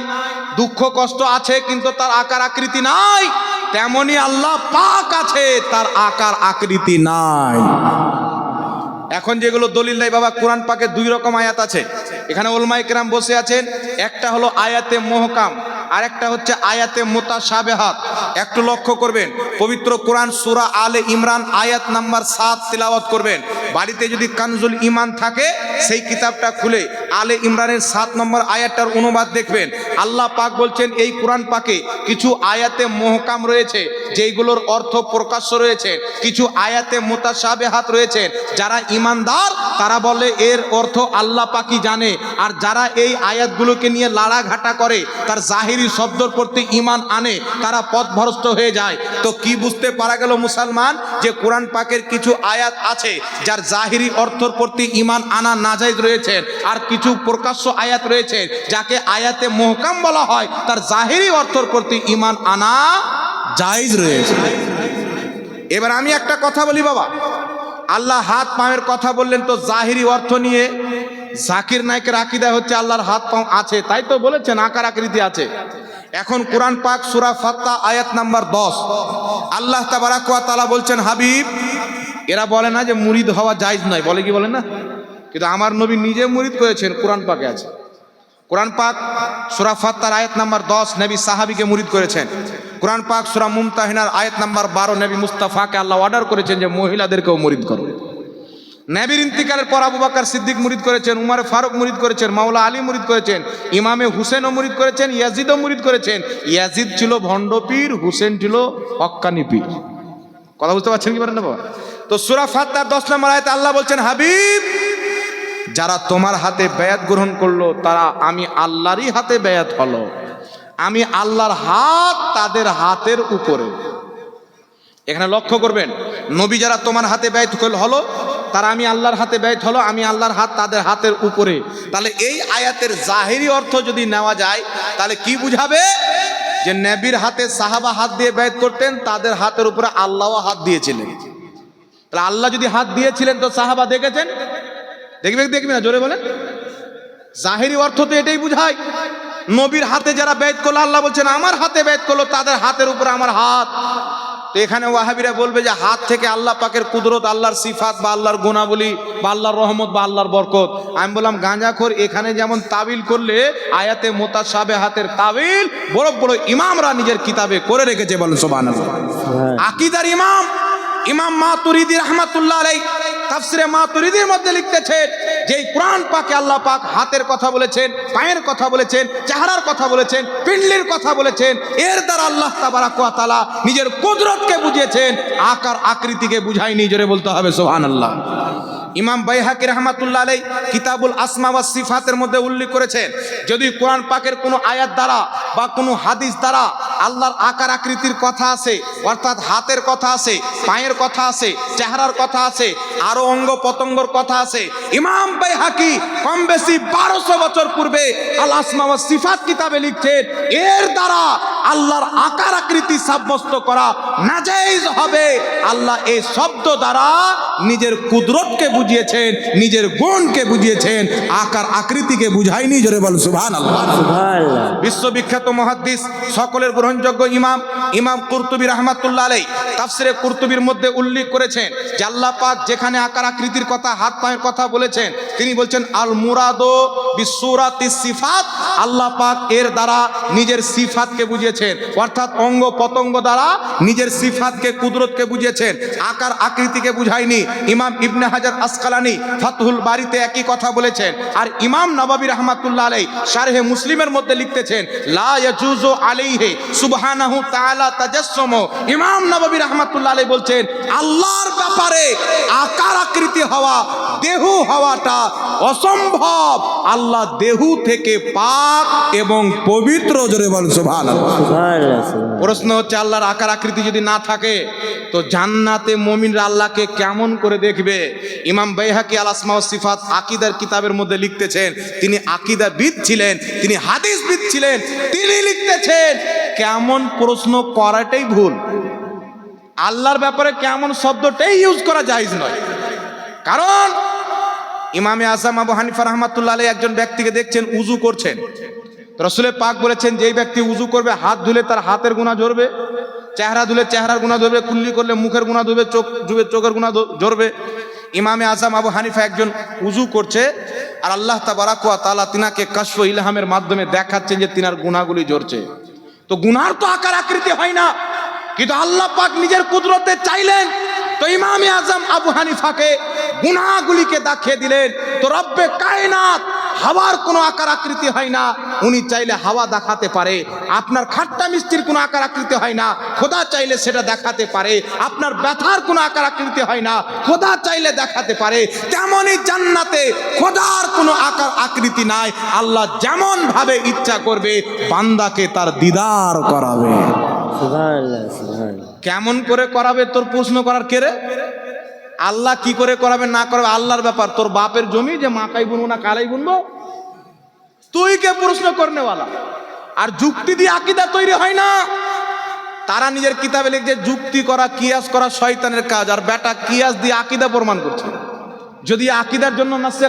দুঃখ কষ্ট আছে কিন্তু তার আকার আকৃতি নাই। তেমনি আল্লাহ পাক আছে, তার আকার আকৃতি নাই। এখন যেগুলো দলিল নাই বাবা, কোরআন পাকে 2 রকম আয়াত আছে। এখানে উলামায়ে কেরাম বসে আছেন। একটা হলো আয়াতে মুহকাম, আর একটা হচ্ছে আয়াতে মুতাশাবিহাত। একটু লক্ষ্য করবেন, পবিত্র কোরআন সূরা আলে ইমরান আয়াত নাম্বার 7 তিলাওয়াত করবেন। বাড়িতে যদি কানজুল ঈমান থাকে সেই কিতাবটা খুলে আলে ইমরানের 7 নম্বর আয়াতটার অনুবাদ দেখবেন। আল্লাহ পাক বলছেন এই কোরআন পাকে কিছু আয়াতে মুহকাম রয়েছে যেইগুলোর অর্থ প্রকাশ্য রয়েছে, কিছু আয়াতে মুতাশাবিহাত রয়েছে। যারা ঈমানদার তারা বলে এর অর্থ আল্লাহ পাকই জানে, আর যারা এই আয়াতগুলোকে নিয়ে লাড়াঘাটা করে, তার জাহিরি শব্দর প্রতি ঈমান আনে, তারা পথভ্রষ্ট হয়ে যায়। তো কি বুঝতে পারা গেল মুসলমান, যে কোরআন পাকের কিছু আয়াত আছে যার জাহিরি অর্থর প্রতি ঈমান আনা নাজায়েজ রয়েছে, আর কিছু প্রকাশ্য আয়াত রয়েছে যাকে আয়াতে মুহকাম বলা হয়, তার জাহিরি অর্থর প্রতি ঈমান আনা জায়েজ রয়েছে। এবার আমি একটা কথা বলি বাবা, আল্লাহ হাত পায়ের কথা বললেন, তো জাহিরি অর্থ নিয়ে জাকির নায়কের আকীদা হচ্ছে আল্লাহর হাত পাও আছে, তাই তো বলেছেন আকার আকৃতি আছে। এখন কোরআন পাক সূরা ফাত্তা আয়াত নাম্বার 10 আল্লাহ তাবারাক ওয়া তাআলা বলছেন হাবিব, এরা বলে না যে মুরিদ হওয়া জায়েজ নয়, বলে কি বলে না? কিন্তু আমার নবী নিজে মুরিদ করেছেন, কোরআন পাকে আছে। কোরআন পাক সূরা ফাত্তার আয়াত নাম্বার 10 নবী সাহাবীকে মুরিদ করেছেন। কোরআন পাক সূরা মুমতাহিনার আয়াত নাম্বার 12 নবী মুস্তাফাকে আল্লাহ অর্ডার করেছেন যে মহিলাদেরকেও মুরিদ করো। নবীর ইন্তিকালের পর আবু বকর সিদ্দিক মুরিদ করেছেন, উমর ফারুক মুরিদ করেছেন, মাওলা আলী মুরিদ করেছেন, ইমামে হুসেনও মুরিদ করেছেন, ইয়াজিদও মুরিদ করেছেন। ইয়াজিদ ছিল ভণ্ড পীর, হুসেন ছিল হক্কানি পীর। কথা বুঝতে পারছেন কি পারেন না বাবা? তো সূরা ফাত্তার 10 নম্বর আয়াতে আল্লাহ বলছেন হাবিব, যারা তোমার হাতে বেয়াত গ্রহণ করলো তারা আমি আল্লাহরই হাতে বেয়াত হলো। আমি আল্লাহর হাত তাদের হাতের উপরে। এখানে লক্ষ্য করবেন, নবী যারা তোমার হাতে বেয়াত হলো তারা আমি আল্লাহর হাতে বেয়াত হলো, আমি আল্লাহর হাত তাদের হাতের উপরে। তাহলে এই আয়াতের জাহিরি অর্থ যদি নেওয়া যায় তাহলে কি বুঝাবে? যে নবীর হাতে সাহাবা হাত দিয়ে বেয়াত করতেন, তাদের হাতের উপরে আল্লাহও হাত দিয়েছিলেন। তাহলে আল্লাহ যদি হাত দিয়েছিলেন তো সাহাবা দেখেছেন? দেখবি না? জোরে বলেন। জাহিরি অর্থ তো এটাই বুঝায়। নবীর হাতে যারা বেয়াত করলো, আল্লাহ বলছেন আমার হাতে বেয়াত করলো, তাদের হাতের উপরে আমার হাত। তো এখানে ওয়াহাবিরা বলবে যে হাত থেকে আল্লাহ পাকের কুদরত, আল্লাহর সিফাত বা আল্লাহর গুণাবলী বা আল্লাহর রহমত বা আল্লাহর বরকত। আমি বললাম গাঁজাখোর এখানে যেমন তাবিল করলে আয়াতে মুতাশাবিহাতের তাবিল বড় বড় ইমামরা নিজের কিতাবে করে রেখেছে, বলেন সুবহানাল্লাহ। আকিদার ইমাম ইমাম মাতুরিদি রাহমাতুল্লাহ আলাইহি তাফসিরে মাতুরিদির মধ্যে লিখতেছেন যে এই কোরআন পাকে আল্লাহ পাক হাতের কথা বলেছেন, পায়ের কথা বলেছেন, চেহারার কথা বলেছেন, পিণ্ডলির কথা বলেছেন। এর দ্বারা আল্লাহ তাবারাক ওয়া তাআলা নিজের কুদরতকে বুঝিয়েছেন, আকার আকৃতিকে বুঝায়নি। জোরে বলতে হবে সুবহানাল্লাহ। ইমাম বাইহাকি রাহমাতুল্লাহ আলাইহি কিতাবুল আসমা ওয়াস সিফাতের মধ্যে উল্লেখ করেছেন, যদি কোরআন পাকের কোনো আয়াত দ্বারা বা কোনো হাদিস দ্বারা আল্লাহর আকার আকৃতির কথা আছে, অর্থাৎ হাতের কথা আছে, পায়ের কথা আছে, চেহারার কথা আছে, আরো অঙ্গ পতঙ্গর কথা আছে, ইমাম বাইহাকি কম বেশি 1200 বছর পূর্বে আল আসমা ওয়াস সিফাত কিতাবে লিখছেন, এর দ্বারা আল্লাহর আকার আকৃতি সাব্যস্ত করা নাজায়েজ হবে। আল্লাহ এই শব্দ দ্বারা নিজের কুদরতকে বুঝিয়েছেন, নিজের গুণকে বুঝিয়েছেন, আকার আকৃতিকে বুঝায়নি। জোরে বল সুবহানাল্লাহ। সুবহানাল্লাহ। বিশ্ববিখ্যাত মুহাদ্দিস, সকলের গ্রহণযোগ্য ইমাম কুরতুবী রাহমাতুল্লাহ আলাইহি তাফসিরে কুরতুবীর মধ্যে উল্লেখ করেছেন যে আল্লাহ পাক যেখানে আকার আকৃতির কথা, হাত পায়ের কথা বলেছেন, তিনি বলছেন আল মুরাদু বিসূরাতিস সিফাত, আল্লাহ পাক এর দ্বারা নিজের সিফাতকে বুঝিয়েছেন, অর্থাৎ অঙ্গ পতঙ্গ দ্বারা নিজের সিফাতকে, কুদরতকে বুঝিয়েছেন, আকার আকৃতিকে বুঝায়নি। ইমাম ইবনে হাজার আসকালানি ফাতহুল বারিতে একই কথা বলেছেন। আর ইমাম নববী রাহমাতুল্লাহ আলাইহি শারহে মুসলিমের মধ্যে লিখতেছেন লা ইয়াজুজু আলাইহি সুবহানাহু তাআলা তাজাসসুমু। ইমাম নববী রাহমাতুল্লাহ আলাইহি বলছেন আল্লাহর ব্যাপারে আকার আকৃতি হওয়া, দেহু হওয়াটা অসম্ভব। আল্লাহ দেহু থেকে পাক এবং পবিত্র। জোরে বল সুবহানাল্লাহ। সুবহানাল্লাহ। প্রশ্ন হচ্ছে, আল্লাহর আকার আকৃতি যদি না থাকে তো জান্নাতে মুমিনরা আল্লাহকে কেমন করে দেখবে? ইমাম বাইহাকি আল আসমা ওয়াস সিফাত আকীদার কিতাবের মধ্যে লিখতেছেন, তিনি আকীদাবিদ ছিলেন, তিনি হাদিসবিদ ছিলেন, তিনি লিখতেছেন কেমন প্রশ্ন করাটাই ভুল। আল্লাহর ব্যাপারে কেমন শব্দটাই ইউজ করা জায়েজ নয়। কারণ ইমামে আযম আবু হানিফা রাহমাতুল্লাহ আলাইহি একজন ব্যক্তিকে দেখছেন উযু করছেন, রাসূলে পাক বলেছেন যেই ব্যক্তি উযু করবে হাত ধুলে তার হাতের গুনাহ ঝরবে, চেহারা ধুলে চেহারার গুনাহ ধরবে, কুল্লি করলে মুখের গুনাহ ধরবে, চোখের গুনাহ ধরবে। ইমামে আযম আবু হানিফা একজন উযু করছে আর আল্লাহ তাবারাক ওয়া তাআলা তিনাকে কাশফ ইলহামের মাধ্যমে দেখাচ্ছেন যে তিনার গুনাহগুলি ঝরছে। তো গুনার তো আকার আকৃতি হয় না, কিন্তু আল্লাহ পাক নিজের কুদরতে চাইলেন তো ইমামে আযম আবু হানিফাকে গুনাহগুলিকে দেখিয়ে দিলেন। তো রব্বে কায়নাত হাওয়ার কোনো আকার আকৃতি হয় না, উনি চাইলে হাওয়া দেখাতে পারে। আপনার খাট্টা মিষ্টির কোনো আকার আকৃতি হয় না, খোদা চাইলে সেটা দেখাতে পারে। আপনার ব্যথার কোনো আকার আকৃতি হয় না, খোদা চাইলে দেখাতে পারে। তেমনই জান্নাতে খোদার কোনো আকার আকৃতি নাই। আল্লাহ যেমন ভাবে ইচ্ছা করবে বান্দাকে তার দিদার করাবে। সুবহানাল্লাহ। সুবহানাল্লাহ। কেমন করে করাবে তোর প্রশ্ন করার কেরে? আল্লাহ কি করে করাবে না করাবে আল্লাহর ব্যাপার। তোর বাপের জমি যে মাকাই বুনবো না কালাই বুনবো, তুই কে প্রশ্ন করনেওয়ালা? আর যুক্তি দিয়ে আকীদা তৈরি হয় না। তারা নিজের কিতাবে লিখছে যুক্তি করা, কিয়াস করা শয়তানের কাজ, আর বেটা কিয়াস দিয়ে আকীদা প্রমাণ করছে। যদি আকীদার জন্য নাসে